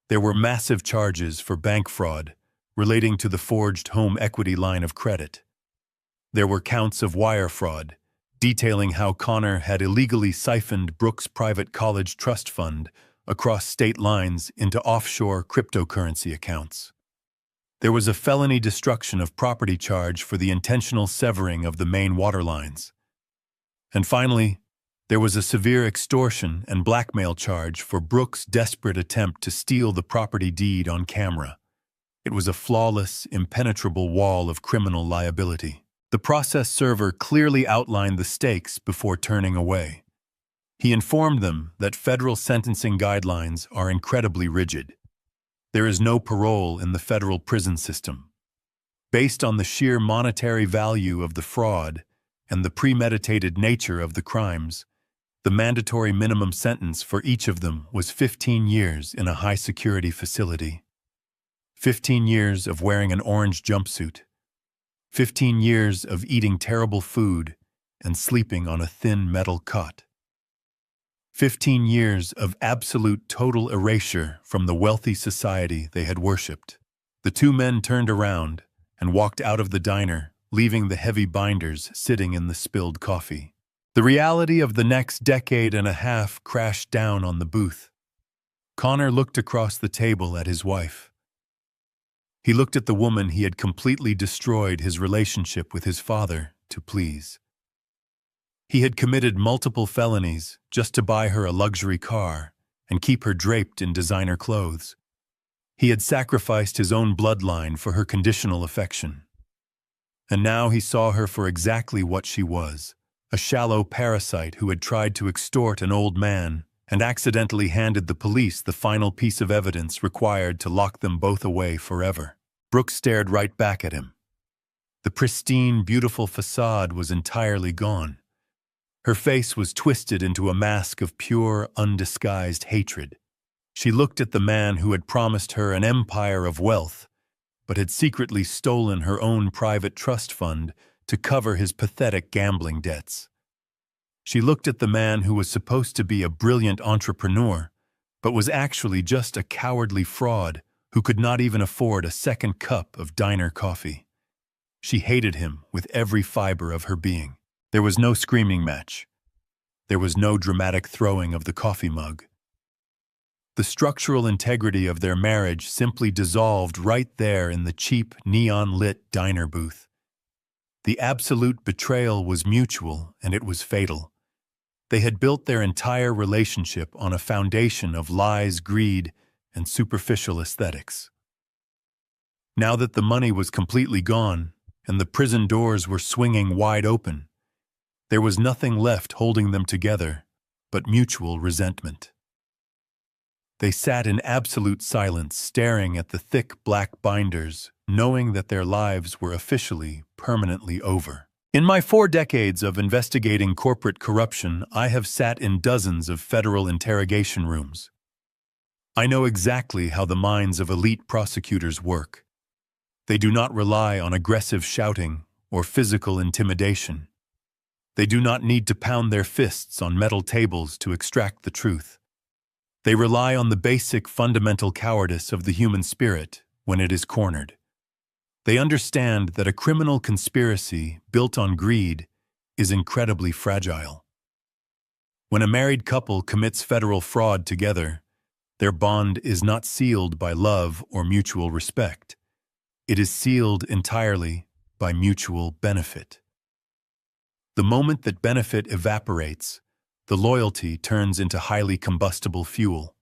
There were massive charges for bank fraud relating to the forged home equity line of credit. There were counts of wire fraud, detailing how Connor had illegally siphoned Brooke's private college trust fund across state lines into offshore cryptocurrency accounts. There was a felony destruction of property charge for the intentional severing of the main water lines. And finally, there was a severe extortion and blackmail charge for Brooke's desperate attempt to steal the property deed on camera. It was a flawless, impenetrable wall of criminal liability. The process server clearly outlined the stakes before turning away. He informed them that federal sentencing guidelines are incredibly rigid. There is no parole in the federal prison system. Based on the sheer monetary value of the fraud and the premeditated nature of the crimes, the mandatory minimum sentence for each of them was 15 years in a high-security facility. 15 years of wearing an orange jumpsuit. 15 years of eating terrible food and sleeping on a thin metal cot. 15 years of absolute total erasure from the wealthy society they had worshipped. The two men turned around and walked out of the diner, leaving the heavy binders sitting in the spilled coffee. The reality of the next decade and a half crashed down on the booth. Connor looked across the table at his wife. He looked at the woman he had completely destroyed his relationship with his father to please. He had committed multiple felonies just to buy her a luxury car and keep her draped in designer clothes. He had sacrificed his own bloodline for her conditional affection. And now he saw her for exactly what she was, a shallow parasite who had tried to extort an old man and accidentally handed the police the final piece of evidence required to lock them both away forever. Brooke stared right back at him. The pristine, beautiful facade was entirely gone. Her face was twisted into a mask of pure, undisguised hatred. She looked at the man who had promised her an empire of wealth, but had secretly stolen her own private trust fund to cover his pathetic gambling debts. She looked at the man who was supposed to be a brilliant entrepreneur, but was actually just a cowardly fraud who could not even afford a second cup of diner coffee. She hated him with every fiber of her being. There was no screaming match. There was no dramatic throwing of the coffee mug. The structural integrity of their marriage simply dissolved right there in the cheap, neon-lit diner booth. The absolute betrayal was mutual, and it was fatal. They had built their entire relationship on a foundation of lies, greed, and superficial aesthetics. Now that the money was completely gone, and the prison doors were swinging wide open, there was nothing left holding them together but mutual resentment. They sat in absolute silence, staring at the thick black binders, knowing that their lives were officially, permanently over. In my 4 decades of investigating corporate corruption, I have sat in dozens of federal interrogation rooms. I know exactly how the minds of elite prosecutors work. They do not rely on aggressive shouting or physical intimidation. They do not need to pound their fists on metal tables to extract the truth. They rely on the basic fundamental cowardice of the human spirit when it is cornered. They understand that a criminal conspiracy built on greed is incredibly fragile. When a married couple commits federal fraud together, their bond is not sealed by love or mutual respect. It is sealed entirely by mutual benefit. The moment that benefit evaporates, the loyalty turns into highly combustible fuel.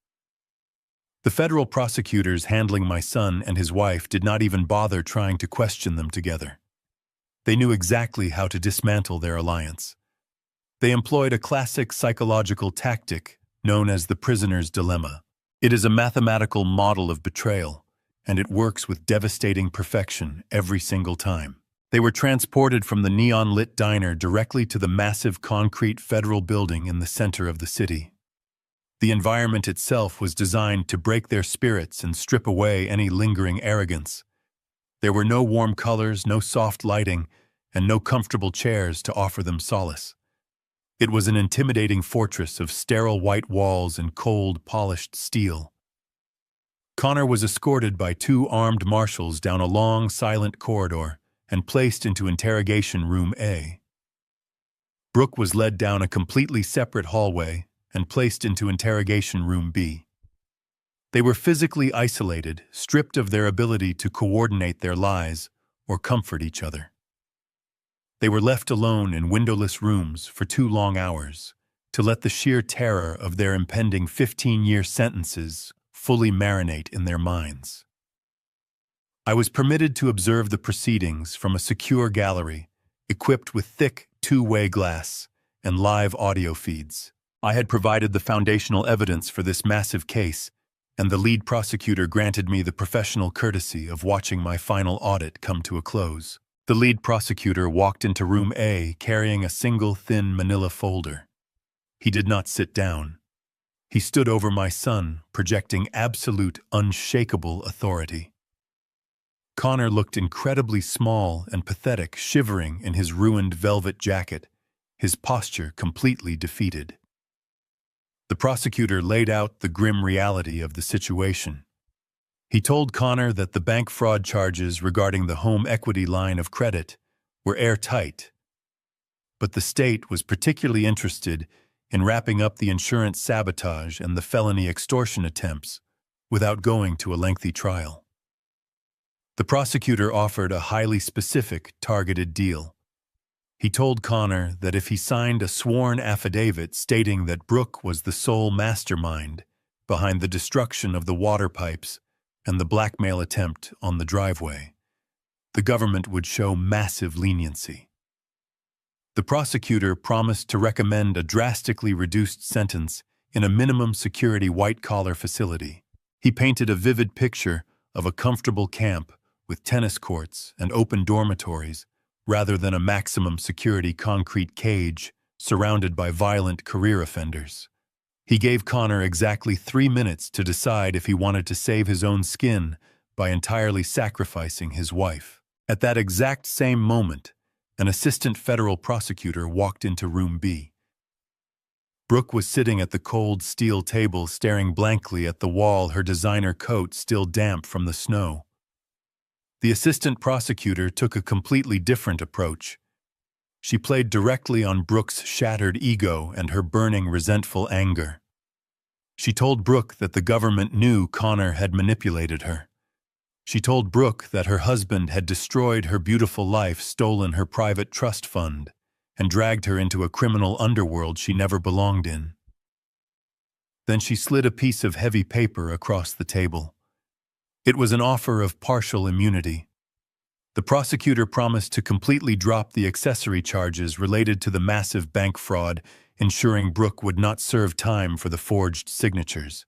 The federal prosecutors handling my son and his wife did not even bother trying to question them together. They knew exactly how to dismantle their alliance. They employed a classic psychological tactic known as the prisoner's dilemma. It is a mathematical model of betrayal, and it works with devastating perfection every single time. They were transported from the neon-lit diner directly to the massive concrete federal building in the center of the city. The environment itself was designed to break their spirits and strip away any lingering arrogance. There were no warm colors, no soft lighting, and no comfortable chairs to offer them solace. It was an intimidating fortress of sterile white walls and cold, polished steel. Connor was escorted by 2 armed marshals down a long, silent corridor and placed into Interrogation Room A. Brooke was led down a completely separate hallway and placed into Interrogation Room B. They were physically isolated, stripped of their ability to coordinate their lies or comfort each other. They were left alone in windowless rooms for 2 long hours to let the sheer terror of their impending 15-year sentences fully marinate in their minds. I was permitted to observe the proceedings from a secure gallery equipped with thick, 2-way glass and live audio feeds. I had provided the foundational evidence for this massive case, and the lead prosecutor granted me the professional courtesy of watching my final audit come to a close. The lead prosecutor walked into Room A carrying a single thin manila folder. He did not sit down. He stood over my son, projecting absolute, unshakable authority. Connor looked incredibly small and pathetic, shivering in his ruined velvet jacket, his posture completely defeated. The prosecutor laid out the grim reality of the situation. He told Connor that the bank fraud charges regarding the home equity line of credit were airtight, but the state was particularly interested in wrapping up the insurance sabotage and the felony extortion attempts without going to a lengthy trial. The prosecutor offered a highly specific, targeted deal. He told Connor that if he signed a sworn affidavit stating that Brooke was the sole mastermind behind the destruction of the water pipes and the blackmail attempt on the driveway, the government would show massive leniency. The prosecutor promised to recommend a drastically reduced sentence in a minimum security white-collar facility. He painted a vivid picture of a comfortable camp with tennis courts and open dormitories, rather than a maximum security concrete cage surrounded by violent career offenders. He gave Connor exactly 3 minutes to decide if he wanted to save his own skin by entirely sacrificing his wife. At that exact same moment, an assistant federal prosecutor walked into room B. Brooke was sitting at the cold steel table, staring blankly at the wall, her designer coat still damp from the snow. The assistant prosecutor took a completely different approach. She played directly on Brooke's shattered ego and her burning, resentful anger. She told Brooke that the government knew Connor had manipulated her. She told Brooke that her husband had destroyed her beautiful life, stolen her private trust fund, and dragged her into a criminal underworld she never belonged in. Then she slid a piece of heavy paper across the table. It was an offer of partial immunity. The prosecutor promised to completely drop the accessory charges related to the massive bank fraud, ensuring Brooke would not serve time for the forged signatures.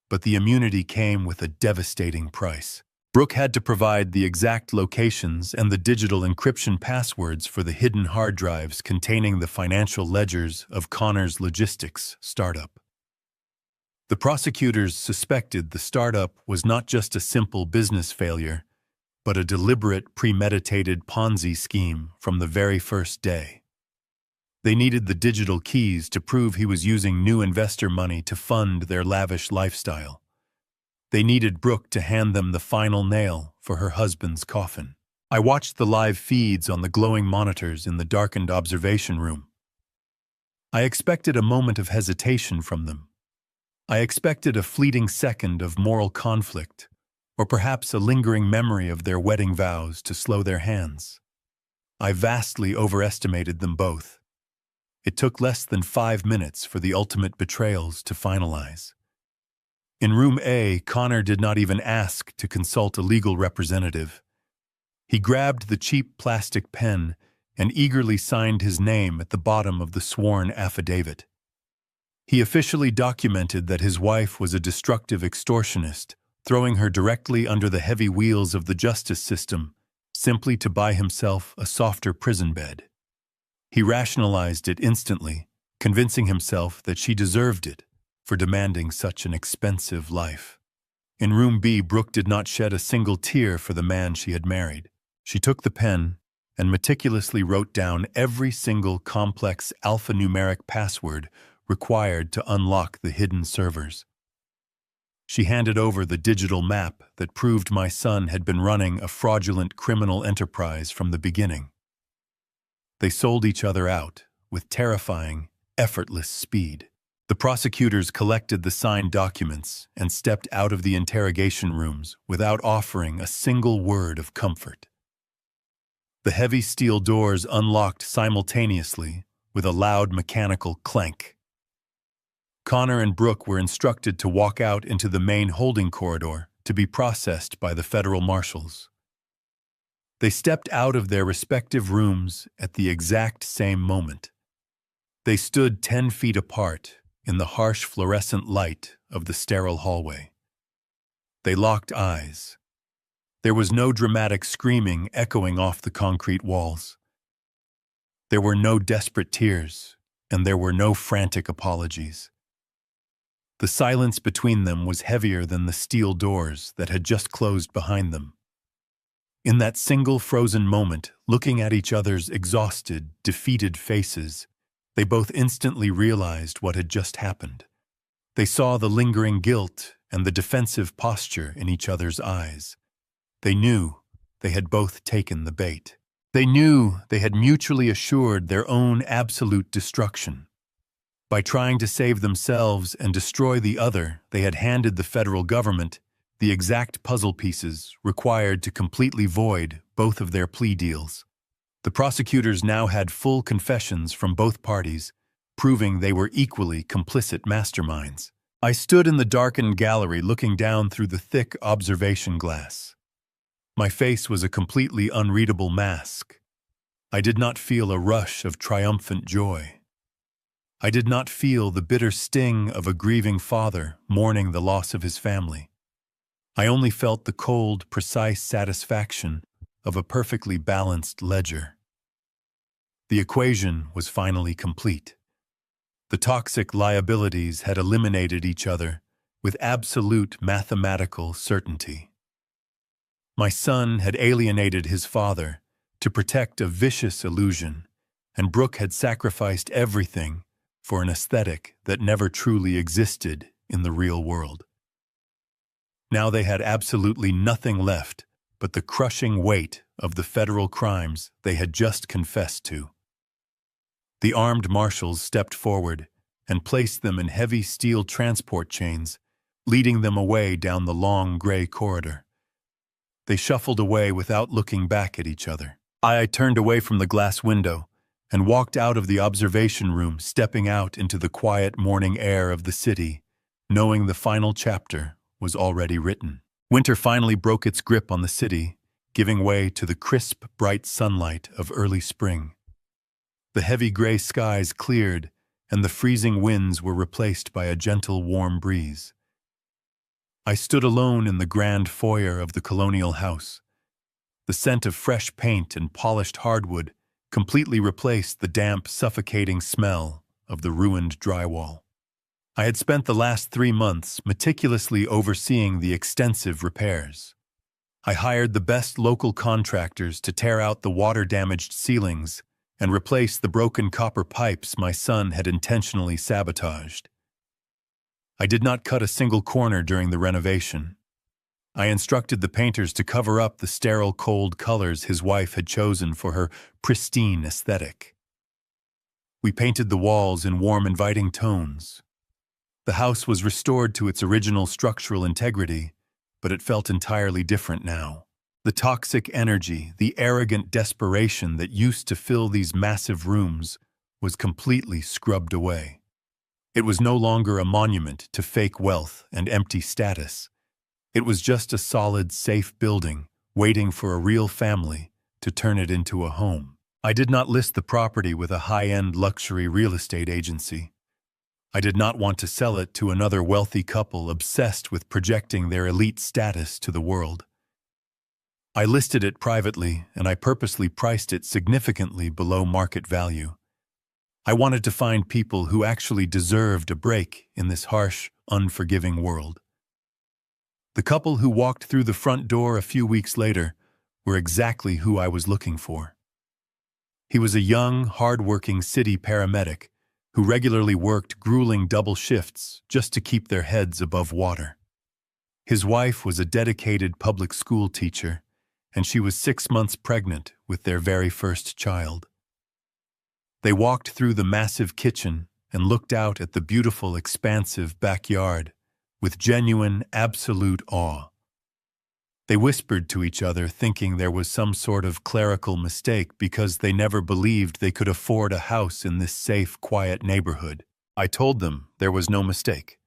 But the immunity came with a devastating price. Brooke had to provide the exact locations and the digital encryption passwords for the hidden hard drives containing the financial ledgers of Connor's logistics startup. The prosecutors suspected the startup was not just a simple business failure, but a deliberate, premeditated Ponzi scheme from the very first day. They needed the digital keys to prove he was using new investor money to fund their lavish lifestyle. They needed Brooke to hand them the final nail for her husband's coffin. I watched the live feeds on the glowing monitors in the darkened observation room. I expected a moment of hesitation from them. I expected a fleeting second of moral conflict, or perhaps a lingering memory of their wedding vows to slow their hands. I vastly overestimated them both. It took less than 5 minutes for the ultimate betrayals to finalize. In room A, Connor did not even ask to consult a legal representative. He grabbed the cheap plastic pen and eagerly signed his name at the bottom of the sworn affidavit. He officially documented that his wife was a destructive extortionist, throwing her directly under the heavy wheels of the justice system, simply to buy himself a softer prison bed. He rationalized it instantly, convincing himself that she deserved it for demanding such an expensive life. In room B, Brooke did not shed a single tear for the man she had married. She took the pen and meticulously wrote down every single complex alphanumeric password required to unlock the hidden servers. She handed over the digital map that proved my son had been running a fraudulent criminal enterprise from the beginning. They sold each other out with terrifying, effortless speed. The prosecutors collected the signed documents and stepped out of the interrogation rooms without offering a single word of comfort. The heavy steel doors unlocked simultaneously with a loud mechanical clank. Connor and Brooke were instructed to walk out into the main holding corridor to be processed by the federal marshals. They stepped out of their respective rooms at the exact same moment. They stood 10 feet apart in the harsh fluorescent light of the sterile hallway. They locked eyes. There was no dramatic screaming echoing off the concrete walls. There were no desperate tears, and there were no frantic apologies. The silence between them was heavier than the steel doors that had just closed behind them. In that single frozen moment, looking at each other's exhausted, defeated faces, they both instantly realized what had just happened. They saw the lingering guilt and the defensive posture in each other's eyes. They knew they had both taken the bait. They knew they had mutually assured their own absolute destruction. By trying to save themselves and destroy the other, they had handed the federal government the exact puzzle pieces required to completely void both of their plea deals. The prosecutors now had full confessions from both parties, proving they were equally complicit masterminds. I stood in the darkened gallery looking down through the thick observation glass. My face was a completely unreadable mask. I did not feel a rush of triumphant joy. I did not feel the bitter sting of a grieving father mourning the loss of his family. I only felt the cold, precise satisfaction of a perfectly balanced ledger. The equation was finally complete. The toxic liabilities had eliminated each other with absolute mathematical certainty. My son had alienated his father to protect a vicious illusion, and Brooke had sacrificed everything for an aesthetic that never truly existed in the real world. Now they had absolutely nothing left but the crushing weight of the federal crimes they had just confessed to. The armed marshals stepped forward and placed them in heavy steel transport chains, leading them away down the long gray corridor. They shuffled away without looking back at each other. I turned away from the glass window and walked out of the observation room, stepping out into the quiet morning air of the city, knowing the final chapter was already written. Winter finally broke its grip on the city, giving way to the crisp, bright sunlight of early spring. The heavy gray skies cleared, and the freezing winds were replaced by a gentle, warm breeze. I stood alone in the grand foyer of the colonial house. The scent of fresh paint and polished hardwood completely replaced the damp, suffocating smell of the ruined drywall. I had spent the last 3 months meticulously overseeing the extensive repairs. I hired the best local contractors to tear out the water-damaged ceilings and replace the broken copper pipes my son had intentionally sabotaged. I did not cut a single corner during the renovation. I instructed the painters to cover up the sterile, cold colors his wife had chosen for her pristine aesthetic. We painted the walls in warm, inviting tones. The house was restored to its original structural integrity, but it felt entirely different now. The toxic energy, the arrogant desperation that used to fill these massive rooms was completely scrubbed away. It was no longer a monument to fake wealth and empty status. It was just a solid, safe building, waiting for a real family to turn it into a home. I did not list the property with a high-end luxury real estate agency. I did not want to sell it to another wealthy couple obsessed with projecting their elite status to the world. I listed it privately, and I purposely priced it significantly below market value. I wanted to find people who actually deserved a break in this harsh, unforgiving world. The couple who walked through the front door a few weeks later were exactly who I was looking for. He was a young, hard-working city paramedic who regularly worked grueling double shifts just to keep their heads above water. His wife was a dedicated public school teacher, and she was 6 months pregnant with their very first child. They walked through the massive kitchen and looked out at the beautiful, expansive backyard with genuine, absolute awe. They whispered to each other, thinking there was some sort of clerical mistake because they never believed they could afford a house in this safe, quiet neighborhood. I told them there was no mistake.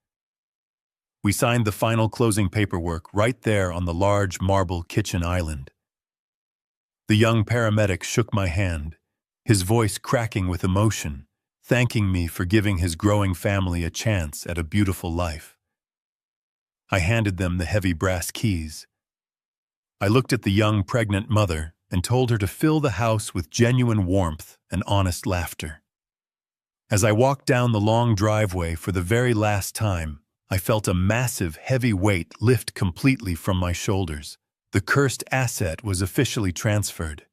We signed the final closing paperwork right there on the large marble kitchen island. The young paramedic shook my hand, his voice cracking with emotion, thanking me for giving his growing family a chance at a beautiful life. I handed them the heavy brass keys. I looked at the young pregnant mother and told her to fill the house with genuine warmth and honest laughter. As I walked down the long driveway for the very last time, I felt a massive, heavy weight lift completely from my shoulders. The cursed asset was officially transferred.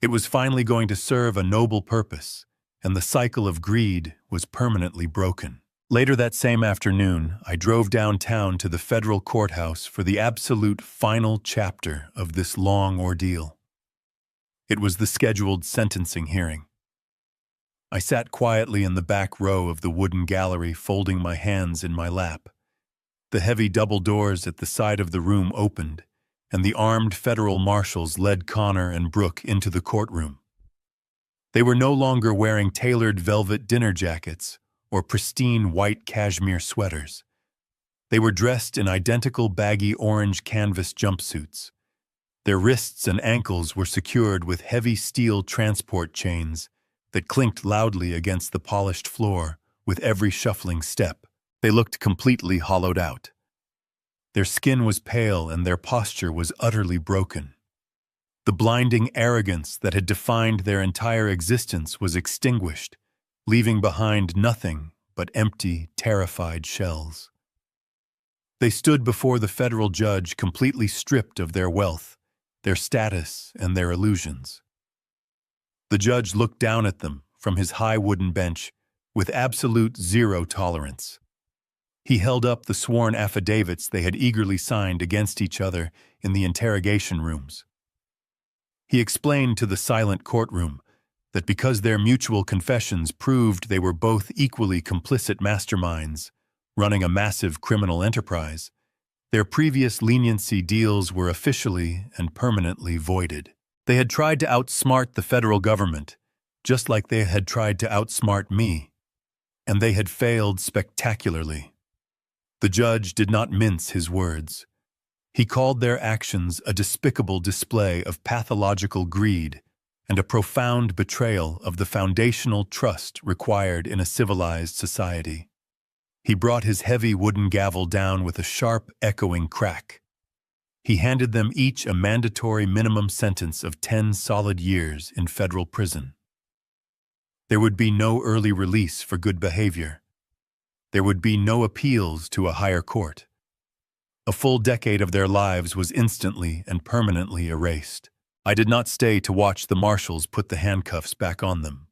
It was finally going to serve a noble purpose, and the cycle of greed was permanently broken. Later that same afternoon, I drove downtown to the federal courthouse for the absolute final chapter of this long ordeal. It was the scheduled sentencing hearing. I sat quietly in the back row of the wooden gallery, folding my hands in my lap. The heavy double doors at the side of the room opened, and the armed federal marshals led Connor and Brooke into the courtroom. They were no longer wearing tailored velvet dinner jackets or pristine white cashmere sweaters. They were dressed in identical baggy orange canvas jumpsuits. Their wrists and ankles were secured with heavy steel transport chains that clinked loudly against the polished floor with every shuffling step. They looked completely hollowed out. Their skin was pale and their posture was utterly broken. The blinding arrogance that had defined their entire existence was extinguished, leaving behind nothing but empty, terrified shells. They stood before the federal judge completely stripped of their wealth, their status, and their illusions. The judge looked down at them from his high wooden bench with absolute zero tolerance. He held up the sworn affidavits they had eagerly signed against each other in the interrogation rooms. He explained to the silent courtroom that because their mutual confessions proved they were both equally complicit masterminds running a massive criminal enterprise, their previous leniency deals were officially and permanently voided. They had tried to outsmart the federal government, just like they had tried to outsmart me, and they had failed spectacularly. The judge did not mince his words. He called their actions a despicable display of pathological greed and a profound betrayal of the foundational trust required in a civilized society. He brought his heavy wooden gavel down with a sharp, echoing crack. He handed them each a mandatory minimum sentence of 10 solid years in federal prison. There would be no early release for good behavior. There would be no appeals to a higher court. A full decade of their lives was instantly and permanently erased. I did not stay to watch the marshals put the handcuffs back on them.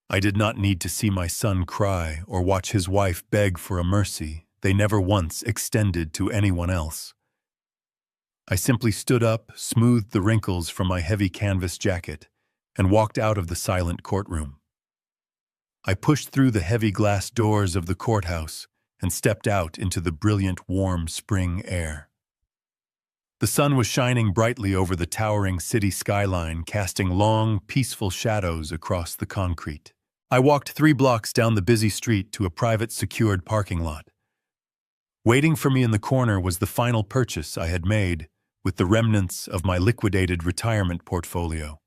I did not need to see my son cry or watch his wife beg for a mercy they never once extended to anyone else. I simply stood up, smoothed the wrinkles from my heavy canvas jacket, and walked out of the silent courtroom. I pushed through the heavy glass doors of the courthouse and stepped out into the brilliant, warm spring air. The sun was shining brightly over the towering city skyline, casting long, peaceful shadows across the concrete. I walked 3 blocks down the busy street to a private, secured parking lot. Waiting for me in the corner was the final purchase I had made with the remnants of my liquidated retirement portfolio.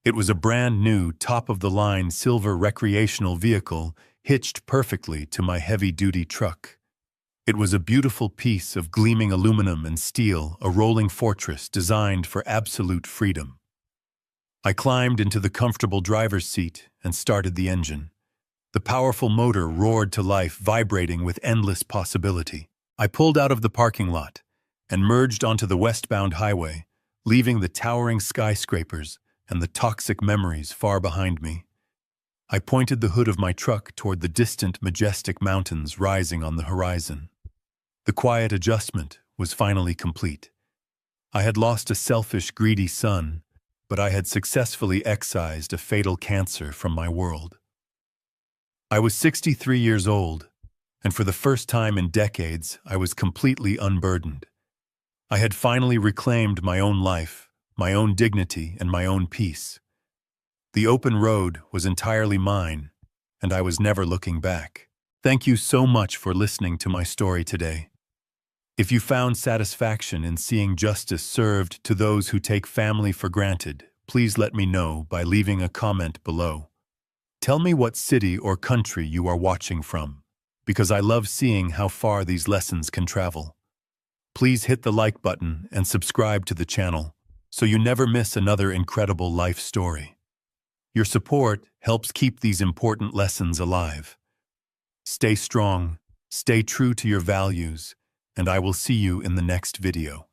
It was a brand new, top-of-the-line silver recreational vehicle hitched perfectly to my heavy-duty truck. It was a beautiful piece of gleaming aluminum and steel, a rolling fortress designed for absolute freedom. I climbed into the comfortable driver's seat and started the engine. The powerful motor roared to life, vibrating with endless possibility. I pulled out of the parking lot and merged onto the westbound highway, leaving the towering skyscrapers and the toxic memories far behind me. I pointed the hood of my truck toward the distant, majestic mountains rising on the horizon. The quiet adjustment was finally complete. I had lost a selfish, greedy son, but I had successfully excised a fatal cancer from my world. I was 63 years old, and for the first time in decades, I was completely unburdened. I had finally reclaimed my own life, my own dignity, and my own peace. The open road was entirely mine, and I was never looking back. Thank you so much for listening to my story today. If you found satisfaction in seeing justice served to those who take family for granted, please let me know by leaving a comment below. Tell me what city or country you are watching from, because I love seeing how far these lessons can travel. Please hit the like button and subscribe to the channel so you never miss another incredible life story. Your support helps keep these important lessons alive. Stay strong, stay true to your values, and I will see you in the next video.